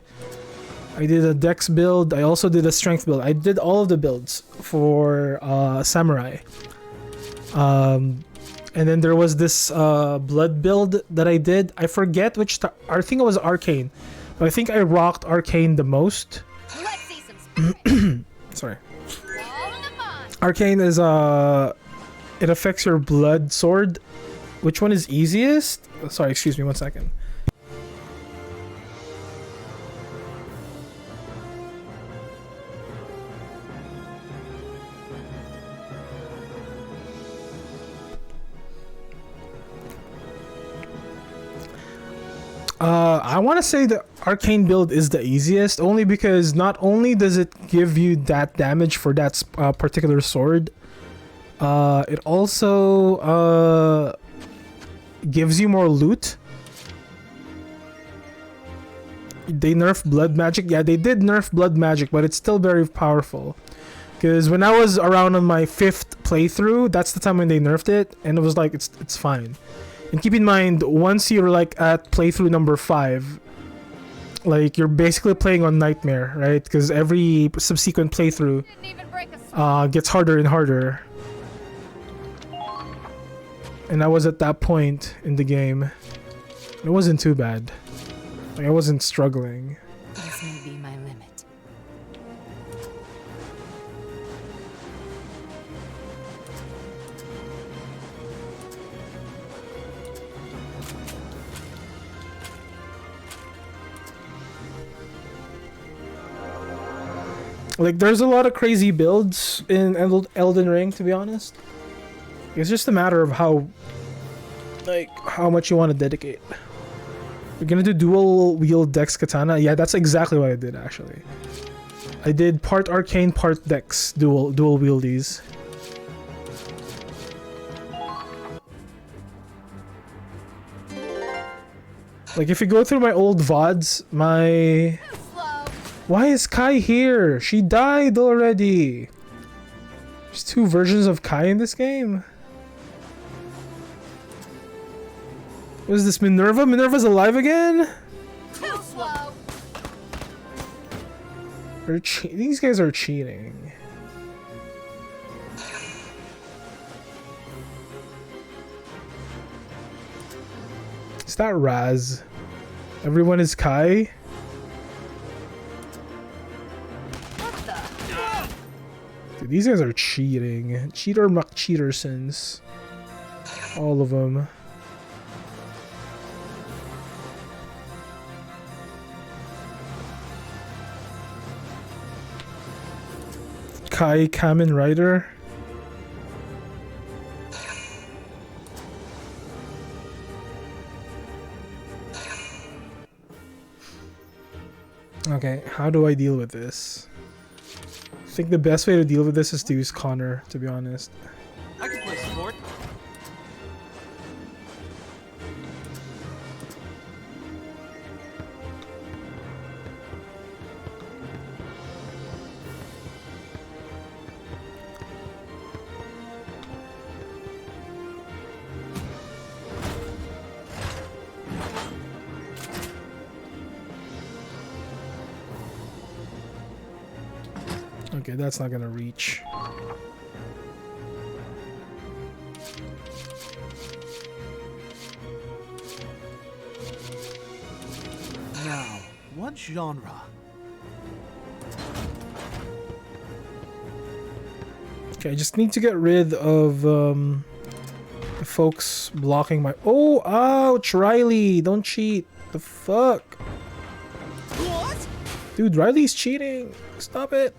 a dex build. I also did a strength build. I did all of the builds for samurai. And then there was this blood build that I did. I forget which I think it was arcane, But I think I rocked Arcane the most. Let's see some spirit. Sorry. All in the mind. Arcane is it affects your blood sword. Which one is easiest? Sorry, excuse me 1 second. I want to say the Arcane build is the easiest, only because not only does it give you that damage for that particular sword, it also gives you more loot. They nerfed blood magic. Yeah, they did nerf blood magic, but it's still very powerful. Because when I was around on my 5th playthrough, that's the time when they nerfed it, and it was like, it's fine. And keep in mind, once you're like at playthrough number 5, like you're basically playing on Nightmare, right? Because every subsequent playthrough gets harder and harder. And I was at that point in the game. It wasn't too bad. Like, I wasn't struggling. This may be my limit. Like, there's a lot of crazy builds in Elden Ring, to be honest. It's just a matter of how much you want to dedicate. You're gonna do dual wield Dex Katana? Yeah, that's exactly what I did, actually. I did part Arcane, part Dex, dual wieldies. Like, if you go through my old VODs, Why is Kai here? She died already. There's 2 versions of Kai in this game. What is this, Minerva? Minerva's alive again? Too slow. These guys are cheating. Is that Raz? Everyone is Kai? Dude, these guys are cheating. Cheater McCheatersons. All of them. Kai Kamen Rider. Okay, how do I deal with this? I think the best way to deal with this is to use Connor, to be honest. I can play support. Okay, that's not gonna reach. Now, what genre? Okay, I just need to get rid of the folks blocking my— Oh, ouch, Riley, don't cheat. The fuck? What? Dude, Riley's cheating. Stop it.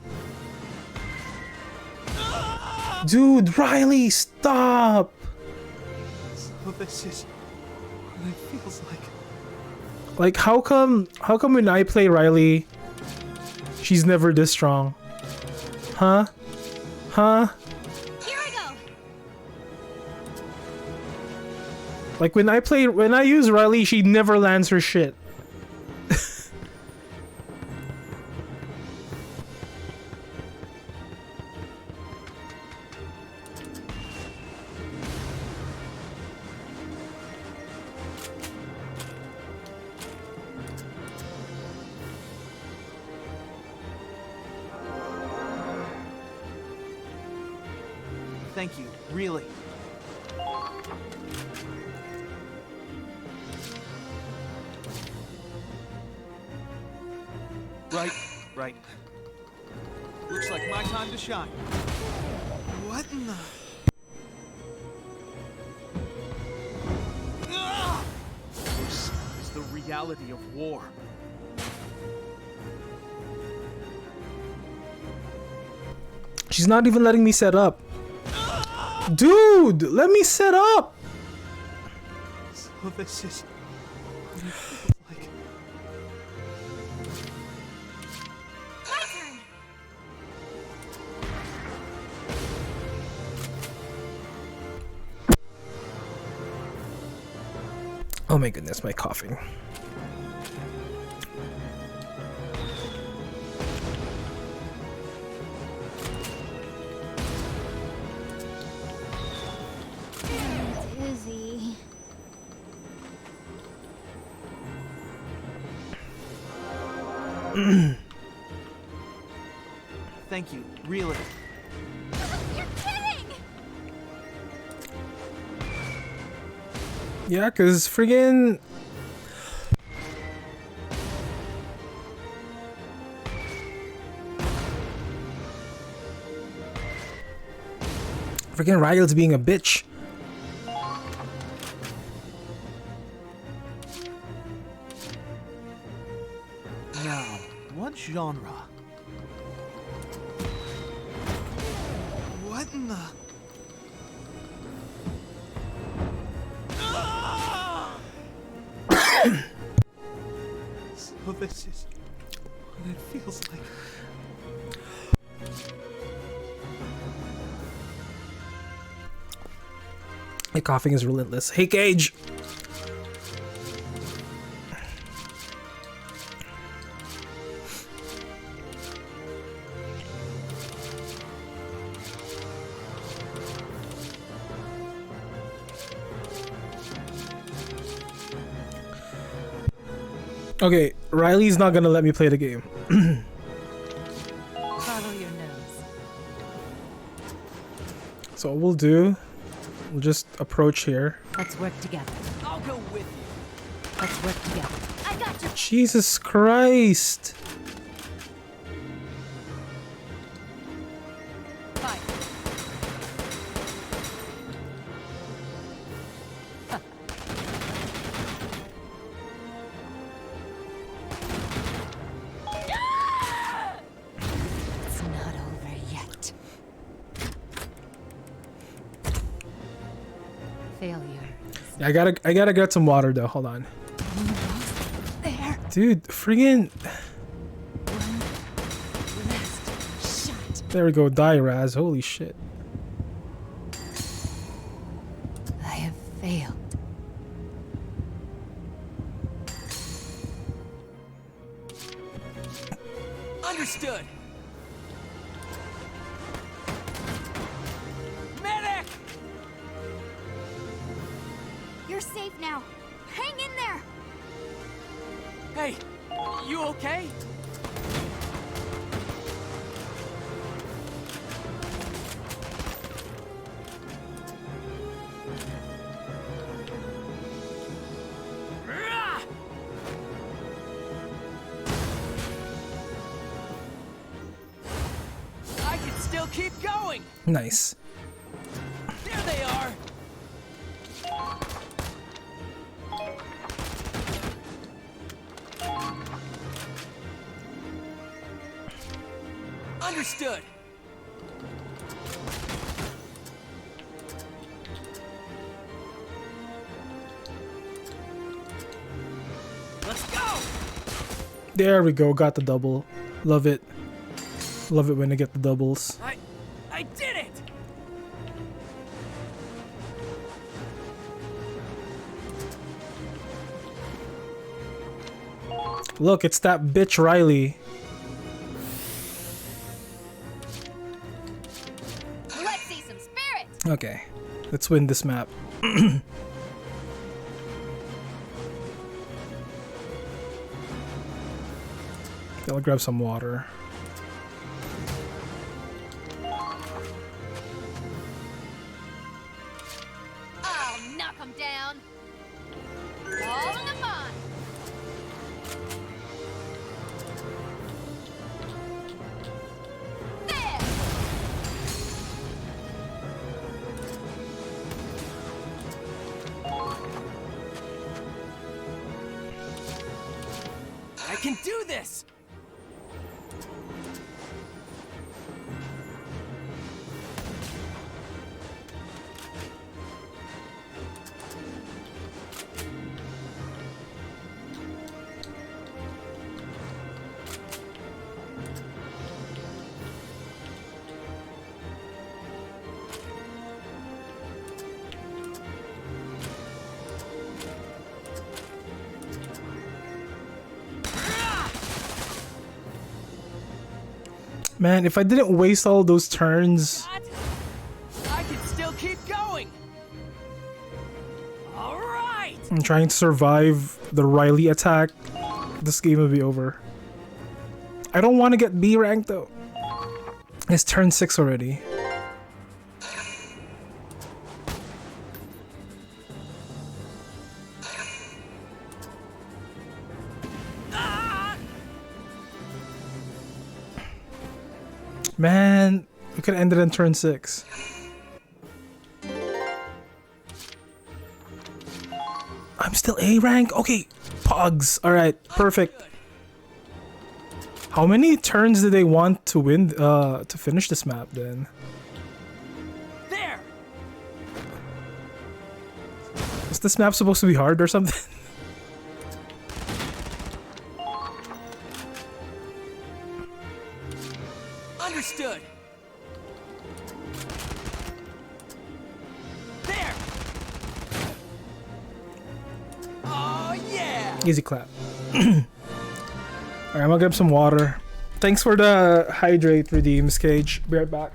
Dude, Riley, stop! So this is what it feels like. Like, how come when I play Riley, she's never this strong? Huh? Huh? Here I go. Like, when I use Riley, she never lands her shit. Thank you, really. Right. Looks like my time to shine. What in the... This is the reality of war. She's not even letting me set up. Dude, let me set up. So this is what it feels like. My turn. Oh my goodness, my coughing. Dizzy. Thank you, really. You're kidding! Yeah, cause friggin' Ryle's being a bitch. Now, what genre? What in the... So this is what it feels like. My coughing is relentless. Hey, Cage! Okay, Riley's not gonna let me play the game. Follow your nose. So what we'll do, we'll just approach here. Let's work together. I'll go with you. Let's work together. I got you. Jesus Christ! Fire. It's not over yet. Failure. I gotta get some water though. Hold on. There. Dude, friggin'. Shut. There we go, die Raz. Holy shit. I have failed. Understood. Medic! You're safe now. Hang in there. Hey, you okay? Rah! I can still keep going. Nice. There they are. Understood. Let's go. There we go, got the double. Love it. Love it when I get the doubles. I did it. Look, it's that bitch Riley. Let's see some spirit. Okay, let's win this map. I'll grab some water. I'll knock him down. All in the fun. can do this! Man, if I didn't waste all those turns... I can still keep going! Alright! I'm trying to survive the Riley attack. This game will be over. I don't want to get B rank though. It's turn 6 already. Man, we could end it in turn 6. I'm still A rank? Okay, Pogs. Alright, perfect. How many turns do they want to win to finish this map then? There! Is this map supposed to be hard or something? Understood! There! Oh yeah! Easy clap. Alright, I'm gonna grab some water. Thanks for the hydrate redeems, Cage. Be right back.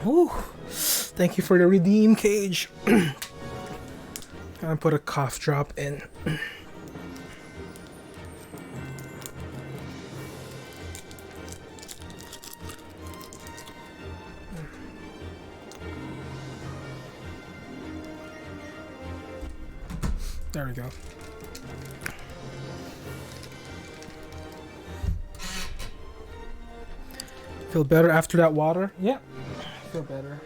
Ooh, thank you for the redeem, Cage. I'm gonna put a cough drop in. There we go. Feel better after that water? Yeah. Feel better.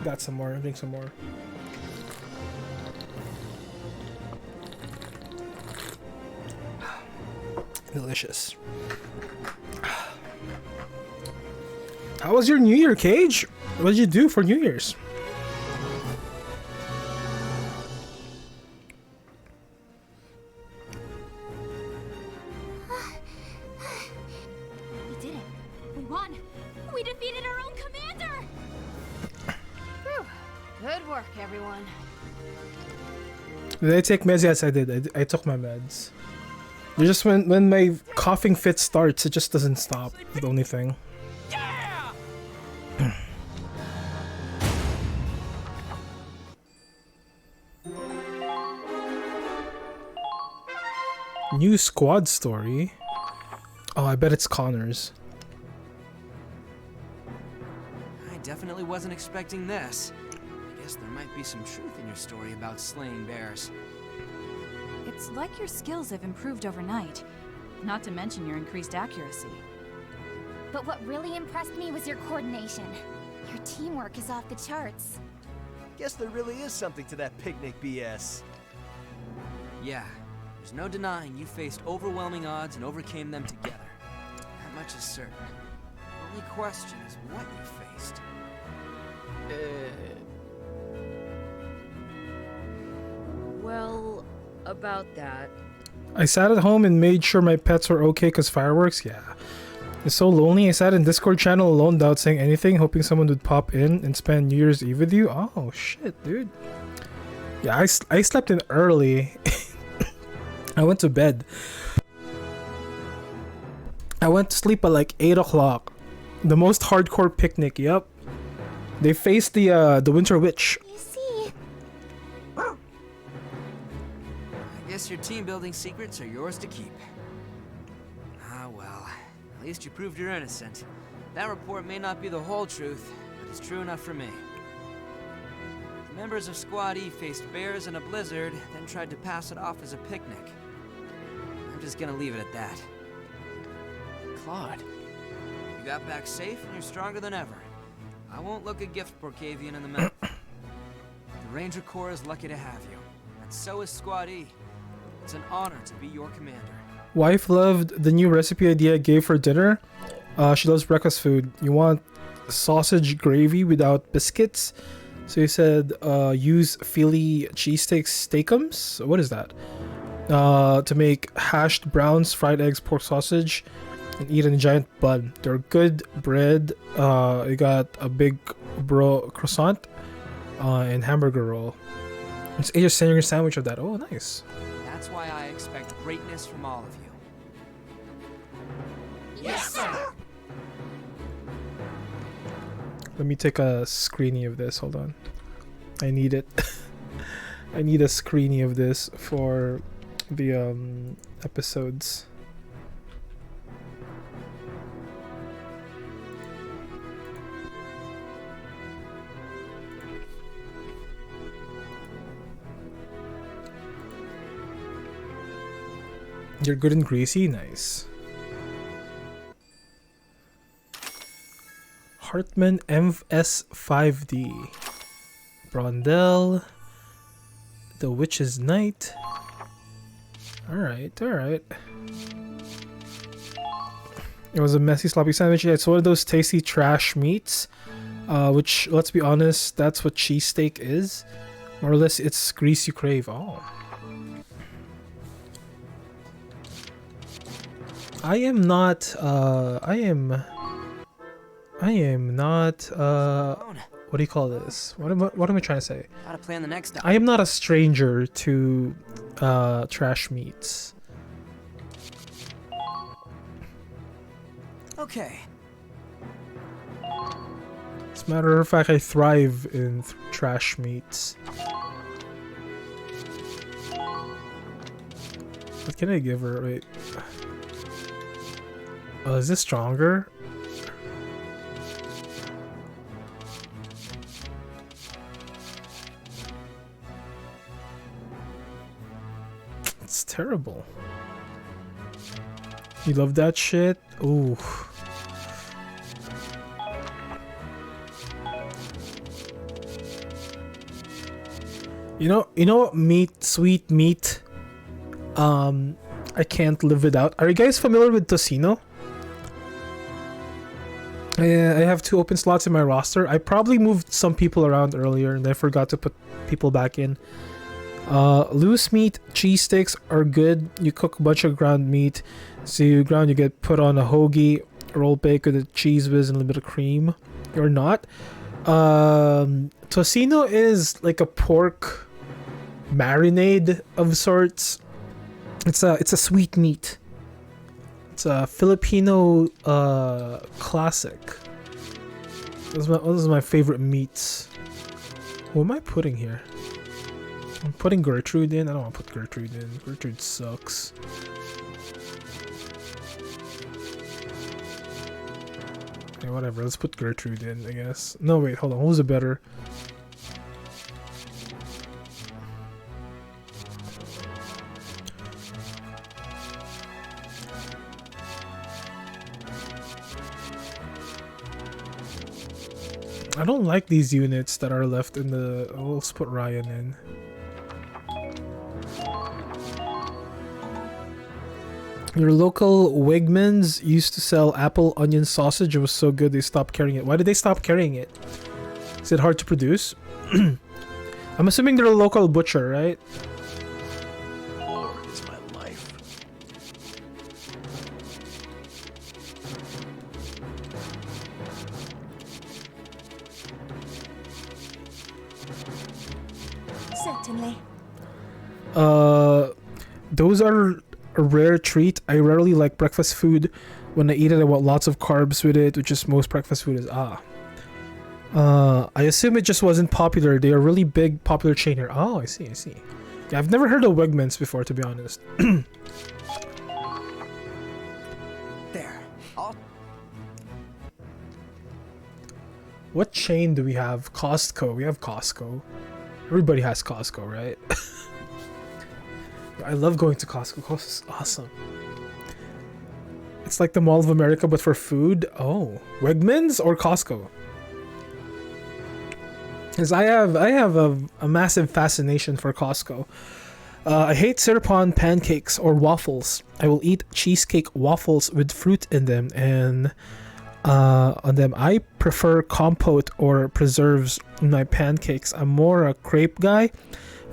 Got some more. Drink some more. Delicious. How was your New Year, Cage? What did you do for New Year's? Did I take meds? Yes, I did. I took my meds. It's just when my coughing fit starts, it just doesn't stop. That's the only thing. Yeah! New squad story? Oh, I bet it's Connor's. I definitely wasn't expecting this. I guess there might be some truth in your story about slaying bears. It's like your skills have improved overnight, not to mention your increased accuracy. But what really impressed me was your coordination. Your teamwork is off the charts. Guess there really is something to that picnic BS. Yeah, there's no denying you faced overwhelming odds and overcame them together. That much is certain. The only question is what you faced. Well, about that. I sat at home and made sure my pets were okay because fireworks, yeah. It's so lonely. I sat in Discord channel alone without saying anything, hoping someone would pop in and spend New Year's Eve with you. Oh, shit, dude. Yeah, I slept in early. I went to bed. I went to sleep at like 8 o'clock. The most hardcore picnic. Yep. They faced the Winter Witch. You see, I guess your team building secrets are yours to keep. Ah, well. At least you proved you're innocent. That report may not be the whole truth, but it's true enough for me. The members of Squad E faced bears in a blizzard, then tried to pass it off as a picnic. I'm just gonna leave it at that. Claude. You got back safe and you're stronger than ever. I won't look a gift Borkavian in the mouth. The Ranger Corps is lucky to have you, and so is Squad E. It's an honor to be your commander. Wife loved the new recipe idea I gave for dinner. She loves breakfast food. You want sausage gravy without biscuits? So you said use Philly cheesesteak steakums. What is that? To make hashed browns, fried eggs, pork sausage, and eat in a giant bun. They're good bread. You got a big croissant and hamburger roll. It's just sending a sandwich of that. Oh, nice. That's why I expect greatness from all of you. yes, sir. Let me take a screenie of this. Hold on. I need it. I need a screenie of this for the episodes. You're good and greasy? Nice. Hartman MS5D. Brondell. The Witch's Night. Alright, alright. It was a messy, sloppy sandwich. Yeah, it's one of those tasty trash meats. Which, let's be honest, that's what cheesesteak is. More or less, it's grease you crave. Oh. I am not, I am not, what do you call this? What am I trying to say? Gotta plan the next time. I am not a stranger to, trash meats. Okay. As a matter of fact, I thrive in trash meats. What can I give her? Wait. Is this stronger? It's terrible. You love that shit? Ooh. You know what meat, sweet meat, I can't live without. Are you guys familiar with tocino? I have 2 open slots in my roster. I probably moved some people around earlier and I forgot to put people back in. Loose meat cheese sticks are good. You cook a bunch of ground meat. So you get put on a hoagie, roll bake with a cheese whiz and a little bit of cream. Or not. Tocino is like a pork marinade of sorts. It's a sweet meat. It's a Filipino classic. Those are my favorite meats. What am I putting here? I'm putting Gertrude in. I don't want to put Gertrude in. Gertrude sucks. Okay, whatever. Let's put Gertrude in, I guess. No, wait. Hold on. Who's a better? I don't like these units that are left in the... Oh, let's put Ryan in. Your local Wegmans used to sell apple onion sausage. It was so good they stopped carrying it. Why did they stop carrying it? Is it hard to produce? I'm assuming they're a local butcher, right? War is my life. Certainly. Those are a rare treat. I rarely like breakfast food, When I eat it, I want lots of carbs with it, which is most breakfast food is. I assume it just wasn't popular. They are really big, popular chain here. Oh, I see. Yeah, I've never heard of Wegmans before, to be honest. There. What chain do we have? Costco. We have Costco. Everybody has Costco, right? I love going to Costco. Costco's awesome. It's like the Mall of America, but for food. Oh, Wegmans or Costco? Because I have a massive fascination for Costco. I hate syrup on pancakes or waffles. I will eat cheesecake waffles with fruit in them, and on them I prefer compote or preserves in my pancakes. I'm more a crepe guy.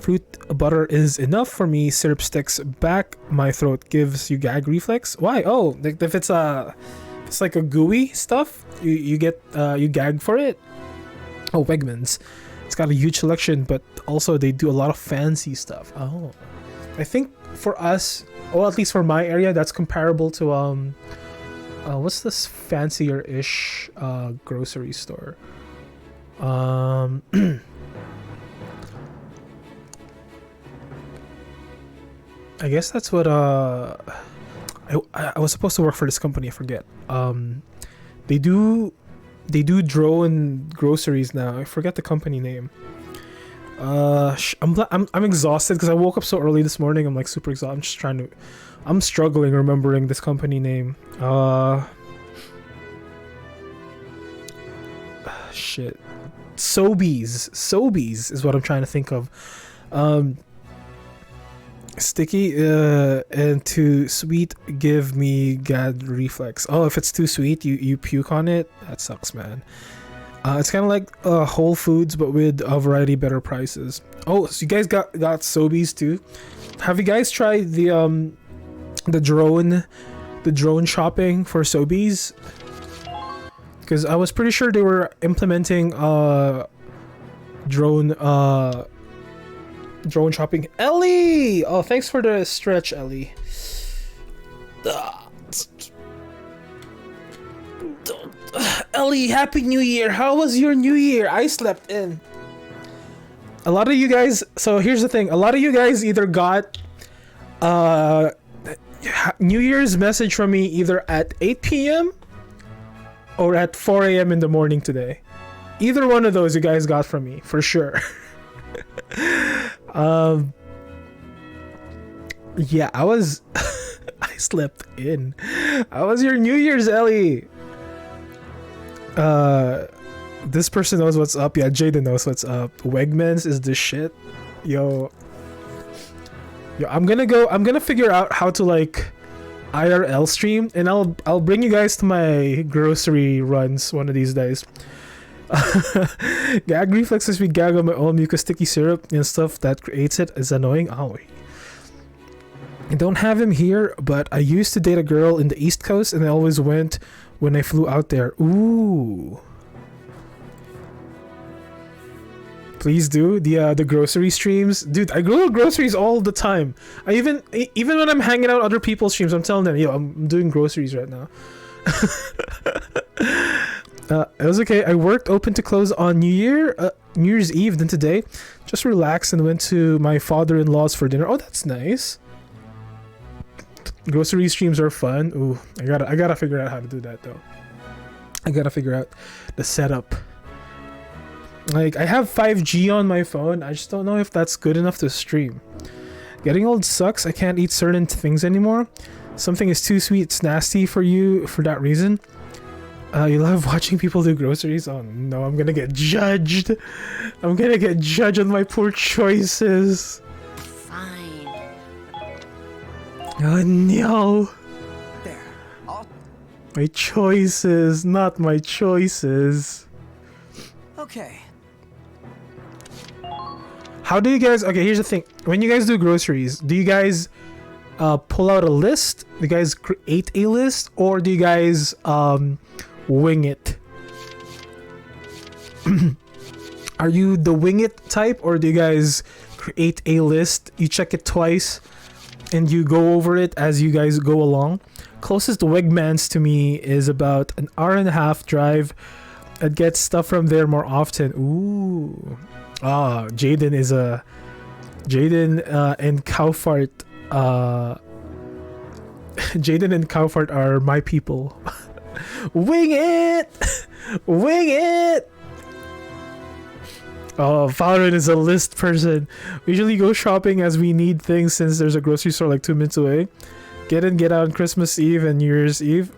Fruit butter is enough for me. Syrup sticks back my throat, gives you gag reflex. Why? Oh, like if it's like a gooey stuff, you gag for it. Oh, Wegmans. It's got a huge selection, but also they do a lot of fancy stuff. Oh, I think for us, or at least for my area, that's comparable to what's this fancier-ish grocery store? I guess that's what I was supposed to work for this company. I forget. They do drone groceries now. I forget the company name. I'm exhausted because I woke up so early this morning. I'm like super exhausted. I'm struggling remembering this company name. Shit. Sobeys is what I'm trying to think of. Sticky and too sweet give me gag reflex. Oh, if it's too sweet, you puke on it. That sucks, man. It's kind of like Whole Foods, but with a variety better prices. Oh, so you guys got Sobeys too? Have you guys tried the drone shopping for Sobeys? Because I was pretty sure they were implementing drone shopping. Ellie! Oh, thanks for the stretch, Ellie. Ellie, Happy New Year. How was your New Year? I slept in. A lot of you guys... So here's the thing. A lot of you guys either got New Year's message from me either at 8 p.m. or at 4 a.m. in the morning today. Either one of those you guys got from me, for sure. Yeah, I was I slept in. How was your New Year's, Ellie? This person knows what's up. Yeah, Jaden knows what's up. Wegmans is the shit. Yo, I'm gonna figure out how to like IRL stream, and I'll bring you guys to my grocery runs one of these days. Gag reflexes, we gag on my own mucus sticky syrup and stuff that creates it is annoying. Oh, I don't have him here, but I used to date a girl in the East Coast, and I always went when I flew out there. Ooh, please do the grocery streams, dude. I go to groceries all the time. I even when I'm hanging out other people's streams, I'm telling them, yo, I'm doing groceries right now. It was okay. I worked open to close on New Year's Eve. Then today, just relaxed and went to my father-in-law's for dinner. Oh, that's nice. Grocery streams are fun. Ooh, I gotta figure out how to do that though. I gotta figure out the setup. Like, I have 5G on my phone. I just don't know if that's good enough to stream. Getting old sucks. I can't eat certain things anymore. Something is too sweet, it's nasty for you for that reason. You love watching people do groceries? Oh no, I'm gonna get judged. I'm gonna get judged on my poor choices. Fine. Oh no. There. My choices, not my choices. Okay. How do you guys... Okay, here's the thing. When you guys do groceries, do you guys pull out a list? Do you guys create a list? Or do you guys... wing it? Are you the wing it type, or do you guys create a list, you check it twice, and you go over it as you guys go along. Closest Wegmans to me is about an hour and a half drive. I'd get stuff from there more often. Ooh. Jaden and Kaufart. Jaden and Kaufart are my people. Wing it! Wing it! Oh, Valorant is a list person. We usually go shopping as we need things since there's a grocery store like 2 minutes away. Get in, get out on Christmas Eve and New Year's Eve.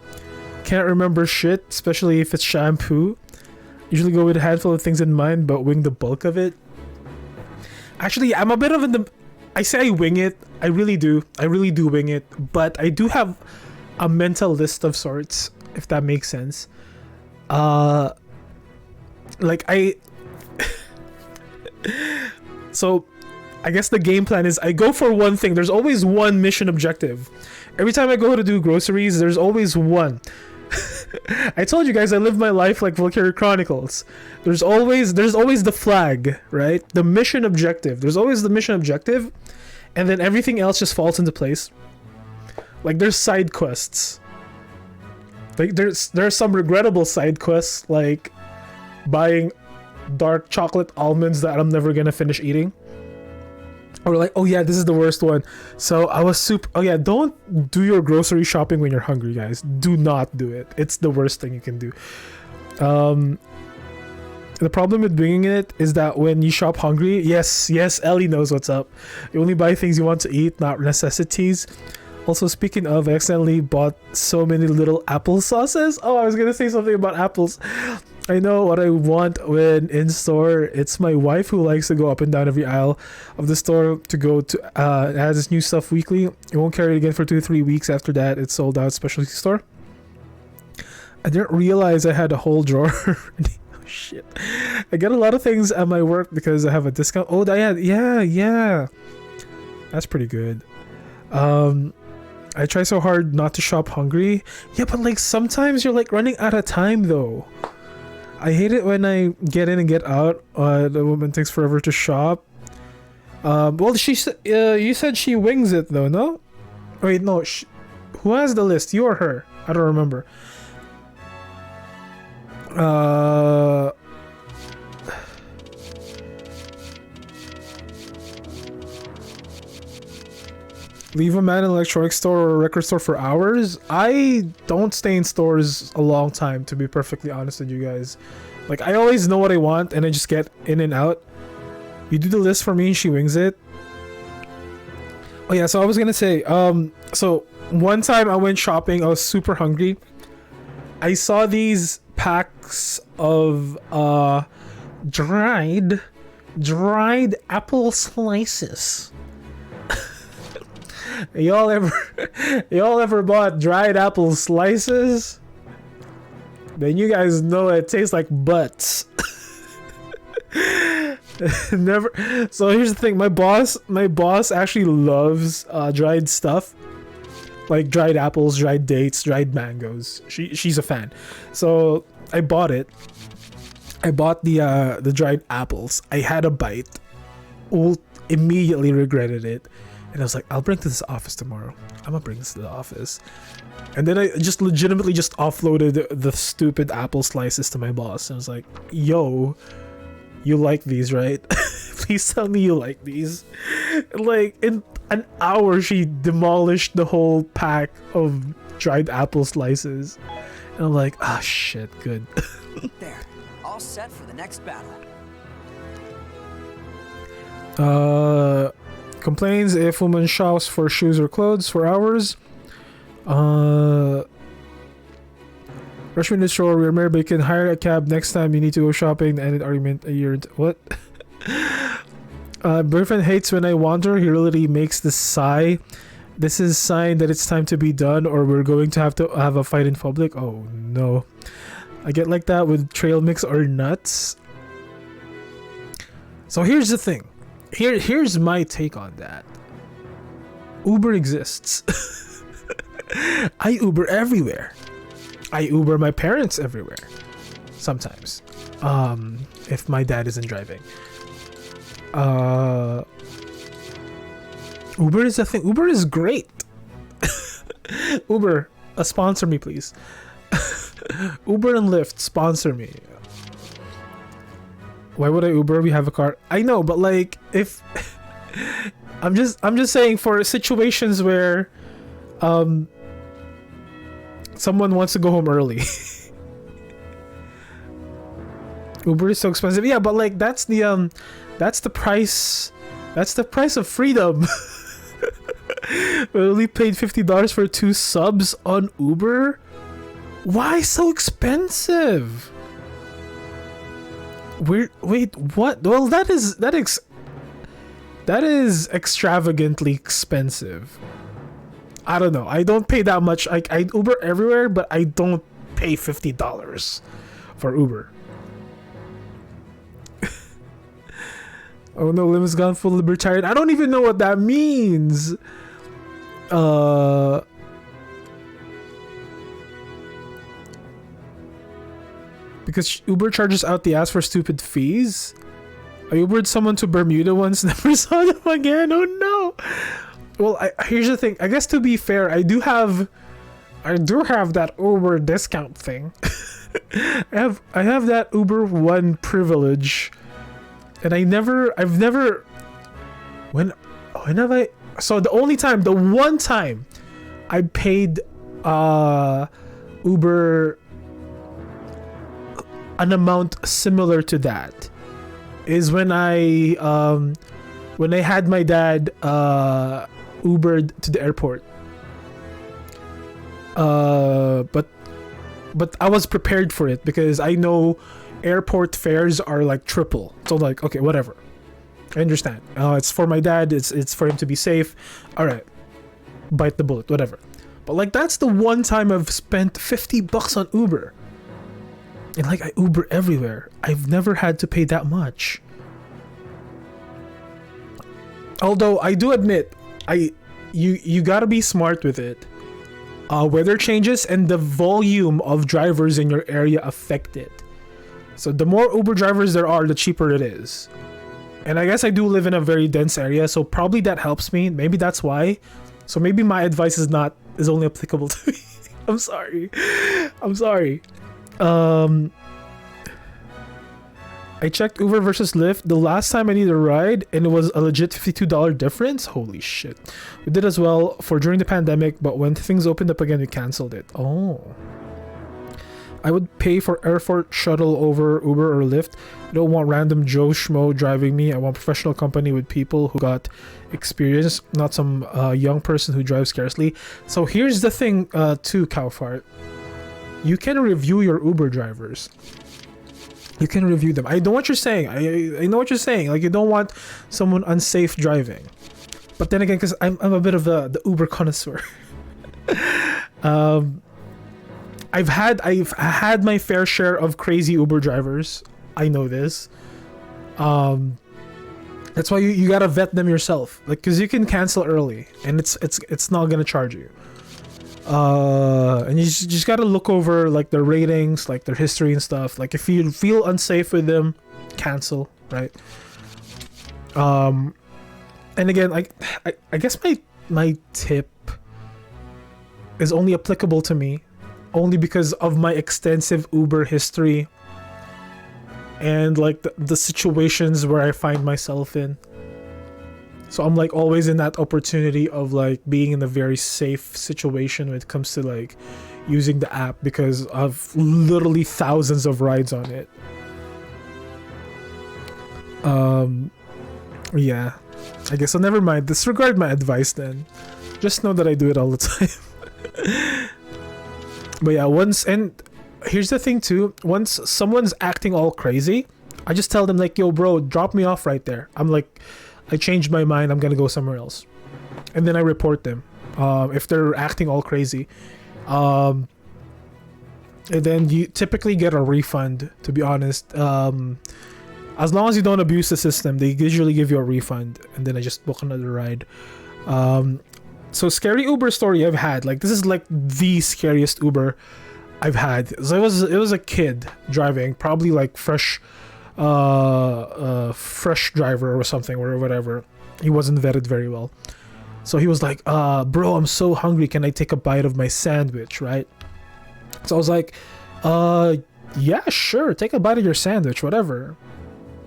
Can't remember shit, especially if it's shampoo. Usually go with a handful of things in mind, but wing the bulk of it. Actually, I'm a bit of I say I wing it. I really do. I really do wing it. But I do have a mental list of sorts, if that makes sense. So I guess the game plan is I go for one thing. There's always one mission objective. Every time I go to do groceries, there's always one. I told you guys I live my life like Valkyria Chronicles. There's always the flag, right? The mission objective. There's always the mission objective, and then everything else just falls into place. Like there's side quests. Like there are some regrettable side quests, like buying dark chocolate almonds that I'm never gonna finish eating. Or like, oh yeah, this is the worst one. So I was oh yeah, don't do your grocery shopping when you're hungry, guys. Do not do it. It's the worst thing you can do. The problem with bringing it is that when you shop hungry, yes, Ellie knows what's up. You only buy things you want to eat, not necessities. Also, speaking of, I accidentally bought so many little apple sauces. Oh, I was gonna say something about apples. I know what I want when in store. It's my wife who likes to go up and down every aisle of the store to go to it has this new stuff weekly. It won't carry it again for 2-3 weeks. After that, it's sold out specialty store. I didn't realize I had a whole drawer. Oh shit. I get a lot of things at my work because I have a discount. Oh, yeah. That's pretty good. I try so hard not to shop hungry. Yeah, but like sometimes you're like running out of time though. I hate it when I get in and get out. The woman takes forever to shop. Well, you said she wings it though, no? Wait, no. Who has the list? You or her? I don't remember. Leave a man in an electronics store or a record store for hours? I don't stay in stores a long time, to be perfectly honest with you guys. Like, I always know what I want and I just get in and out. You do the list for me and she wings it. Oh yeah, so I was gonna say, so one time I went shopping, I was super hungry. I saw these packs of dried apple slices. Y'all ever bought dried apple slices? Then you guys know it tastes like butts. Never. So here's the thing, my boss actually loves dried stuff. Like dried apples, dried dates, dried mangoes. She's a fan. So I bought it. I bought the dried apples. I had a bite. Immediately regretted it. And I was like, I'll bring to this office tomorrow. I'm gonna bring this to the office. And then I just legitimately just offloaded the stupid apple slices to my boss. And I was like, yo, you like these, right? Please tell me you like these. Like, in an hour, she demolished the whole pack of dried apple slices. And I'm like, ah, shit, good. There, all set for the next battle. Complains if woman shops for shoes or clothes for hours. Rush me in the store. We're married, but you can hire a cab next time you need to go shopping. And an argument a year. What? Boyfriend hates when I wander. He really makes the sigh. This is a sign that it's time to be done, or we're going to have a fight in public. Oh no! I get like that with trail mix or nuts. So here's the thing. Here's my take on that. Uber exists. I Uber everywhere. I Uber my parents everywhere. Sometimes. If my dad isn't driving. Uber is a thing. Uber is great. Uber, sponsor me, please. Uber and Lyft, sponsor me. Why would I Uber? We have a car. I know, but like, if I'm just saying, for situations where someone wants to go home early. Uber is so expensive. Yeah, but like that's the price. That's the price of freedom. We only paid $50 for 2 subs on Uber. Why so expensive? Wait, what? Well, that is extravagantly expensive. I don't know. I don't pay that much. I Uber everywhere, but I don't pay $50 for Uber. Oh no, Lim is gone full libertarian. I don't even know what that means. Because Uber charges out the ass for stupid fees. I Ubered someone to Bermuda once, never saw them again. Oh no. Well, here's the thing. I guess to be fair, I do have that Uber discount thing. I have that Uber One privilege, and when have I? So the one time I paid Uber an amount similar to that is when I had my dad Ubered to the airport. But I was prepared for it because I know airport fares are like triple. So like, okay, whatever. I understand. It's for my dad. It's for him to be safe. All right, bite the bullet, whatever. But like, that's the one time I've spent $50 on Uber. And like, I Uber everywhere. I've never had to pay that much. Although I do admit, you gotta be smart with it. Weather changes and the volume of drivers in your area affect it. So the more Uber drivers there are, the cheaper it is. And I guess I do live in a very dense area, so probably that helps me. Maybe that's why. So maybe my advice is only applicable to me. I'm sorry. I checked Uber versus Lyft the last time I needed a ride, and it was a legit $52 difference. Holy shit. We did as well for during the pandemic, but when things opened up again, we canceled it. Oh. I would pay for airport shuttle over Uber or Lyft. I don't want random Joe Schmo driving me. I want professional company with people who got experience, not some young person who drives scarcely. So here's the thing too, Cowfart. You can review your Uber drivers. You can review them. I know what you're saying. I know what you're saying. Like, you don't want someone unsafe driving. But then again, because I'm a bit of the Uber connoisseur. I've had my fair share of crazy Uber drivers. I know this. That's why you gotta vet them yourself. Like, because you can cancel early, and it's not gonna charge you. And you just gotta look over like their ratings, like their history and stuff. Like, if you feel unsafe with them, cancel, right? And again, I guess my tip is only applicable to me only because of my extensive Uber history and like the situations where I find myself in. So I'm like always in that opportunity of like being in a very safe situation when it comes to like using the app, because I've literally thousands of rides on it. Yeah, I guess I'll never mind. Disregard my advice then. Just know that I do it all the time. But yeah, and here's the thing too. Once someone's acting all crazy, I just tell them like, yo bro, drop me off right there. I'm like, I changed my mind, I'm gonna go somewhere else. And then I report them if they're acting all crazy. And then you typically get a refund, to be honest. As long as you don't abuse the system, they usually give you a refund, and then I just book another ride. So scary Uber story I've had, like this is like the scariest Uber I've had. So it was a kid driving, probably like fresh driver or something or whatever. He wasn't vetted very well. So he was like, bro, I'm so hungry. Can I take a bite of my sandwich, right? So I was like, yeah, sure. Take a bite of your sandwich, whatever.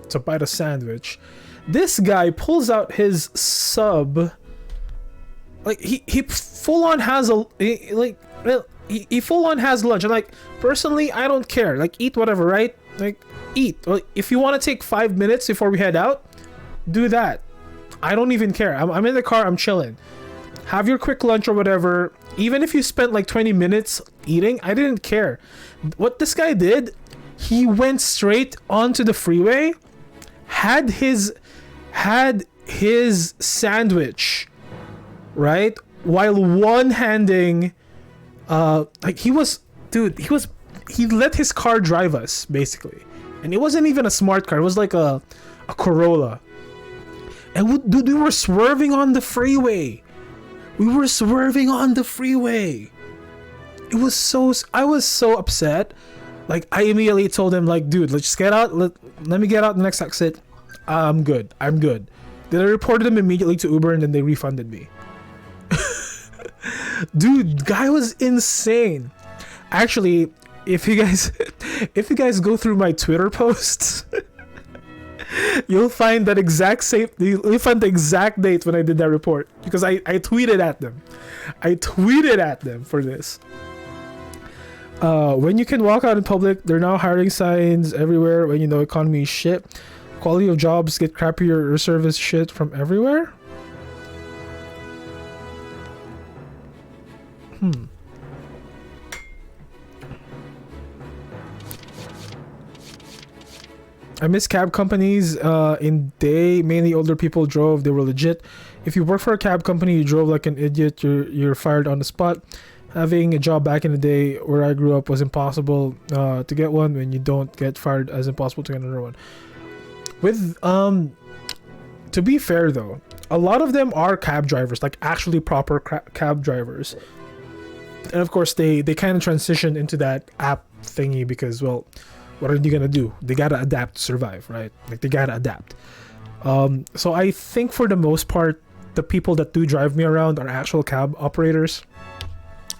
It's a bite of sandwich. This guy pulls out his sub. Like, he full on has he full on has lunch. And like, personally, I don't care. Like, eat whatever, right? Like, eat. Like, if you want to take 5 minutes before we head out, do that. I don't even care. I'm in the car, I'm chilling. Have your quick lunch or whatever. Even if you spent like 20 minutes eating, I didn't care. What this guy did, he went straight onto the freeway, had his sandwich, right? While one-handing, like he let his car drive us, basically. And it wasn't even a smart car, it was like a Corolla. And dude, we were swerving on the freeway. I was so upset. Like, I immediately told him, like, dude, let's just get out. Let me get out the next exit. I'm good. Then I reported them immediately to Uber, and then they refunded me. Dude, guy was insane. Actually, if you guys go through my Twitter posts, you'll find the exact date when I did that report, because I tweeted at them. For this. When you can walk out in public, they're now hiring signs everywhere. When you know economy is shit, quality of jobs get crappier, or service shit from everywhere. I miss cab companies. In day, mainly older people drove. They were legit. If you work for a cab company, you drove like an idiot, you're fired on the spot. Having a job back in the day where I grew up was impossible to get one. When you don't get fired, as impossible to get another one. With to be fair though, a lot of them are cab drivers, like actually proper cab drivers. And of course they kind of transition into that app thingy because, well, what are you gonna do? They gotta adapt to survive, right? Like, they gotta adapt. So I think for the most part, the people that do drive me around are actual cab operators,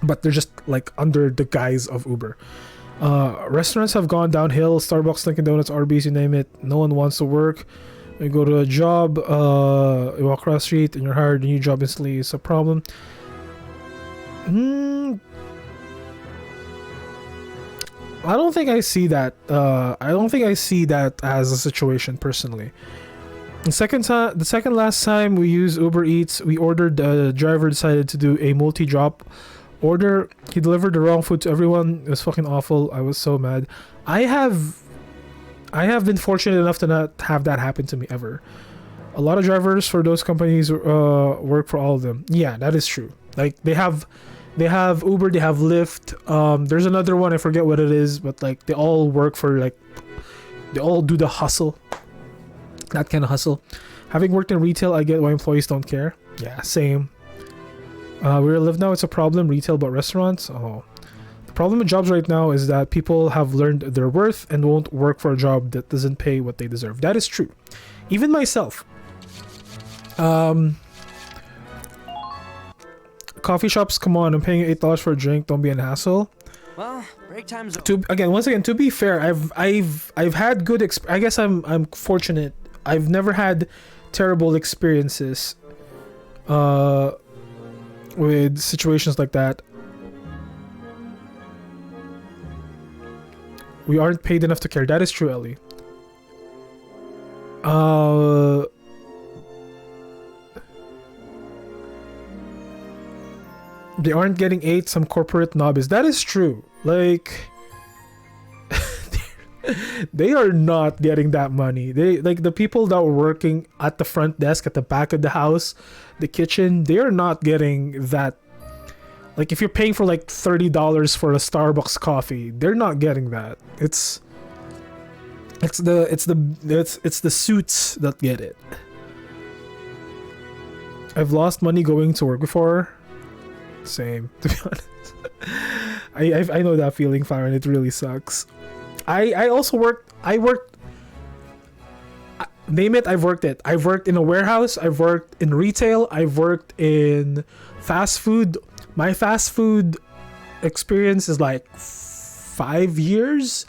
but they're just like under the guise of Uber. Restaurants have gone downhill. Starbucks, Dunkin' Donuts, Arby's, you name it. No one wants to work. You go to a job, you walk across the street and you're hired. A new job instantly is a problem. I don't think I see that. I don't think I see that as a situation personally. The second last time we used Uber Eats, we ordered. The driver decided to do a multi-drop order. He delivered the wrong food to everyone. It was fucking awful. I was so mad. I have been fortunate enough to not have that happen to me ever. A lot of drivers for those companies work for all of them. Yeah, that is true. Like, they have Uber, they have Lyft. There's another one, I forget what it is, but like they all work for, like, they all do the hustle. That kind of hustle. Having worked in retail, I get why employees don't care. Yeah, same. Where I live now, it's a problem. Retail, but restaurants, oh. The problem with jobs right now is that people have learned their worth and won't work for a job that doesn't pay what they deserve. That is true. Even myself. Coffee shops, come on, I'm paying $8 for a drink. Don't be an hassle. Well, break time's once again, to be fair, I've had good I guess I'm fortunate. I've never had terrible experiences with situations like that. We aren't paid enough to care. That is true, Ellie. They aren't getting 8, some corporate knobbies. That is true. Like, they are not getting that money. They, like, the people that were working at the front desk, at the back of the house, the kitchen, they are not getting that. Like, if you're paying for like $30 for a Starbucks coffee, they're not getting that. It's the suits that get it. I've lost money going to work before. Same, to be honest. I know that feeling, Farron. It really sucks. I also worked. name it, I've worked it. I've worked in a warehouse, I've worked in retail, I've worked in fast food. My fast food experience is like 5 years.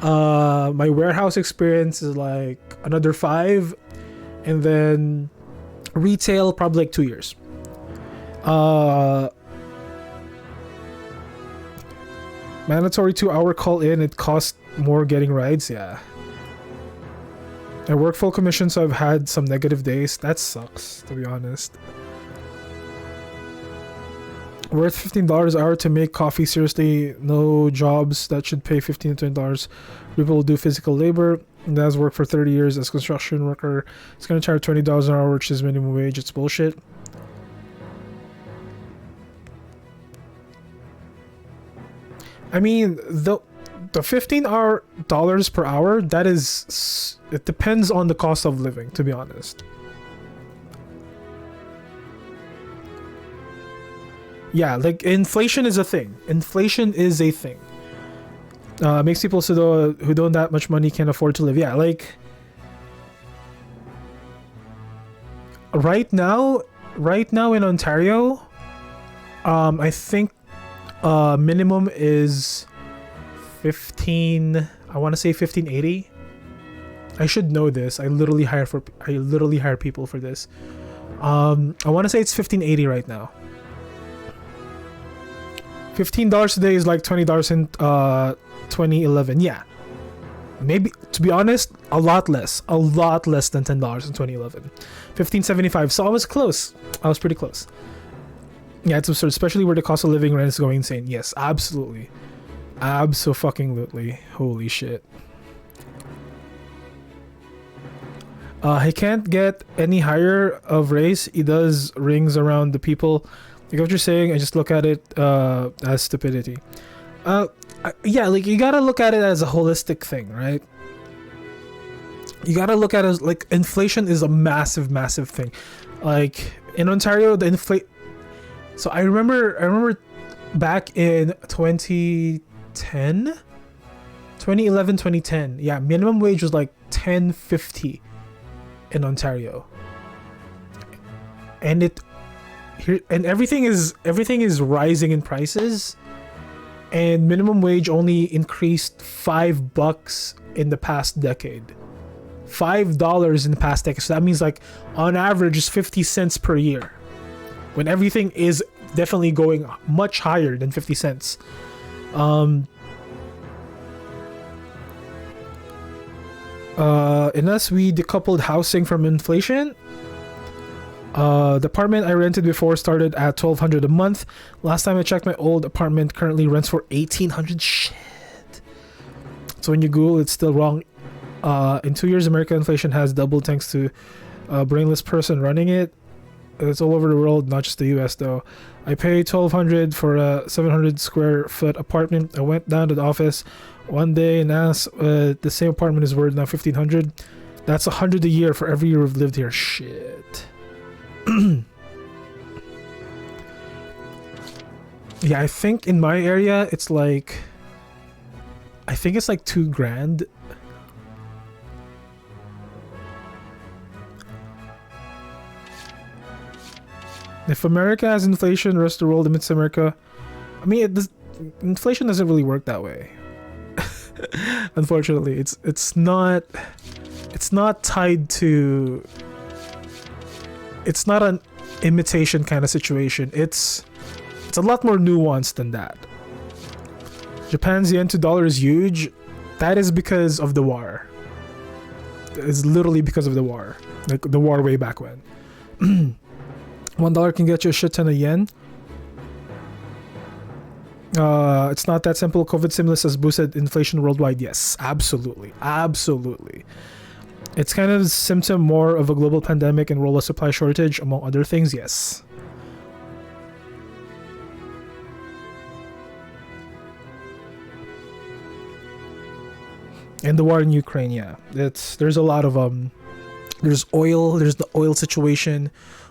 My warehouse experience is like another 5, and then retail probably like 2 years. Mandatory 2-hour call in, it costs more getting rides. Yeah, I work full commission, so I've had some negative days. That sucks, to be honest. Worth $15 an hour to make coffee. Seriously, no jobs that should pay $15 to $20. People will do physical labor. And that's worked for 30 years as a construction worker. It's gonna charge $20 an hour, which is minimum wage. It's bullshit. I mean, the $15 per hour, that is, it depends on the cost of living, to be honest. Yeah, like inflation is a thing. Inflation is a thing. Makes people who don't that much money can't afford to live. Yeah, like right now in Ontario, I think minimum is 15. I want to say 1580. I should know this. I literally hire people for this. I want to say it's 1580 right now. $15 today is like $20 in 2011. Yeah, maybe, to be honest, a lot less than $10 in 2011. $15.75. So I was close. I was pretty close. Yeah, it's absurd, especially where the cost of living, rent is going insane. Yes, absolutely, abso-fucking-lutely. Holy shit. He can't get any higher of race. He does rings around the people. Like what you're saying, I just look at it as stupidity. Yeah, like you gotta look at it as a holistic thing, right? You gotta look at it as, like, inflation is a massive thing. Like in Ontario, the So I remember back in 2011, 2010. Yeah, minimum wage was like $10.50 in Ontario, and everything is rising in prices, and minimum wage only increased $5 in the past decade. $5 in the past decade. So that means, like, on average is 50 cents per year, when everything is definitely going much higher than 50 cents. Unless we decoupled housing from inflation. The apartment I rented before started at $1,200 a month. Last time I checked, my old apartment currently rents for $1,800. Shit. So when you Google, it's still wrong. In 2 years, American inflation has doubled thanks to a brainless person running it. It's all over the world, not just the US though. I paid $1,200 for a 700 square foot apartment. I went down to the office one day and asked, the same apartment is worth now $1,500. That's $100 a year for every year we've lived here. Shit. Yeah, I think in my area it's like, I think it's like $2,000. If America has inflation, the rest of the world limits America. I mean, inflation doesn't really work that way. Unfortunately, it's not tied to. It's not an imitation kind of situation. It's a lot more nuanced than that. Japan's yen to dollar is huge. That is because of the war. It's literally because of the war. Like the war way back when. $1 can get you a shit ton of yen. It's not that simple. COVID stimulus has boosted inflation worldwide. Yes, absolutely. It's kind of a symptom more of a global pandemic and roller supply shortage, among other things. Yes. And the war in Ukraine, yeah. There's a lot of there's oil, there's the oil situation,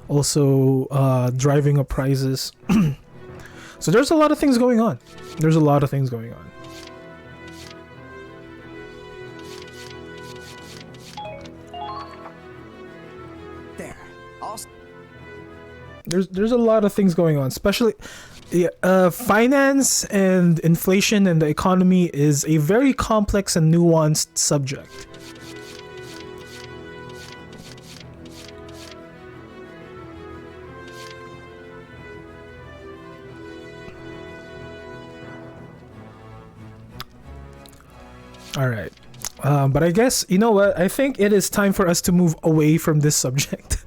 also driving up prices. So there's a lot of things going on. there's a lot of things going on, especially finance and inflation and the economy is a very complex and nuanced subject. All right. But I guess, you know what? I think it is time for us to move away from this subject.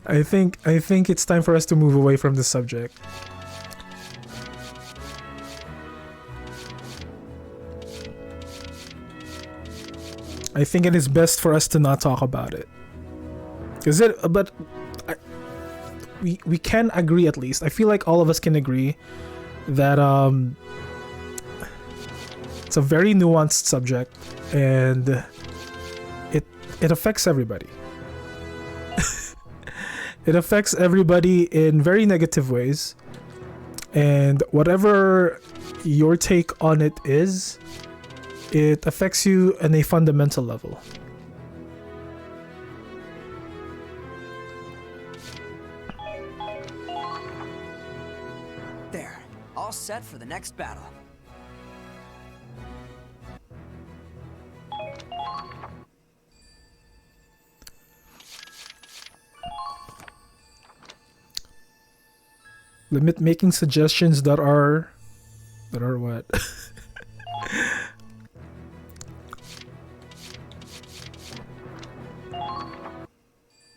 I think it's time for us to move away from this subject. I think it is best for us to not talk about it. We can agree, at least. I feel like all of us can agree that it's a very nuanced subject, and it affects everybody. It affects everybody in very negative ways, and whatever your take on it is, it affects you on a fundamental level. There, all set for the next battle. Limit making suggestions that are what?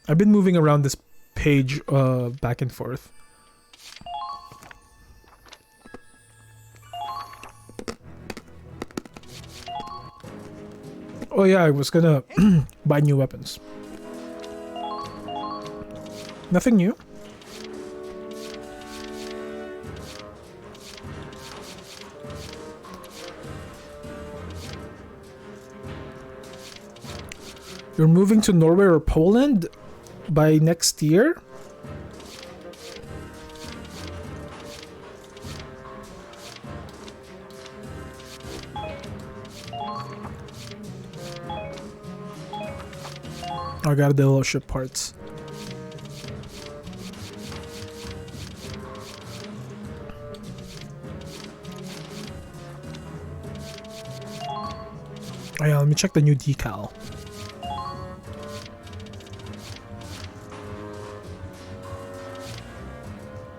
I've been moving around this page back and forth. Oh yeah, I was gonna buy new weapons. Nothing new. You're moving to Norway or Poland by next year? I got the little ship parts. Oh yeah, let me check the new decal.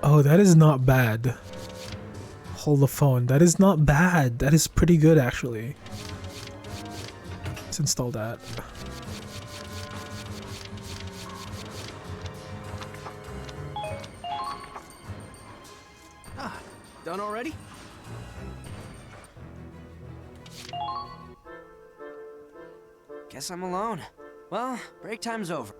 Oh, that is not bad. Hold the phone. That is not bad. That is pretty good, actually. Let's install that. Ah, done already? Guess I'm alone. Well, break time's over.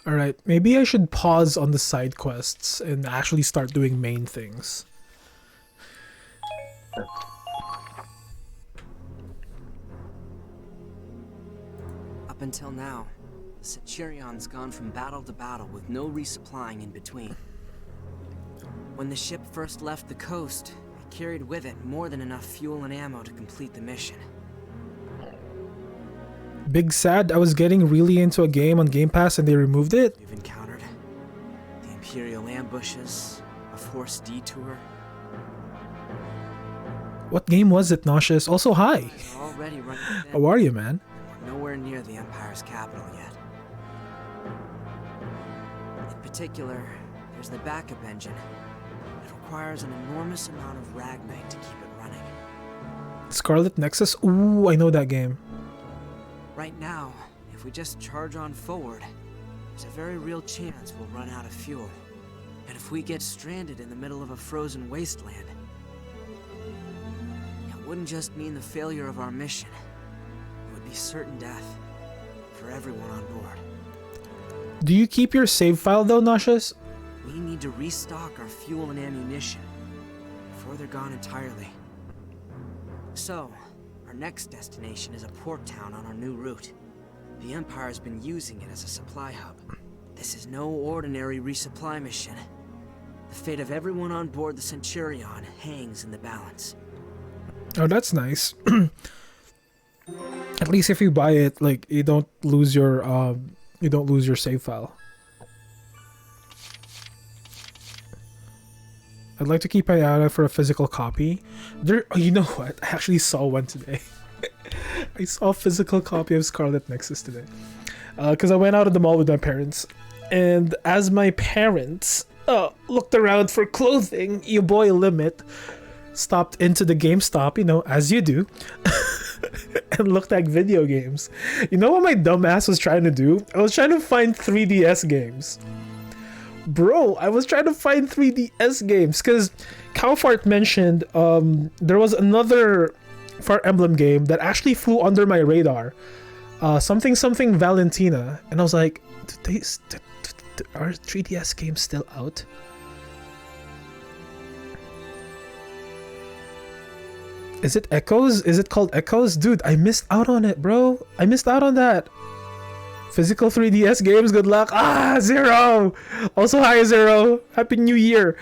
Alright, maybe I should pause on the side quests and actually start doing main things. Up until now, the Centurion's gone from battle to battle with no resupplying in between. When the ship first left the coast, it carried with it more than enough fuel and ammo to complete the mission. Big sad, I was getting really into a game on Game Pass and they removed it. We've encountered the Imperial ambushes, a forced detour. What game was it, Nauseous? Also, hi. Already running How are you, man? We're nowhere near the Empire's capital yet. In particular, there's the backup engine. It requires an enormous amount of Ragnite to keep it running. Scarlet Nexus? Ooh, I know that game. Right now, if we just charge on forward, there's a very real chance we'll run out of fuel. And if we get stranded in the middle of a frozen wasteland, it wouldn't just mean the failure of our mission. It would be certain death for everyone on board. Do you keep your save file though, Nauseous? We need to restock our fuel and ammunition before they're gone entirely. So, our next destination is a port town on our new route. The Empire's been using it as a supply hub. This is no ordinary resupply mission. The fate of everyone on board the Centurion hangs in the balance. Oh, that's nice. At least if you buy it, like you don't lose your save file. I'd like to keep an eye out for a physical copy. There, you know what? I actually saw one today. I saw a physical copy of Scarlet Nexus today. Because I went out of the mall with my parents, and as my parents looked around for clothing, your boy Limit stopped into the GameStop, you know, as you do, and looked at video games. You know what my dumbass was trying to do? I was trying to find 3DS games. Bro, I was trying to find 3DS games because Cowfart mentioned there was another Fire Emblem game that actually flew under my radar. Something Valentina. And I was like, are 3DS games still out? Is it Echoes? Is it called Echoes? Dude, I missed out on it, bro. I missed out on that. Physical 3DS games, good luck. Ah, Zero! Also, hi, Zero. Happy New Year.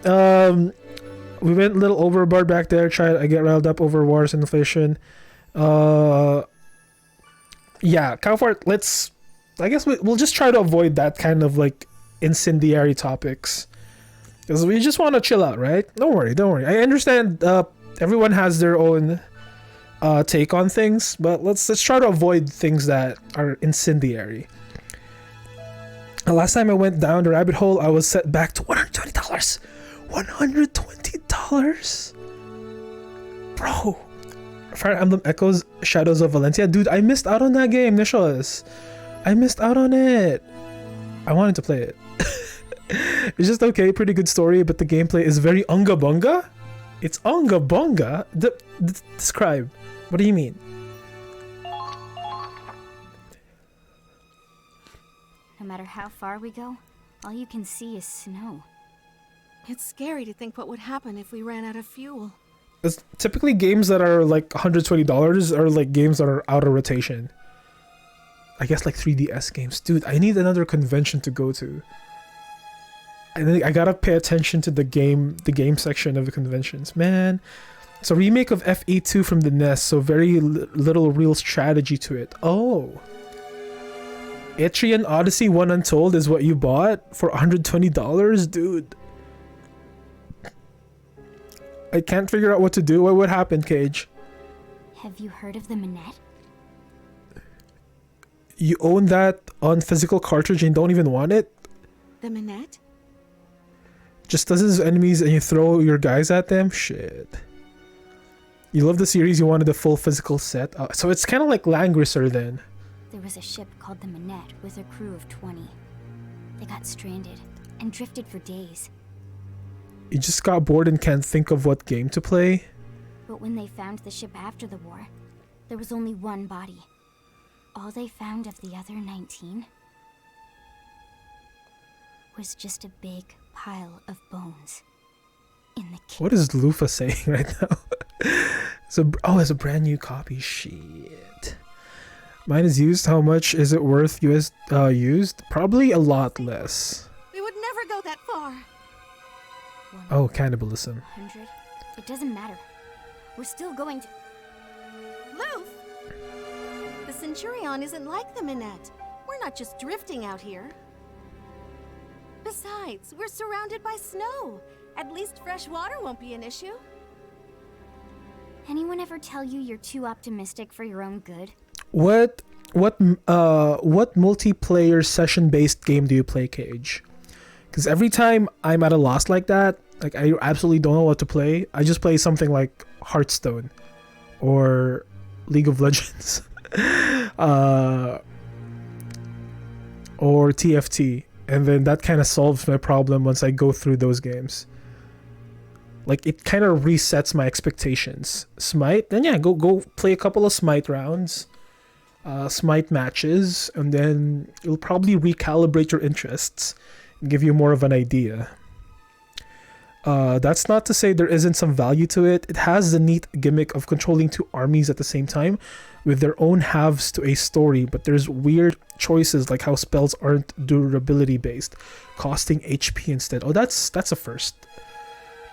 We went a little overboard back there. I get riled up over wars and inflation. Yeah, Cowfart, I guess we'll just try to avoid that kind of like incendiary topics. Because we just want to chill out, right? Don't worry. I understand everyone has their own take on things, but let's try to avoid things that are incendiary. Last time I went down the rabbit hole, I was set back to $120. $120? Bro. Fire Emblem Echoes Shadows of Valencia. Dude, I missed out on that game, Nishos. I missed out on it. I wanted to play it. It's just okay, pretty good story, but the gameplay is very unga bunga. It's unga bunga? Describe. What do you mean? No matter how far we go, all you can see is snow. It's scary to think what would happen if we ran out of fuel. It's typically games that are like $120 are like games that are out of rotation. I guess like 3DS games. Dude, I need another convention to go to. And then I gotta pay attention to the game section of the conventions. Man, it's a remake of FE2 from the NES, so very little real strategy to it. Oh. Etrian Odyssey 1 Untold is what you bought for $120? Dude. I can't figure out what to do. What would happen, Cage? Have you heard of the Manette? You own that on physical cartridge and don't even want it? The Manette? Just dozens of enemies and you throw your guys at them? Shit. You love the series, you wanted the full physical set. So it's kind of like Langrisser then. There was a ship called the Manette with a crew of 20. They got stranded and drifted for days. You just got bored and can't think of what game to play? But when they found the ship after the war, there was only one body. All they found of the other 19 was just a big pile of bones in the kitchen. What is Lufa saying right now? It's a brand new copy. Shit. Mine is used. How much is it worth used? Probably a lot less. We would never go that far. Oh, cannibalism. 100? It doesn't matter. We're still going to... Loof! The Centurion isn't like the Manette. We're not just drifting out here. Besides, we're surrounded by snow. At least fresh water won't be an issue. Anyone ever tell you you're too optimistic for your own good? What multiplayer session-based game do you play, Cage? Because every time I'm at a loss like that, like I absolutely don't know what to play, I just play something like Hearthstone or League of Legends or TFT, and then that kind of solves my problem once I go through those games. Like it kind of resets my expectations. Smite, then yeah, go play a couple of Smite rounds, Smite matches, and then it'll probably recalibrate your interests and give you more of an idea. That's not to say there isn't some value to it. It has the neat gimmick of controlling two armies at the same time with their own halves to a story, but there's weird choices like how spells aren't durability based, costing HP instead. Oh, that's a first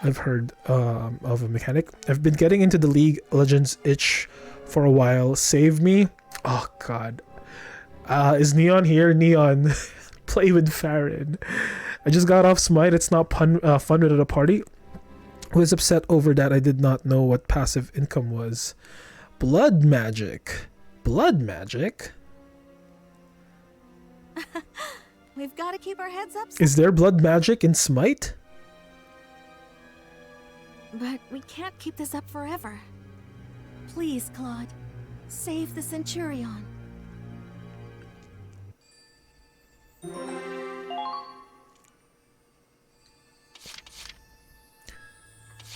I've heard of a mechanic. I've been getting into the League Legends itch for a while. Save me. Oh god. Is Neon here? Neon. Play with Farron. I just got off Smite. It's not fun at a party. I was upset over that. I did not know what passive income was. Blood magic. Blood magic? We've got to keep our heads up. Is there blood magic in Smite? But we can't keep this up forever. Please, Claude, save the Centurion.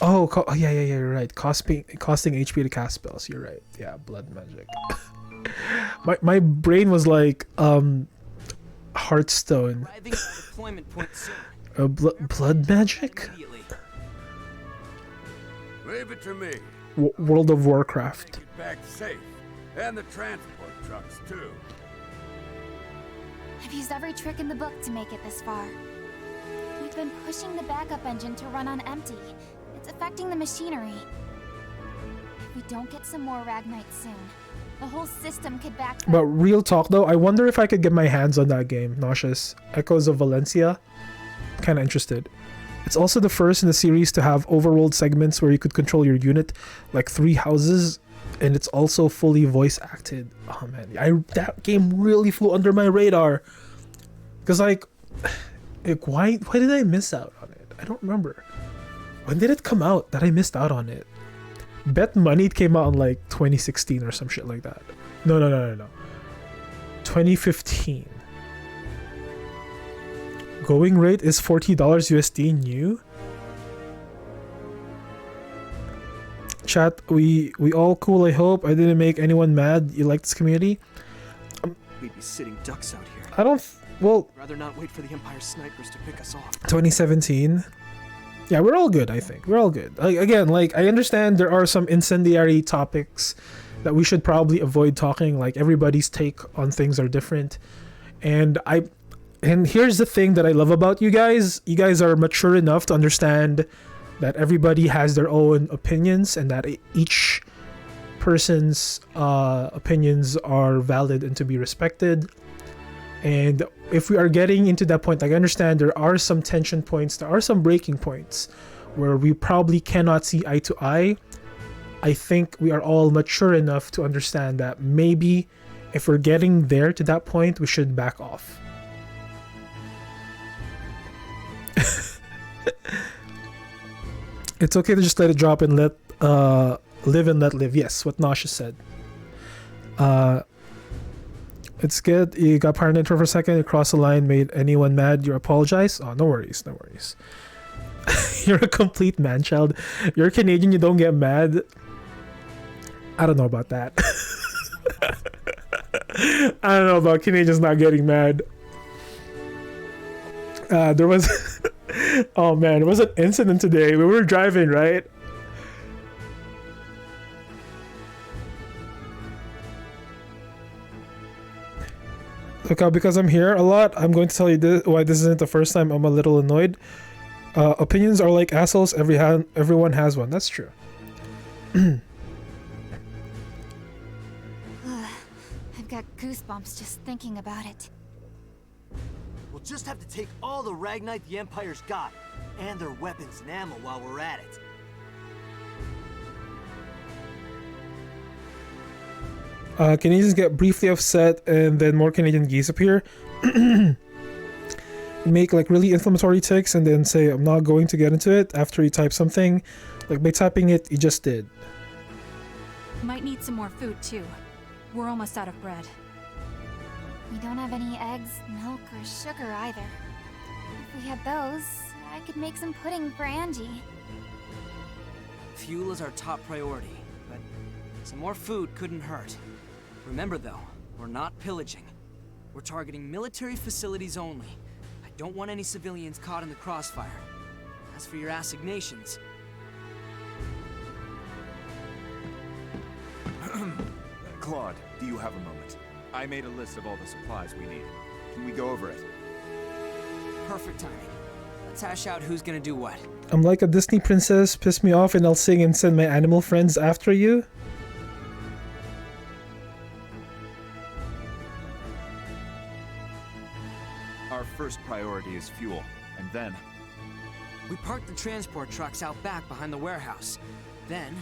Oh, yeah, you're right. Costing HP to cast spells. You're right. Yeah, blood magic. my brain was like Hearthstone. Blood magic? Leave it to me. World of Warcraft. Get back safe, and the transport trucks too. I've used every trick in the book to make it this far. We've been pushing the backup engine to run on empty. It's affecting the machinery. If we don't get some more Ragnite soon, the whole system could back. But real talk though, I wonder if I could get my hands on that game. Nauseous. Echoes of Valencia. Kind of interested. It's also the first in the series to have overworld segments where you could control your unit, like 3 houses, and it's also fully voice acted. Oh man, that game really flew under my radar. Cause like why did I miss out on it? I don't remember. When did it come out that I missed out on it? Bet money it came out in like 2016 or some shit like that. No. 2015. Going rate is $40 USD new. Chat, we all cool, I hope. I didn't make anyone mad. You like this community? We'd be sitting ducks out here. I don't... Well... Rather not wait for the Empire snipers to pick us off. 2017. Yeah, we're all good, I think. We're all good. Again, like, I understand there are some incendiary topics that we should probably avoid talking. Like, everybody's take on things are different. And here's the thing that I love about you guys. You guys are mature enough to understand that everybody has their own opinions and that each person's opinions are valid and to be respected. And if we are getting into that point, like I understand there are some tension points, there are some breaking points where we probably cannot see eye to eye. I think we are all mature enough to understand that maybe if we're getting there to that point, we should back off. It's okay to just let it drop and let live and let live. Yes, what Nasha said. It's good. You got paranoid for a second. You crossed the line, made anyone mad. You apologize. Oh, no worries. No worries. You're a complete man-child. You're Canadian. You don't get mad. I don't know about that. I don't know about Canadians not getting mad. There was... Oh man, there was an incident today. We were driving, right? Look, because I'm here a lot, I'm going to tell you why this isn't the first time I'm a little annoyed. Opinions are like assholes. Everyone has one. That's true. I've got goosebumps just thinking about it. We'll just have to take all the Ragnite the Empire's got, and their weapons and ammo while we're at it. Canadians get briefly upset and then more Canadian geese appear. Make like really inflammatory ticks and then say, I'm not going to get into it after you type something. Like by typing it, you just did. Might need some more food too. We're almost out of bread. We don't have any eggs, milk, or sugar either. If we had those, I could make some pudding for Angie. Fuel is our top priority, but some more food couldn't hurt. Remember though, we're not pillaging. We're targeting military facilities only. I don't want any civilians caught in the crossfire. As for your assignations... Claude, do you have a moment? I made a list of all the supplies we need. Can we go over it? Perfect timing. Let's hash out who's gonna do what. I'm like a Disney princess. Piss me off and I'll sing and send my animal friends after you. first priority is fuel, and then... We park the transport trucks out back behind the warehouse. Then,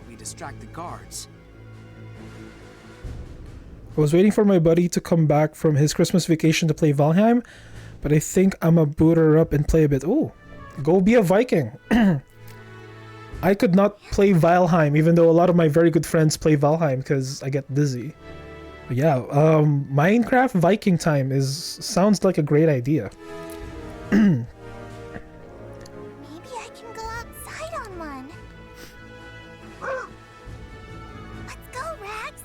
we distract the guards. I was waiting for my buddy to come back from his Christmas vacation to play Valheim, but I think I'ma boot her up and play a bit. Ooh, go be a Viking. I could not play Valheim, even though a lot of my very good friends play Valheim because I get dizzy. But yeah, Minecraft Viking time sounds like a great idea. Maybe I can go outside on one. Let's go, Rags.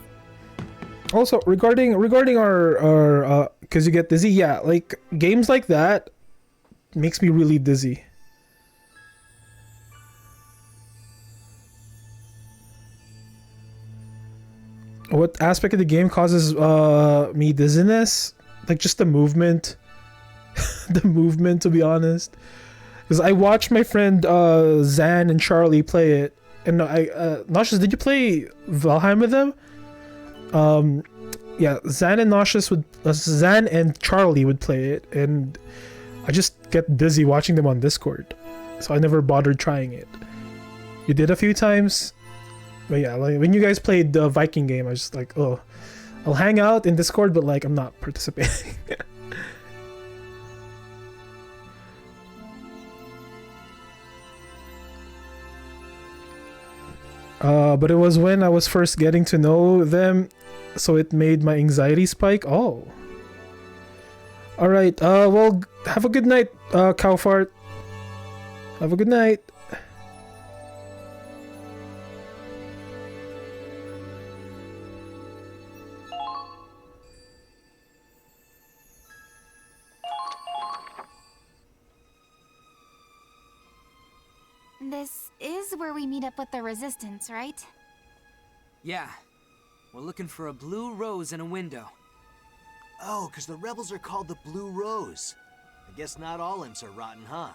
Also, regarding our because you get dizzy, yeah, like games like that makes me really dizzy. What aspect of the game causes me dizziness? Like just the movement. The movement, to be honest. Because I watched my friend Zan and Charlie play it. And Nauseous, did you play Valheim with them? Yeah, Zan and Charlie would play it, and I just get dizzy watching them on Discord. So I never bothered trying it. You did a few times? But yeah, like when you guys played the Viking game, I was just like, oh, I'll hang out in Discord, but like I'm not participating. But it was when I was first getting to know them, so it made my anxiety spike. Oh. Alright, well, have a good night, Cowfart. Have a good night. This is where we meet up with the Resistance, right? Yeah. We're looking for a blue rose in a window. Oh, because the rebels are called the Blue Rose. I guess not all imps are rotten, huh?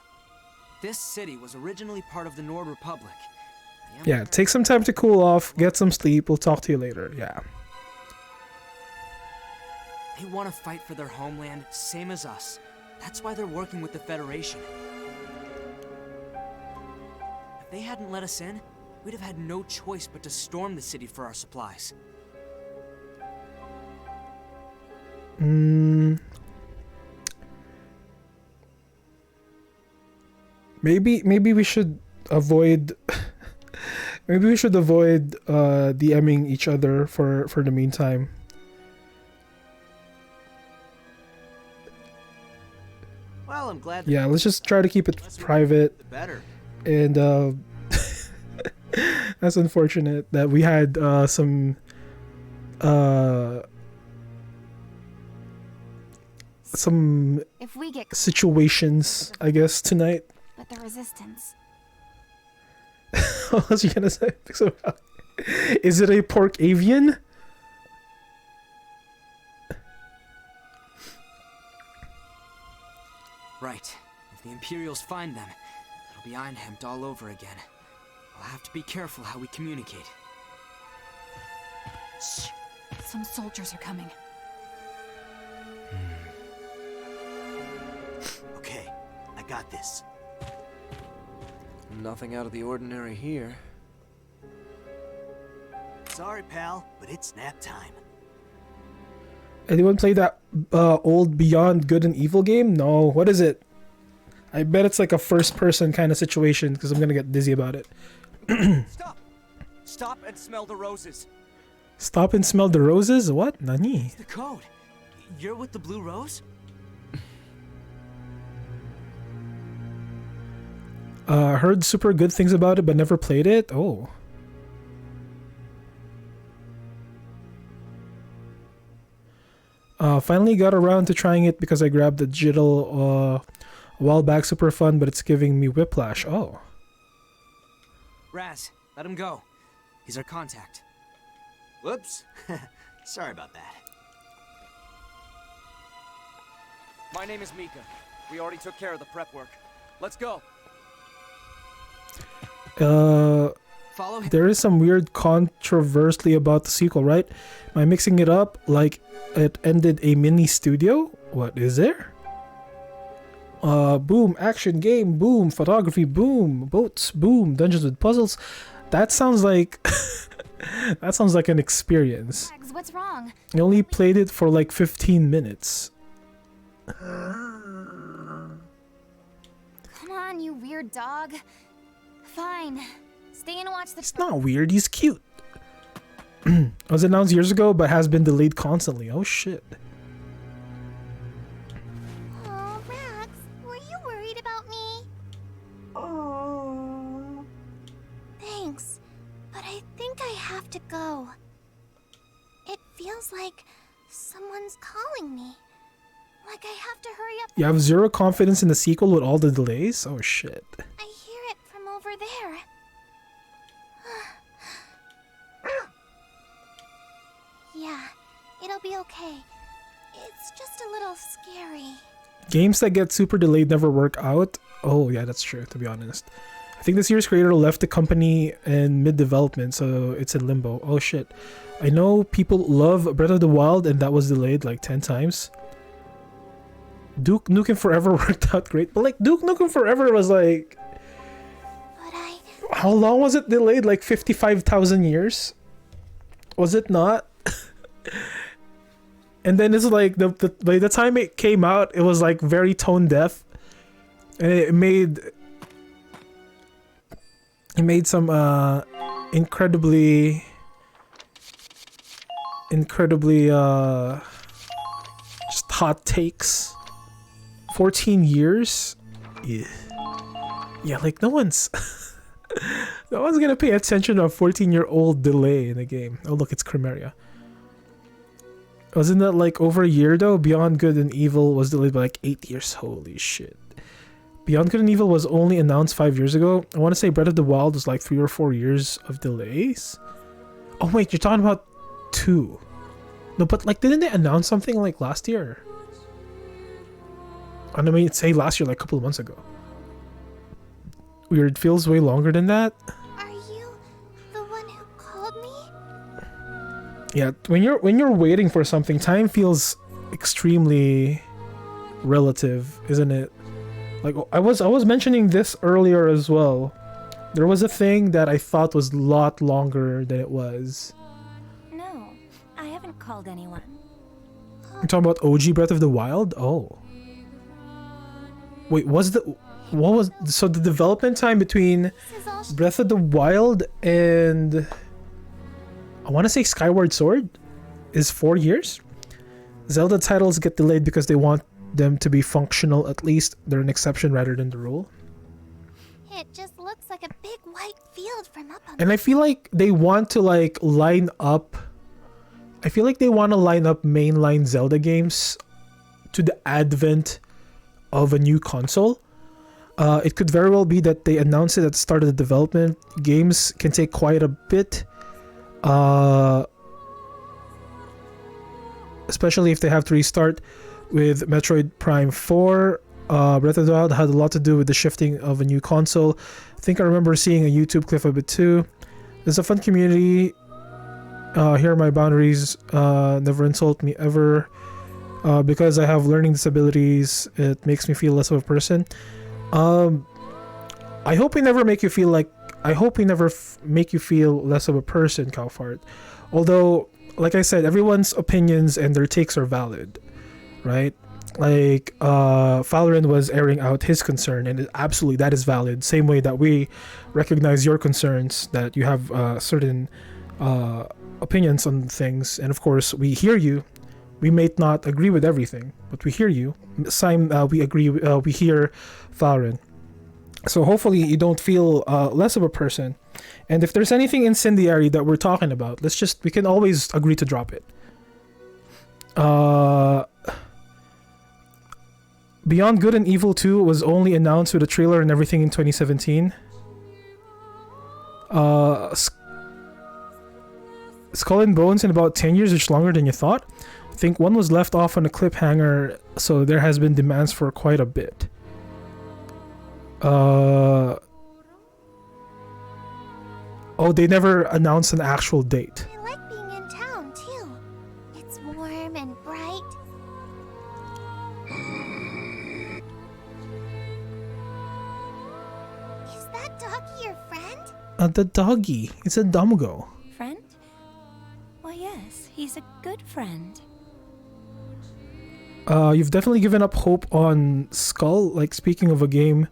This city was originally part of the Nord Republic. Yeah, take some time to cool off, get some sleep, we'll talk to you later, yeah. They want to fight for their homeland, same as us. That's why they're working with the Federation. If they hadn't let us in, we'd have had no choice but to storm the city for our supplies. Maybe we should avoid DMing each other for the meantime. Well, I'm glad. Yeah, let's just try to keep it private. The better. And that's unfortunate that we had some if we get situations, I guess, tonight. But the Resistance. What was you gonna say? Is it a pork avian? Right. If the Imperials find them, it'll be Einhempt all over again. We'll have to be careful how we communicate. Shh. Some soldiers are coming. Okay, I got this. Nothing out of the ordinary here. Sorry, pal, but it's nap time. Anyone play that old Beyond Good and Evil game? No. What is it? I bet it's like a first-person kind of situation because I'm gonna get dizzy about it. Stop! Stop and smell the roses. Stop and smell the roses? What? Nani? It's the code. You're with the Blue Rose? Heard super good things about it, but never played it. Oh. Finally got around to trying it because I grabbed the digital a while back. Super fun, but it's giving me whiplash. Oh. Raz, let him go. He's our contact. Whoops. Sorry about that. My name is Mika. We already took care of the prep work. Let's go. There is some weird controversy about the sequel, right? Am I mixing it up like it ended a mini studio? What is there? boom, action game, boom, photography, boom, boats, boom, dungeons with puzzles. That sounds like that sounds like an experience. Mags, what's wrong? I only played it for like 15 minutes. Come on, you weird dog. Fine. Stay and watch the. It's not weird, he's cute. Was announced years ago but has been delayed constantly. Oh shit. Oh, Max, were you worried about me? Oh. Thanks, but I think I have to go. It feels like someone's calling me. Like I have to hurry up. You have zero confidence in the sequel with all the delays? Oh shit. I hear it from over there. Yeah, it'll be okay. It's just a little scary. Games that get super delayed never work out. Oh yeah, that's true, to be honest. I think this year's creator left the company in mid-development, so it's in limbo. Oh shit. I know people love Breath of the Wild and that was delayed like 10 times. Duke Nukem Forever worked out great, but like Duke Nukem Forever was like... How long was it delayed? Like 55,000 years? Was it not? And then it's like by the time it came out, it was like very tone deaf, and it made some incredibly just hot takes. 14 years? Yeah, like no one's gonna pay attention to a 14-year-old delay in a game. Oh look, it's Chronicles. Wasn't that like over a year though? Beyond Good and Evil was delayed by like 8 years. Holy shit. Beyond Good and Evil was only announced 5 years ago. I want to say Breath of the Wild was like 3 or 4 years of delays. Oh wait, you're talking about 2. No, but like didn't they announce something like last year? I mean, say last year, like a couple of months ago. Weird, feels way longer than that. Are you the one who called me? Yeah, when you're waiting for something, time feels extremely relative, isn't it? Like I was mentioning this earlier as well. There was a thing that I thought was a lot longer than it was. No, I haven't called anyone. You're talking about OG Breath of the Wild? Oh. Wait, so the development time between Breath of the Wild and I want to say Skyward Sword is 4 years? Zelda titles get delayed because they want them to be functional, at least they're an exception rather than the rule. It just looks like a big white field from up on. And I feel like they want to like line up mainline Zelda games to the advent of a new console. It could very well be that they announce it at the start of the development. Games can take quite a bit, especially if they have to restart. With Metroid Prime 4, Breath of the Wild had a lot to do with the shifting of a new console. I think I remember seeing a YouTube clip of it too. There's a fun community. Here are my boundaries. Never insult me ever. Because I have learning disabilities, it makes me feel less of a person. I hope we never make you feel like. I hope we never make you feel less of a person, Calfart. Although, like I said, everyone's opinions and their takes are valid, right? Like, Valorant was airing out his concern, and absolutely that is valid. Same way that we recognize your concerns, that you have certain opinions on things, and of course we hear you. We may not agree with everything, but we hear you. We agree. We hear Valorant. So hopefully you don't feel less of a person. And if there's anything incendiary that we're talking about, we can always agree to drop it. Beyond Good and Evil 2 was only announced with a trailer and everything in 2017. Skull and Bones in about 10 years, which is longer than you thought. I think one was left off on a cliffhanger, so there has been demands for quite a bit. Oh, they never announced an actual date. I like being in town too. It's warm and bright. doggy your friend? The doggy. It's a Domago. Friend? Why, yes, he's a good friend. You've definitely given up hope on Skull, like speaking of a game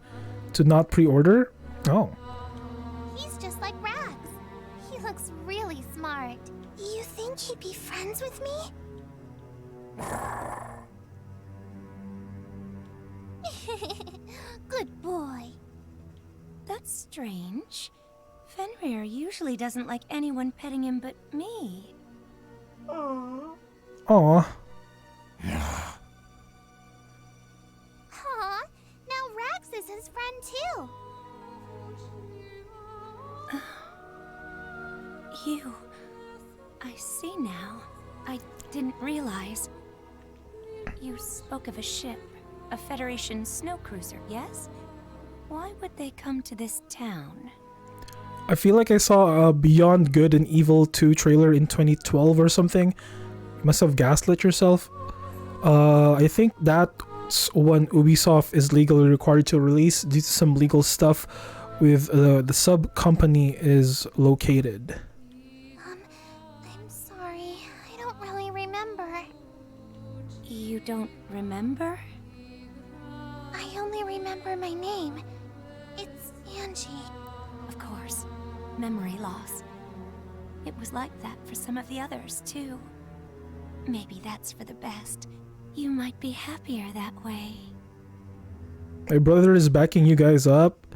to not pre-order? Oh. He's just like Rags. He looks really smart. You think he'd be friends with me? Good boy. That's strange. Fenrir usually doesn't like anyone petting him but me. Aww. Aw, now Rags is his friend too. You. I see now. I didn't realize. You spoke of a ship, a Federation snow cruiser, yes? Why would they come to this town? I feel like I saw a Beyond Good and Evil 2 trailer in 2012 or something. You must have gaslit yourself. I think that's when Ubisoft is legally required to release due to some legal stuff with the sub company is located. I'm sorry. I don't really remember. You don't remember? I only remember my name. It's Angie. Of course. Memory loss. It was like that for some of the others, too. Maybe that's for the best. You might be happier that way. My brother is backing you guys up.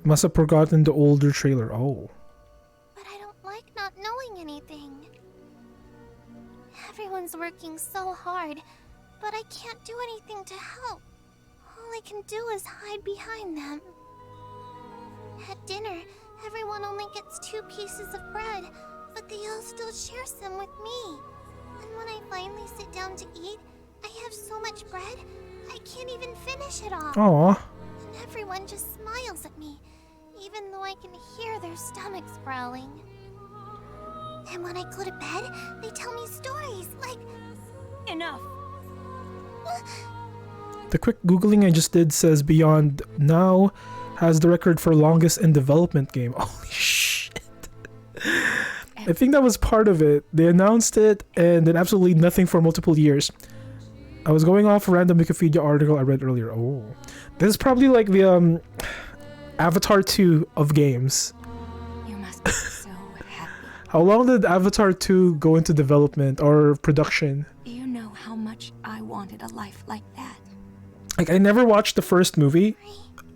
Must have forgotten the older trailer. Oh. But I don't like not knowing anything. Everyone's working so hard, but I can't do anything to help. All I can do is hide behind them. At dinner, everyone only gets 2 pieces of bread, but they all still share some with me. And when I finally sit down to eat, I have so much bread, I can't even finish it all. Aww. And everyone just smiles at me, even though I can hear their stomachs growling. And when I go to bed, they tell me stories like... Enough. The quick googling I just did says Beyond now has the record for longest in development game. Holy shit. I think that was part of it. They announced it and then absolutely nothing for multiple years. I was going off a random Wikipedia article I read earlier. Oh. This is probably like the Avatar 2 of games. You must be so happy. How long did Avatar 2 go into development or production? You know how much I wanted a life like that. Like, I never watched the first movie.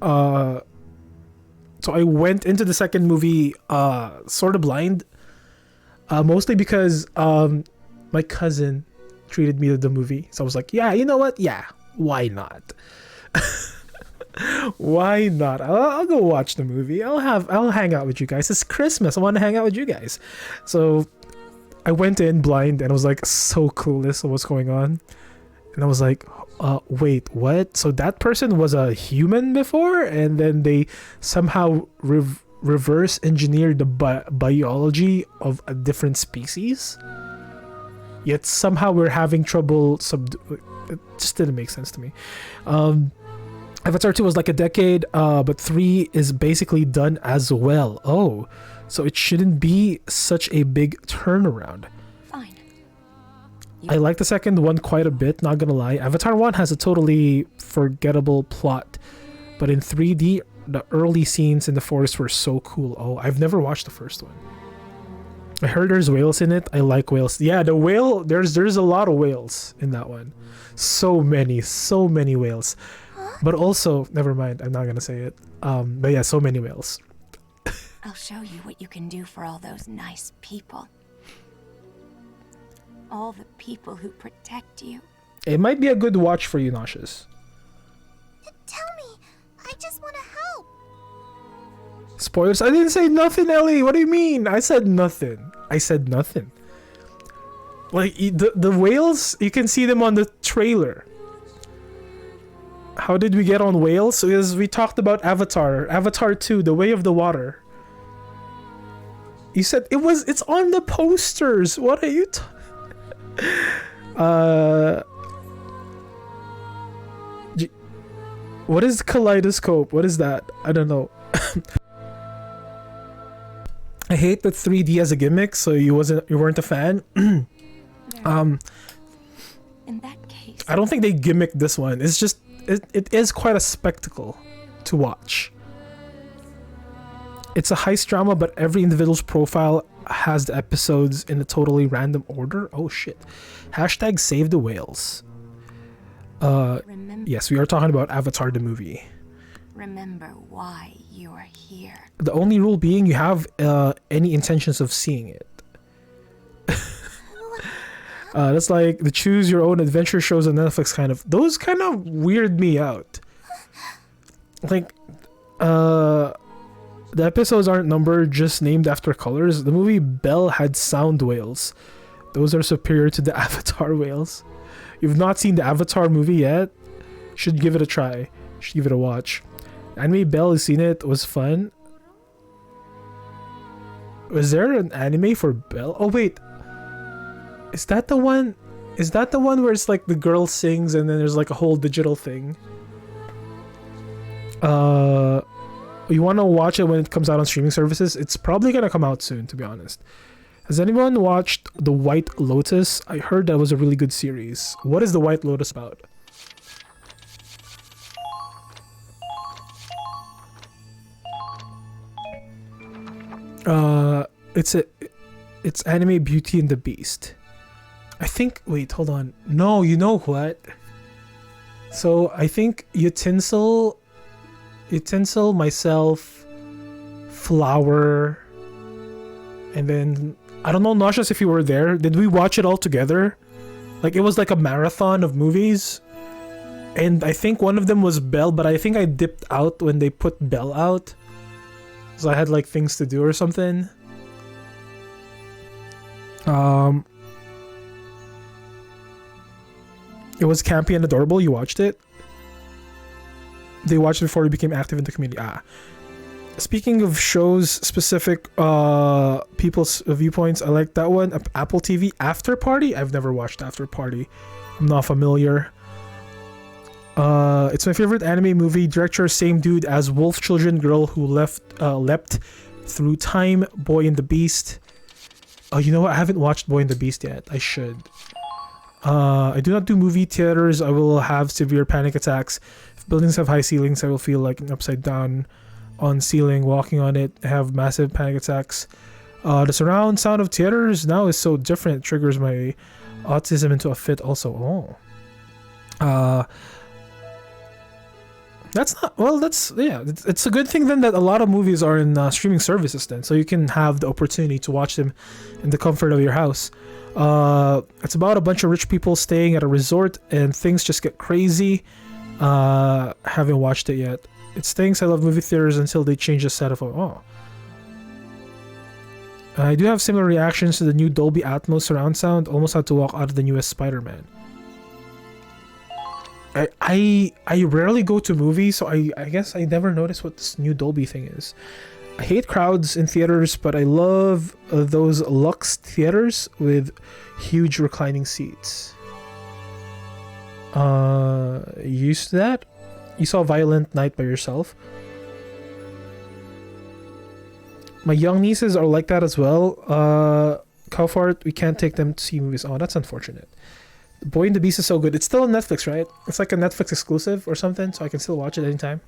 So I went into the second movie sort of blind. Mostly because my cousin treated me to the movie. So I was like, yeah, you know what? Yeah, why not? Why not? I'll go watch the movie. I'll hang out with you guys. It's Christmas. I want to hang out with you guys. So I went in blind and I was like so clueless of what's going on. And I was like, wait, what? So that person was a human before? And then they somehow reverse engineered the biology of a different species? Yet somehow we're having trouble it just didn't make sense to me. Avatar 2 was like a decade, but 3 is basically done as well. Oh, so it shouldn't be such a big turnaround. Fine. I like the second one quite a bit, not gonna lie. Avatar 1 has a totally forgettable plot, but in 3D, the early scenes in the forest were so cool. Oh, I've never watched the first one. I heard there's whales in it. I like whales. Yeah, the whale, there's a lot of whales in that one. So many whales. But also, never mind, I'm not gonna say it. But yeah, so many whales. I'll show you what you can do for all those nice people. All the people who protect you. It might be a good watch for you, Nauseous. Tell me, I just want to help. Spoilers? I didn't say nothing, Ellie. What do you mean? I said nothing. Like, the whales, you can see them on the trailer. How did we get on whales? Because we talked about Avatar 2, The Way of the Water. You said it's on the posters. What are you what is kaleidoscope? What is that? I don't know. I hate the 3D as a gimmick, so you weren't a fan. In that case, I don't think they gimmicked this one. It's just it is quite a spectacle to watch. It's a heist drama, but every individual's profile has the episodes in a totally random order. Oh shit. Hashtag save the whales. Yes, we are talking about Avatar the movie. remember why you're here. The only rule being you have any intentions of seeing it. That's like the choose your own adventure shows on Netflix kind of. Those kind of weird me out. Like, the episodes aren't numbered, just named after colors. The movie Belle had sound whales. Those are superior to the Avatar whales. You've not seen the Avatar movie yet? Should give it a try. Should give it a watch. Anime Belle has seen it. It was fun. Was there an anime for Belle? Oh wait. Is that the one? Is that the one where it's like the girl sings and then there's like a whole digital thing? You want to watch it when it comes out on streaming services? It's probably gonna come out soon, to be honest. Has anyone watched The White Lotus? I heard that was a really good series. What is The White Lotus about? It's anime Beauty and the Beast. I think, wait, hold on. No, you know what? So I think Utensil, myself, Flower, and then I don't know, Nauseous, if you were there. Did we watch it all together? Like, it was like a marathon of movies. And I think one of them was Belle, but I think I dipped out when they put Belle out. So I had like things to do or something. It was campy and adorable. You watched it? They watched it before we became active in the community. Speaking of shows specific people's viewpoints, I like that one. Apple TV After Party. I've never watched After Party. I'm not familiar. It's my favorite anime movie. Director same dude as Wolf Children, Girl Who Leapt Through Time, Boy and the Beast. Oh, you know what? I haven't watched Boy and the Beast yet. I should. I do not do movie theaters. I will have severe panic attacks. If buildings have high ceilings, I will feel like an upside down on ceiling walking on it. I have massive panic attacks. The surround sound of theaters now is so different. It triggers my autism into a fit also. That's not, well, that's, yeah, it's a good thing then that a lot of movies are in streaming services then, so you can have the opportunity to watch them in the comfort of your house. It's about a bunch of rich people staying at a resort and things just get crazy. Haven't watched it yet. It stinks. I love movie theaters until they change the setup of, I do have similar reactions to the new Dolby Atmos surround sound. Almost had to walk out of the newest Spider-Man. I rarely go to movies, so I guess I never noticed what this new Dolby thing is. I hate crowds in theaters, but I love those luxe theaters with huge reclining seats. You used to that? You saw Violent Night by yourself? My young nieces are like that as well. Kaufart, we can't take them to see movies. Oh, that's unfortunate. Boy and the Beast is so good. It's still on Netflix, right? It's like a Netflix exclusive or something, so I can still watch it anytime.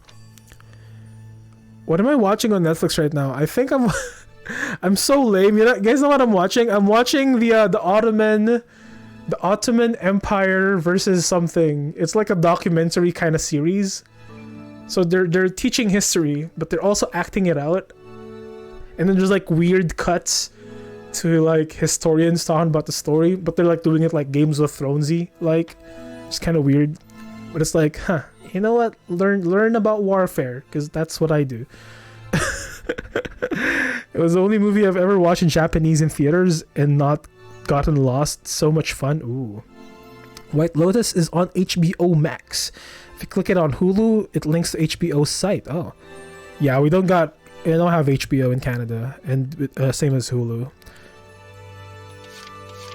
What am I watching on Netflix right now? I think I'm so lame. You guys know what I'm watching? I'm watching the Ottoman Empire versus something. It's like a documentary kind of series. So they're teaching history, but they're also acting it out. And then there's like weird cuts to like historians talking about the story, but they're like doing it like Games of Thronesy, like it's kind of weird. But it's like, you know what? Learn about warfare, because that's what I do. It was the only movie I've ever watched in Japanese in theaters and not gotten lost. So much fun. Ooh. White Lotus is on HBO Max. If you click it on Hulu, it links to HBO's site. Oh, yeah, we don't have HBO in Canada, and same as Hulu.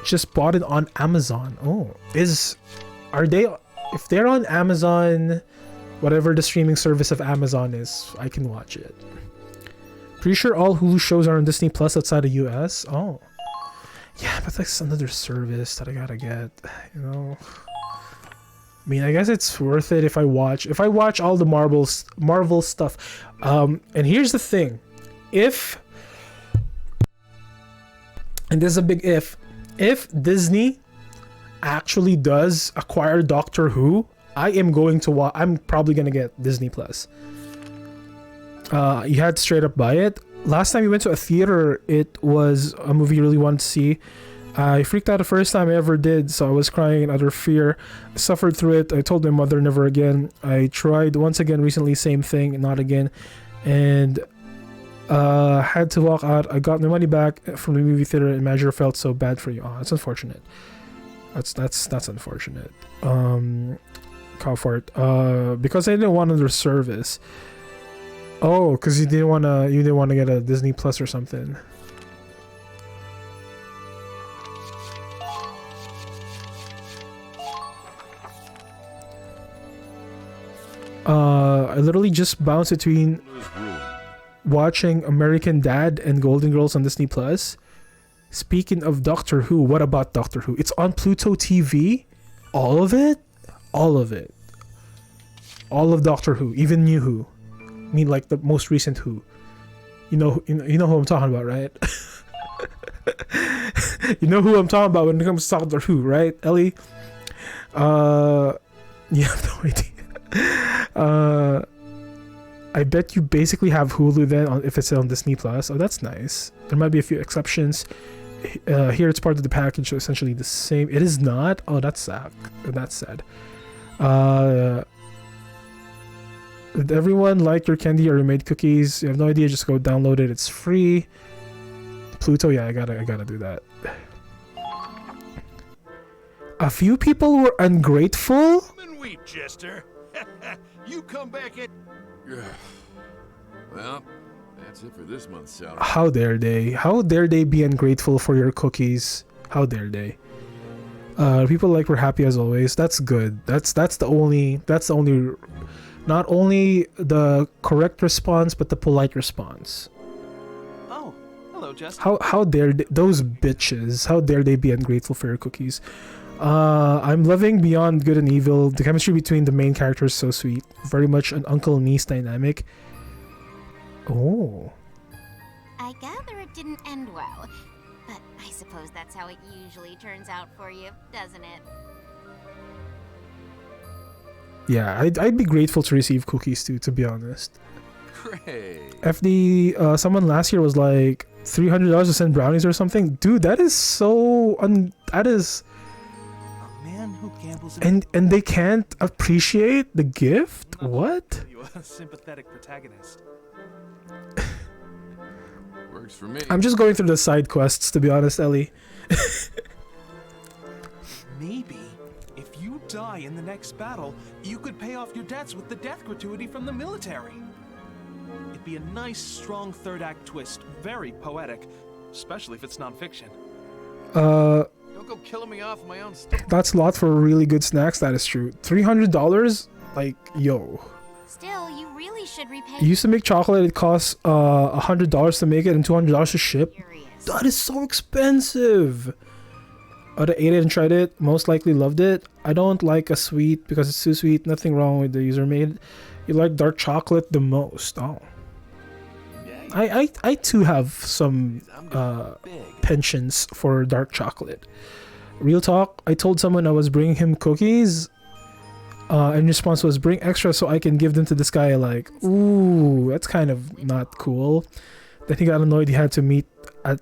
Just bought it on Amazon. If they're on Amazon, whatever the streaming service of Amazon is, I can watch it. Pretty sure all Hulu shows are on Disney Plus outside of US. Oh. Yeah, but that's another service that I gotta get, you know. I mean, I guess it's worth it if I watch all the Marvel stuff. And here's the thing. And this is a big if Disney actually does acquire Doctor Who, I am going to watch. I'm probably gonna get Disney Plus. You had to straight up buy it. Last time we went to a theater, it was a movie you really wanted to see. I freaked out the first time I ever did, so I was crying in utter fear. I suffered through it. I told my mother never again. I tried once again recently, same thing, not again, and had to walk out. I got my money back from the movie theater, and Major felt so bad for you. Oh, that's unfortunate. That's unfortunate. Comfort. Because I didn't want another service. Oh, because you didn't want to get a Disney Plus or something. I literally just bounced between watching American Dad and Golden Girls on Disney Plus. Speaking of Doctor Who, what about Doctor Who? It's on Pluto TV. All of it? All of it. All of Doctor Who, even New Who. I mean, like the most recent Who. You know who I'm talking about, right? You know who I'm talking about when it comes to Doctor Who, right, Ellie? You have no idea. I bet you basically have Hulu then if it's on Disney Plus. Oh, that's nice. There might be a few exceptions. Here it's part of the package, so essentially the same. It is not. Oh, that's sad. That's sad. Did everyone like your candy or your made cookies? You have no idea. Just go download it. It's free. Pluto, yeah, I gotta do that. A few people were ungrateful. Come and weep, Jester. You come back at. Well, that's it for this month's salary. How dare they? How dare they be ungrateful for your cookies? How dare they? People like we're happy as always. That's good. That's the only not only the correct response but the polite response. Oh, hello, Jester. How dare those bitches? How dare they be ungrateful for your cookies? I'm loving Beyond Good and Evil. The chemistry between the main characters is so sweet. Very much an uncle niece dynamic. Oh. I gather it didn't end well, but I suppose that's how it usually turns out for you, doesn't it? Yeah, I'd be grateful to receive cookies too, to be honest. Great. FD, someone last year was like $300 to send brownies or something. Dude, that is so that is. Who gambles and they can't appreciate the gift? What? You a sympathetic protagonist. Works for me. I'm just going through the side quests, to be honest, Ellie. Maybe if you die in the next battle, you could pay off your debts with the death gratuity from the military. It'd be a nice, strong third act twist, very poetic, especially if it's nonfiction. Don't go killing me off my own stuff. That's a lot for really good snacks. That is true. $300, like, yo. Still, you really should repay. You used to make chocolate. It costs $100 to make it and $200 to ship. That is so expensive. I ate it and tried it. Most likely loved it. I don't like a sweet because it's too sweet. Nothing wrong with the user made. You like dark chocolate the most. Oh. I too have some penchants for dark chocolate. Real talk, I told someone I was bringing him cookies, and response was bring extra so I can give them to this guy. Like, ooh, that's kind of not cool. Then he got annoyed. He had to meet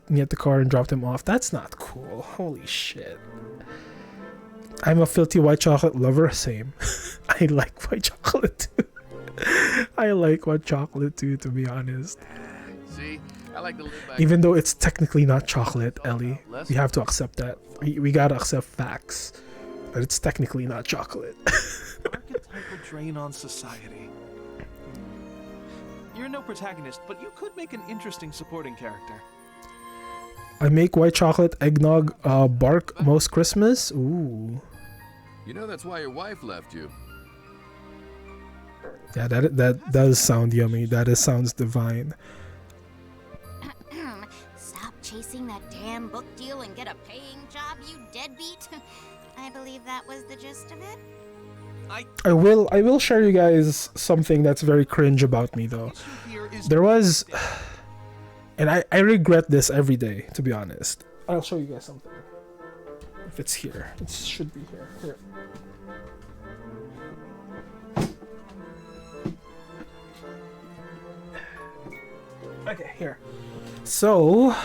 me at the car and drop them off. That's not cool. Holy shit. I'm a filthy white chocolate lover. Same. I like white chocolate too. I like white chocolate too, to be honest. See, I like to live by. Even though it's technically not chocolate, Ellie, we have to accept that. We gotta accept facts that it's technically not chocolate. Archetypal drain on society. You're no protagonist, but you could make an interesting supporting character. I make white chocolate eggnog bark most Christmas. Ooh. You know that's why your wife left you. Yeah, that does sound yummy. Sounds divine. chasing that damn book deal and get a paying job, you deadbeat? I believe that was the gist of it. I will share you guys something that's very cringe about me though. There was, and I regret this every day, to be honest. I'll show you guys something. If it's here, it should be here. Here. Okay, here. So,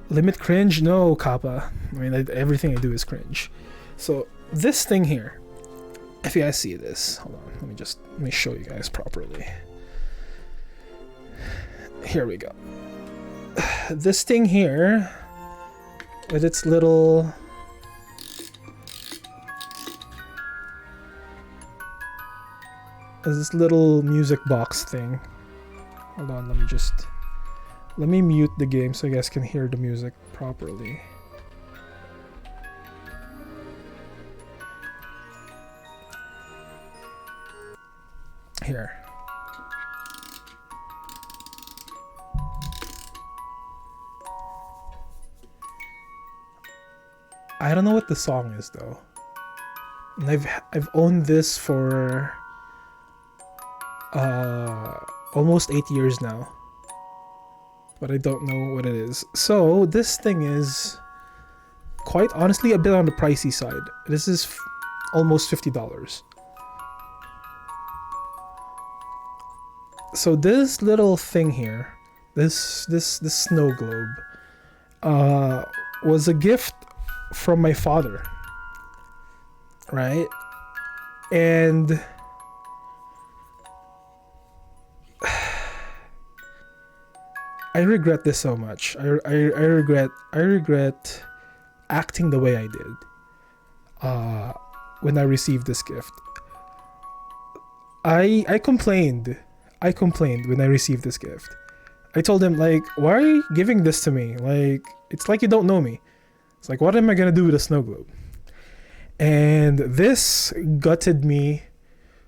limit cringe? No, Kappa. I mean, everything I do is cringe. So, this thing here, if you guys see this, hold on, let me show you guys properly. Here we go. This thing here, with its little... this little music box thing. Hold on, let me mute the game so you guys can hear the music properly. Here. I don't know what the song is though. And I've owned this for almost 8 years now, but I don't know what it is. So this thing is quite honestly a bit on the pricey side. This is almost $50. So this little thing here, this snow globe, was a gift from my father, right? And I regret this so much. I regret acting the way I did when I received this gift. I complained when I received this gift. I told him, like, why are you giving this to me? Like, it's like you don't know me. It's like, what am I gonna do with a snow globe? And this gutted me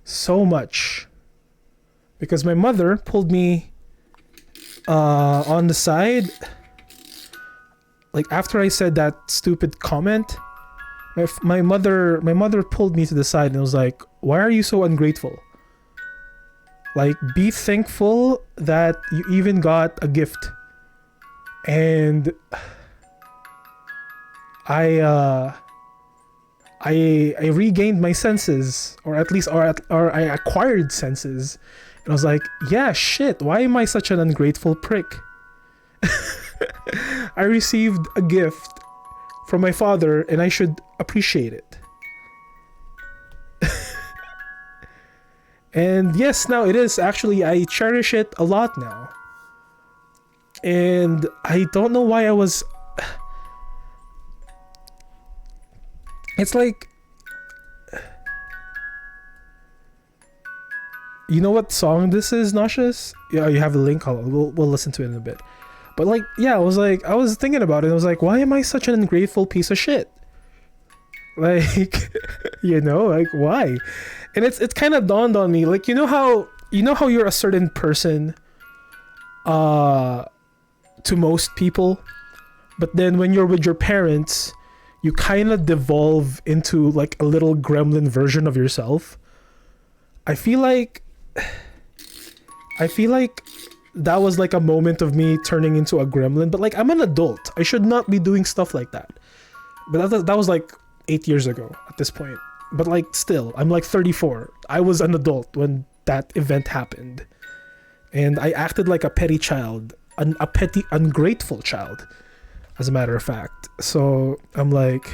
so much because my mother pulled me on the side. Like, after I said that stupid comment, my mother pulled me to the side and was like, why are you so ungrateful? Like, be thankful that you even got a gift. And I regained my senses, or at least or I acquired senses. And I was like, yeah, shit, why am I such an ungrateful prick? I received a gift from my father and I should appreciate it. And yes, now it is actually, I cherish it a lot now. And I don't know why I was... It's like... You know what song this is, Nauseous? Yeah, you have a link. We'll listen to it in a bit. But like, yeah, I was thinking about it. I was like, why am I such an ungrateful piece of shit? Like, you know, like, why? And it's kind of dawned on me, like, you know how you're a certain person to most people, but then when you're with your parents, you kind of devolve into like a little gremlin version of yourself. I feel like that was like a moment of me turning into a gremlin, but like, I'm an adult. I should not be doing stuff like that. But that was like 8 years ago at this point. But like, still, I'm like 34. I was an adult when that event happened. And I acted like a petty child, a petty, ungrateful child, as a matter of fact. So I'm like,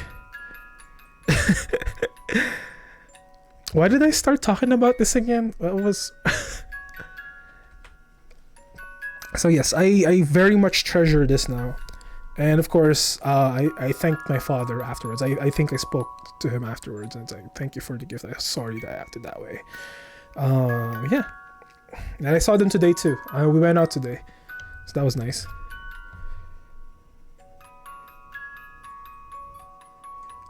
why did I start talking about this again? What was... So yes, I very much treasure this now. And of course, I thanked my father afterwards. I think I spoke to him afterwards and it's like, thank you for the gift. I'm sorry that I acted that way. Yeah. And I saw them today too. We went out today. So that was nice.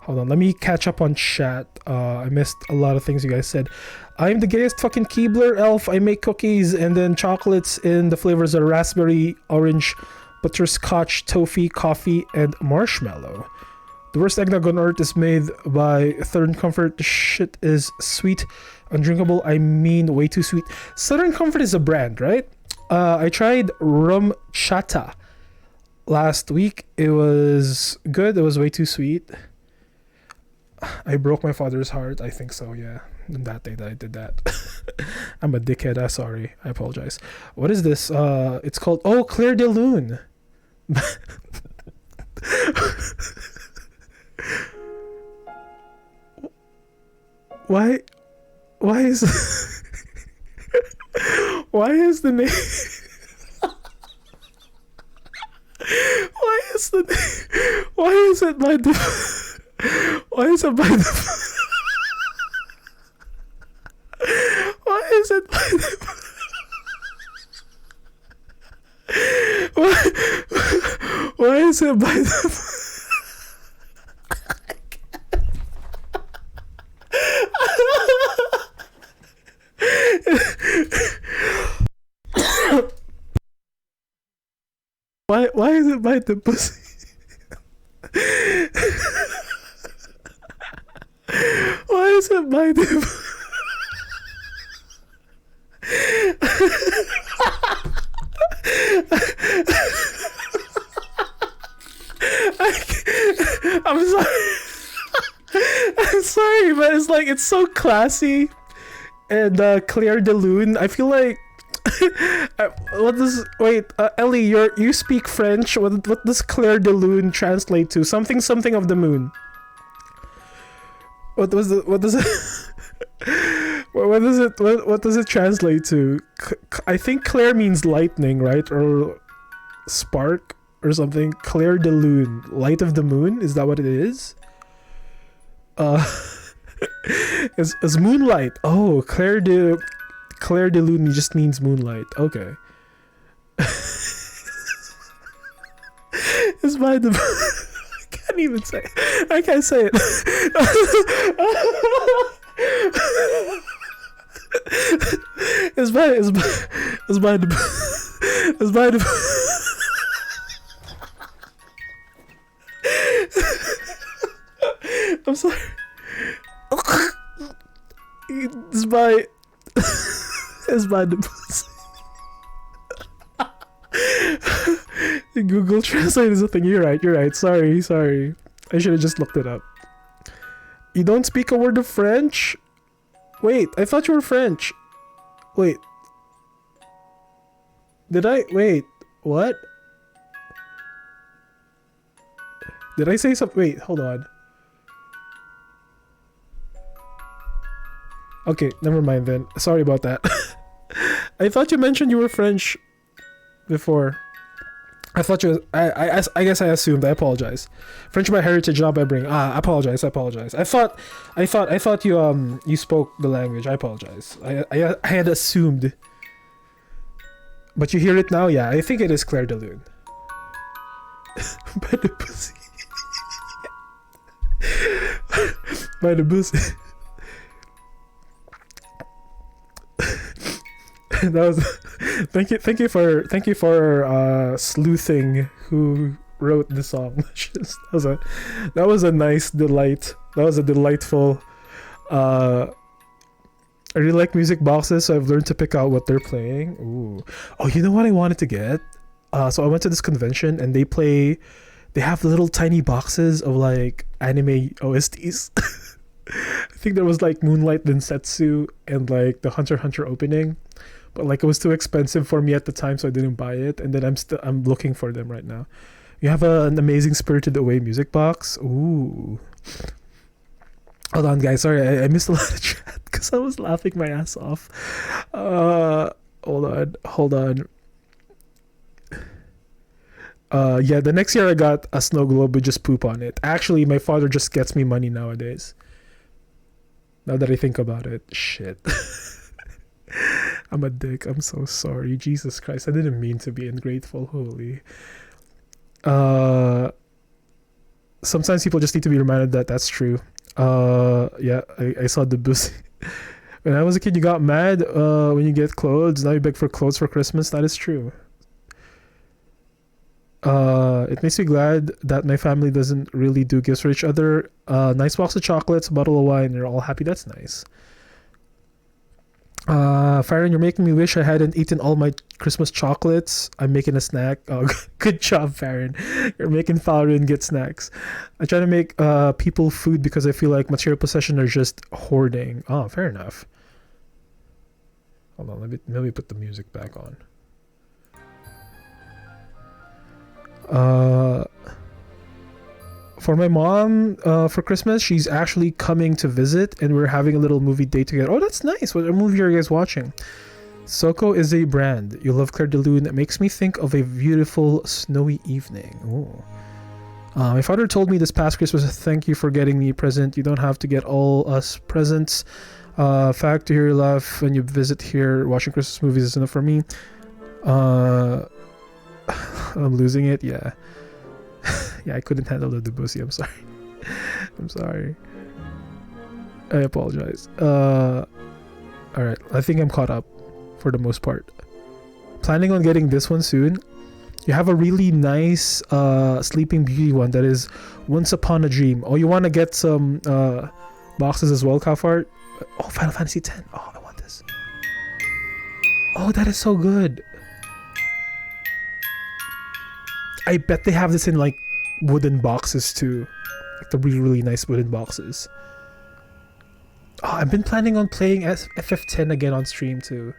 Hold on, let me catch up on chat. I missed a lot of things you guys said. I'm the gayest fucking Keebler elf. I make cookies and then chocolates in the flavors of raspberry, orange, butterscotch, toffee, coffee, and marshmallow. The worst eggnog on earth is made by Southern Comfort. The shit is sweet, undrinkable. I mean, way too sweet. Southern Comfort is a brand, right? I tried rum chata last week. It was good. It was way too sweet. I broke my father's heart. I think so, yeah. That day that I did that. I'm a dickhead. I'm sorry. I apologize. What is this? It's called Claire de Lune. Why is why is the name why is it by the why is it by the why is it by the why is it by the why is it by the pussy? Why is it by the I'm sorry. I'm sorry, but it's like it's so classy. And Claire de Lune, I feel like what does Ellie, you speak French. What does Claire de Lune translate to? Something of the moon. What does it what does it translate to? I think Claire means lightning, right? Or spark or something. Claire de Lune, light of the moon, is that what it is? Is moonlight. Oh, Claire de Lune just means moonlight. Okay. It's by the I can't even say it. I can't say it. It's by the I'm sorry. It's by the pussy. Google Translate is a thing. You're right. Sorry. I should have just looked it up. You don't speak a word of French? Wait, I thought you were French. Wait. Did I? Wait, what? Did I say something? Wait, hold on. Okay, never mind then. Sorry about that. I thought you mentioned you were French before. I thought you. I guess I assumed. I apologize. French by heritage, not by bring. I apologize. I thought you spoke the language. I apologize. I had assumed. But you hear it now, yeah. I think it is Claire de Lune. By the pussy. By the pussy. That was thank you for sleuthing who wrote the song. that was a nice delight. That was a delightful I really like music boxes, so I've learned to pick out what they're playing. Ooh. Oh, you know what I wanted to get? So I went to this convention and they have little tiny boxes of like anime OSTs. I think there was like Moonlight Densetsu and like the Hunter x Hunter opening. But like it was too expensive for me at the time, so I didn't buy it. And then I'm looking for them right now. You have an amazing Spirited Away music box. Ooh. Hold on, guys. Sorry, I missed a lot of chat because I was laughing my ass off. Hold on. Yeah, the next year I got a snow globe with just poop on it. Actually, my father just gets me money nowadays. Now that I think about it, shit. I'm a dick. I'm so sorry. Jesus Christ, I didn't mean to be ungrateful. Holy. Sometimes people just need to be reminded that that's true. Yeah, I saw the boost. When I was a kid, you got mad when you get clothes. Now you beg for clothes for Christmas. That is true. It makes me glad that my family doesn't really do gifts for each other. Nice box of chocolates, a bottle of wine, they're all happy. That's nice. Farron, you're making me wish I hadn't eaten all my Christmas chocolates. I'm making a snack. Oh, good job, Farron. You're making Farron get snacks. I try to make people food because I feel like material possession are just hoarding. Oh, fair enough. Hold on, let me put the music back on. For my mom, for Christmas, she's actually coming to visit, and we're having a little movie date together. Oh, that's nice. What movie are you guys watching? Soko is a brand. You love Claire de Lune. It makes me think of a beautiful snowy evening. Ooh. My father told me this past Christmas, thank you for getting me a present. You don't have to get all us presents. Fact to hear you laugh when you visit here. Watching Christmas movies is enough for me. I'm losing it. Yeah. Yeah, I couldn't handle the Debussy. I'm sorry. I'm sorry. I apologize. Alright, I think I'm caught up for the most part. Planning on getting this one soon. You have a really nice Sleeping Beauty one that is Once Upon a Dream. Oh, you want to get some boxes as well, Kafart? Oh, Final Fantasy X. Oh, I want this. Oh, that is so good. I bet they have this in like wooden boxes too. Like the really, really nice wooden boxes. Oh, I've been planning on playing FF10 again on stream too.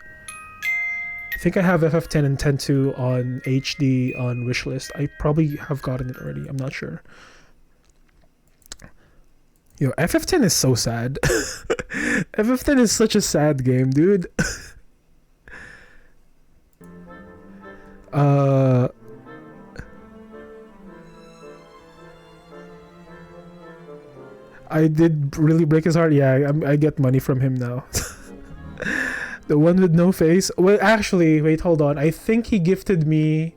I think I have FF10 and 10.2 on HD on wishlist. I probably have gotten it already. I'm not sure. Yo, FF10 is so sad. FF10 is such a sad game, dude. I did really break his heart. Yeah, I get money from him now. The one with no face. Well, actually, wait, hold on. I think he gifted me...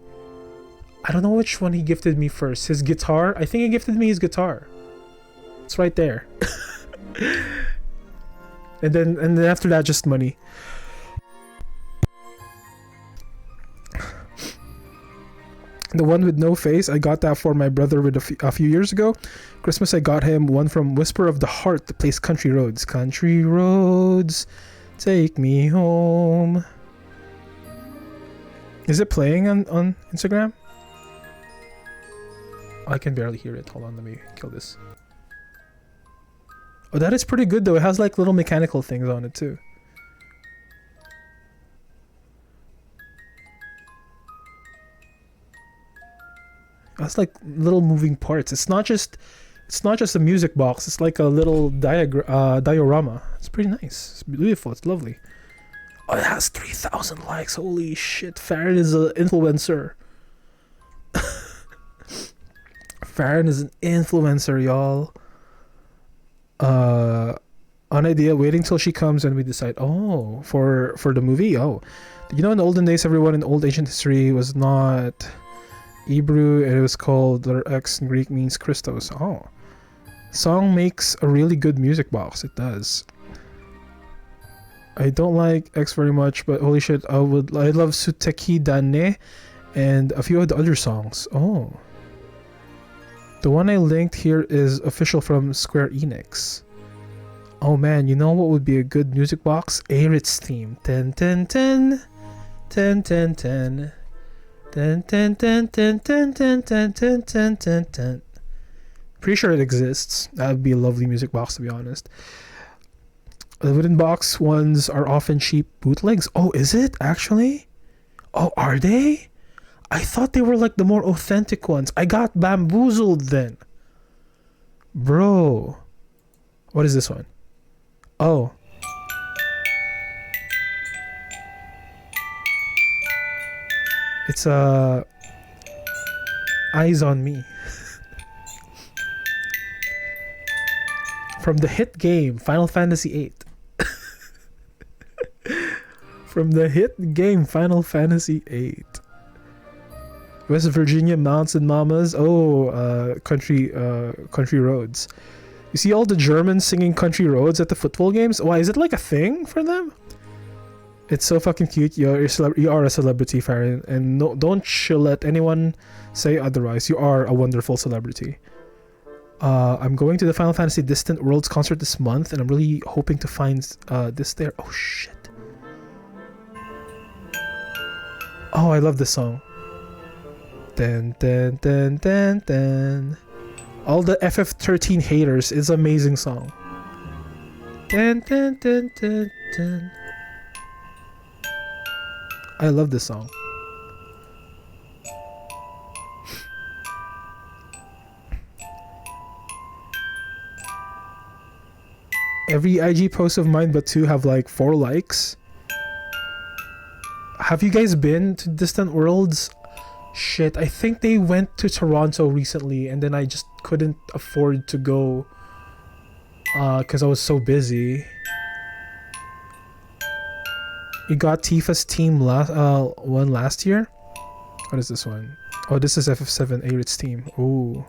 I don't know which one he gifted me first. His guitar? I think he gifted me his guitar. It's right there. and then after that, just money. The one with no face, I got that for my brother with a few years ago. Christmas, I got him one from Whisper of the Heart that plays Country Roads. Country Roads, take me home. Is it playing on Instagram? I can barely hear it. Hold on, let me kill this. Oh, that is pretty good though. It has like little mechanical things on it too. That's like little moving parts. It's not just a music box. It's like a little diorama. It's pretty nice. It's beautiful. It's lovely. Oh, it has 3,000 likes. Holy shit! Farron is an influencer. Farron is an influencer, y'all. On idea, waiting till she comes and we decide. Oh, for the movie. Oh, you know, in the olden days, everyone in old ancient history was not Hebrew, it was called letter X in Greek means Christos. Oh. Song makes a really good music box. It does. I don't like X very much, but holy shit, I love Suteki Dane and a few of the other songs. Oh. The one I linked here is official from Square Enix. Oh man, you know what would be a good music box? Aerith's theme. 10 10 10 10 10 10 Dun, dun, dun, dun, dun, dun, dun, dun, dun, dun, dun. Pretty sure it exists. That would be a lovely music box, to be honest. The wooden box ones are often cheap bootlegs. Oh, is it actually? Oh, are they? I thought they were like the more authentic ones. I got bamboozled then. Bro. What is this one? Oh. It's Eyes on Me. From the hit game Final Fantasy VIII. From the hit game Final Fantasy VIII. West Virginia Mountain Mamas. Oh, country roads. You see all the Germans singing Country Roads at the football games? Why, is it like a thing for them? It's so fucking cute. You are a celebrity, Farron, and no, don't let anyone say otherwise. You are a wonderful celebrity. I'm going to the Final Fantasy Distant Worlds concert this month, and I'm really hoping to find this there. Oh shit! Oh, I love this song. Dun dun dun dun dun. All the FF13 haters. It's an amazing song. Dun dun dun dun dun. I love this song. Every IG post of mine but 2 have like 4 likes. Have you guys been to Distant Worlds? Shit, I think they went to Toronto recently and then I just couldn't afford to go because I was so busy. You got Tifa's team one last year? What is this one? Oh, this is FF7 Aerith's team. Ooh.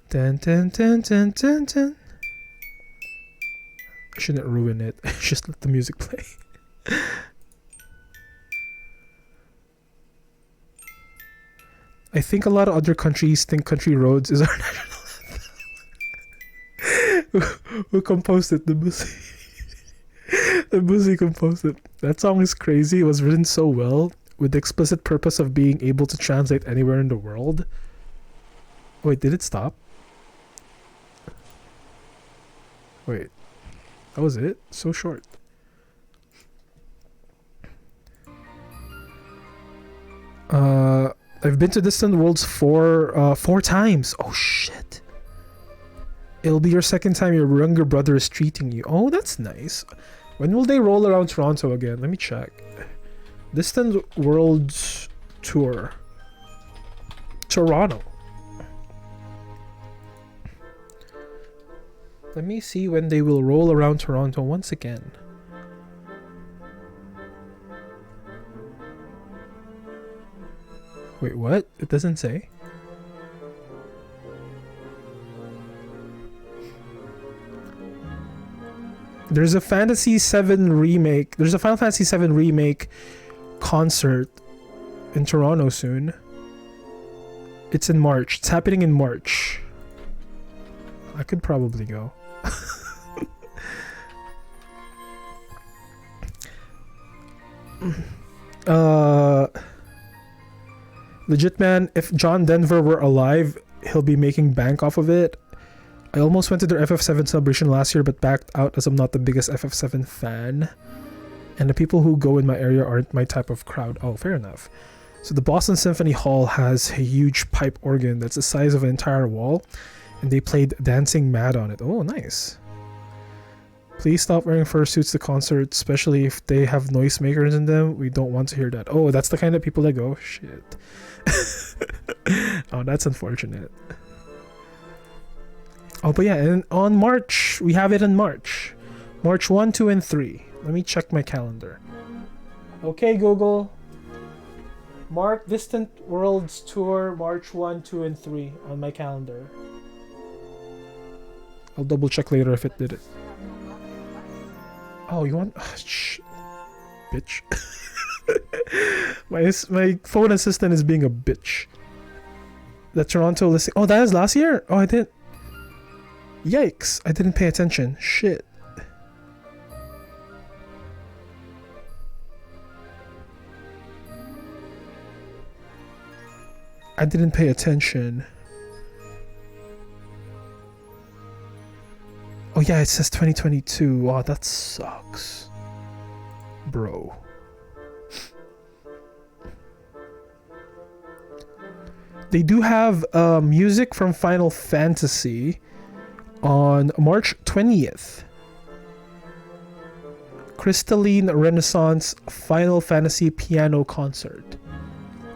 Dun dun dun dun dun dun. I shouldn't ruin it. Just let the music play. I think a lot of other countries think Country Roads is our national anthem. Who composed it? The Bussy. The Bussy composed it. That song is crazy. It was written so well with the explicit purpose of being able to translate anywhere in the world. Wait, did it stop? Wait, that was it? So short. I've been to Distant Worlds four times. Oh shit. It'll be your second time your younger brother is treating you. Oh, that's nice. When will they roll around Toronto again? Let me check. Distant Worlds Tour. Toronto. Let me see when they will roll around Toronto once again. Wait, what? It doesn't say. There's a Fantasy VII remake. There's a Final Fantasy VII remake concert in Toronto soon. It's in March. It's happening in March. I could probably go. Legit man, if John Denver were alive, he'll be making bank off of it. I almost went to their FF7 celebration last year but backed out as I'm not the biggest FF7 fan. And the people who go in my area aren't my type of crowd. Oh, fair enough. So the Boston Symphony Hall has a huge pipe organ that's the size of an entire wall. And they played Dancing Mad on it. Oh, nice. Please stop wearing fursuits to concerts, especially if they have noisemakers in them. We don't want to hear that. Oh, that's the kind of people that go, shit. Oh, that's unfortunate. Oh, but yeah, and on March, we have it in March. March 1, 2, and 3. Let me check my calendar. Okay, Google. Mark Distant Worlds Tour, March 1, 2, and 3 on my calendar. I'll double check later if it did it. Oh, you want... Oh, shh. Bitch. my phone assistant is being a bitch. The Toronto listing... Oh, that is last year? Oh, I didn't... Yikes. I didn't pay attention. Shit. I didn't pay attention. Oh yeah, it says 2022. Wow, that sucks. Bro. They do have music from Final Fantasy on March 20th. Crystalline Renaissance Final Fantasy Piano Concert.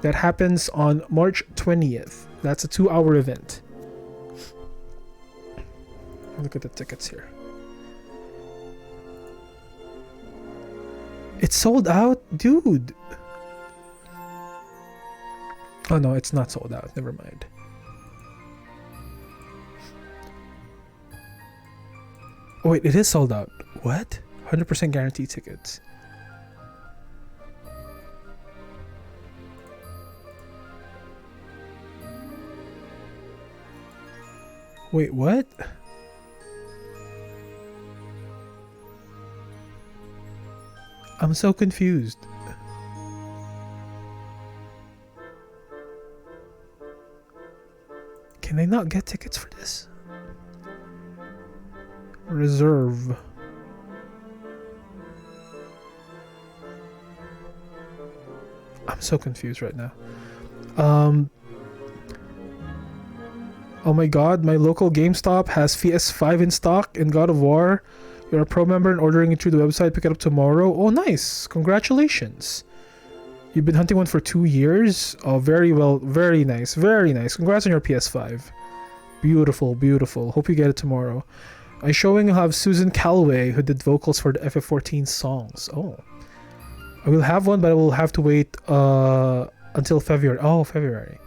That happens on March 20th. That's a 2-hour event. Look at the tickets here. It's sold out? Dude. Oh no, it's not sold out. Never mind. Oh wait, it is sold out. What? 100% guaranteed tickets. Wait, what? I'm so confused. Can they not get tickets for this? Reserve. I'm so confused right now. Oh my god, my local GameStop has PS5 in stock and God of War. You're a pro member and ordering it through the website. Pick it up tomorrow. Oh, nice. Congratulations. You've been hunting one for 2 years. Oh, very well. Very nice. Very nice. Congrats on your PS5. Beautiful, beautiful. Hope you get it tomorrow. I'm showing you'll have Susan Calloway, who did vocals for the FF14 songs. Oh. I will have one, but I will have to wait until February. Oh, February.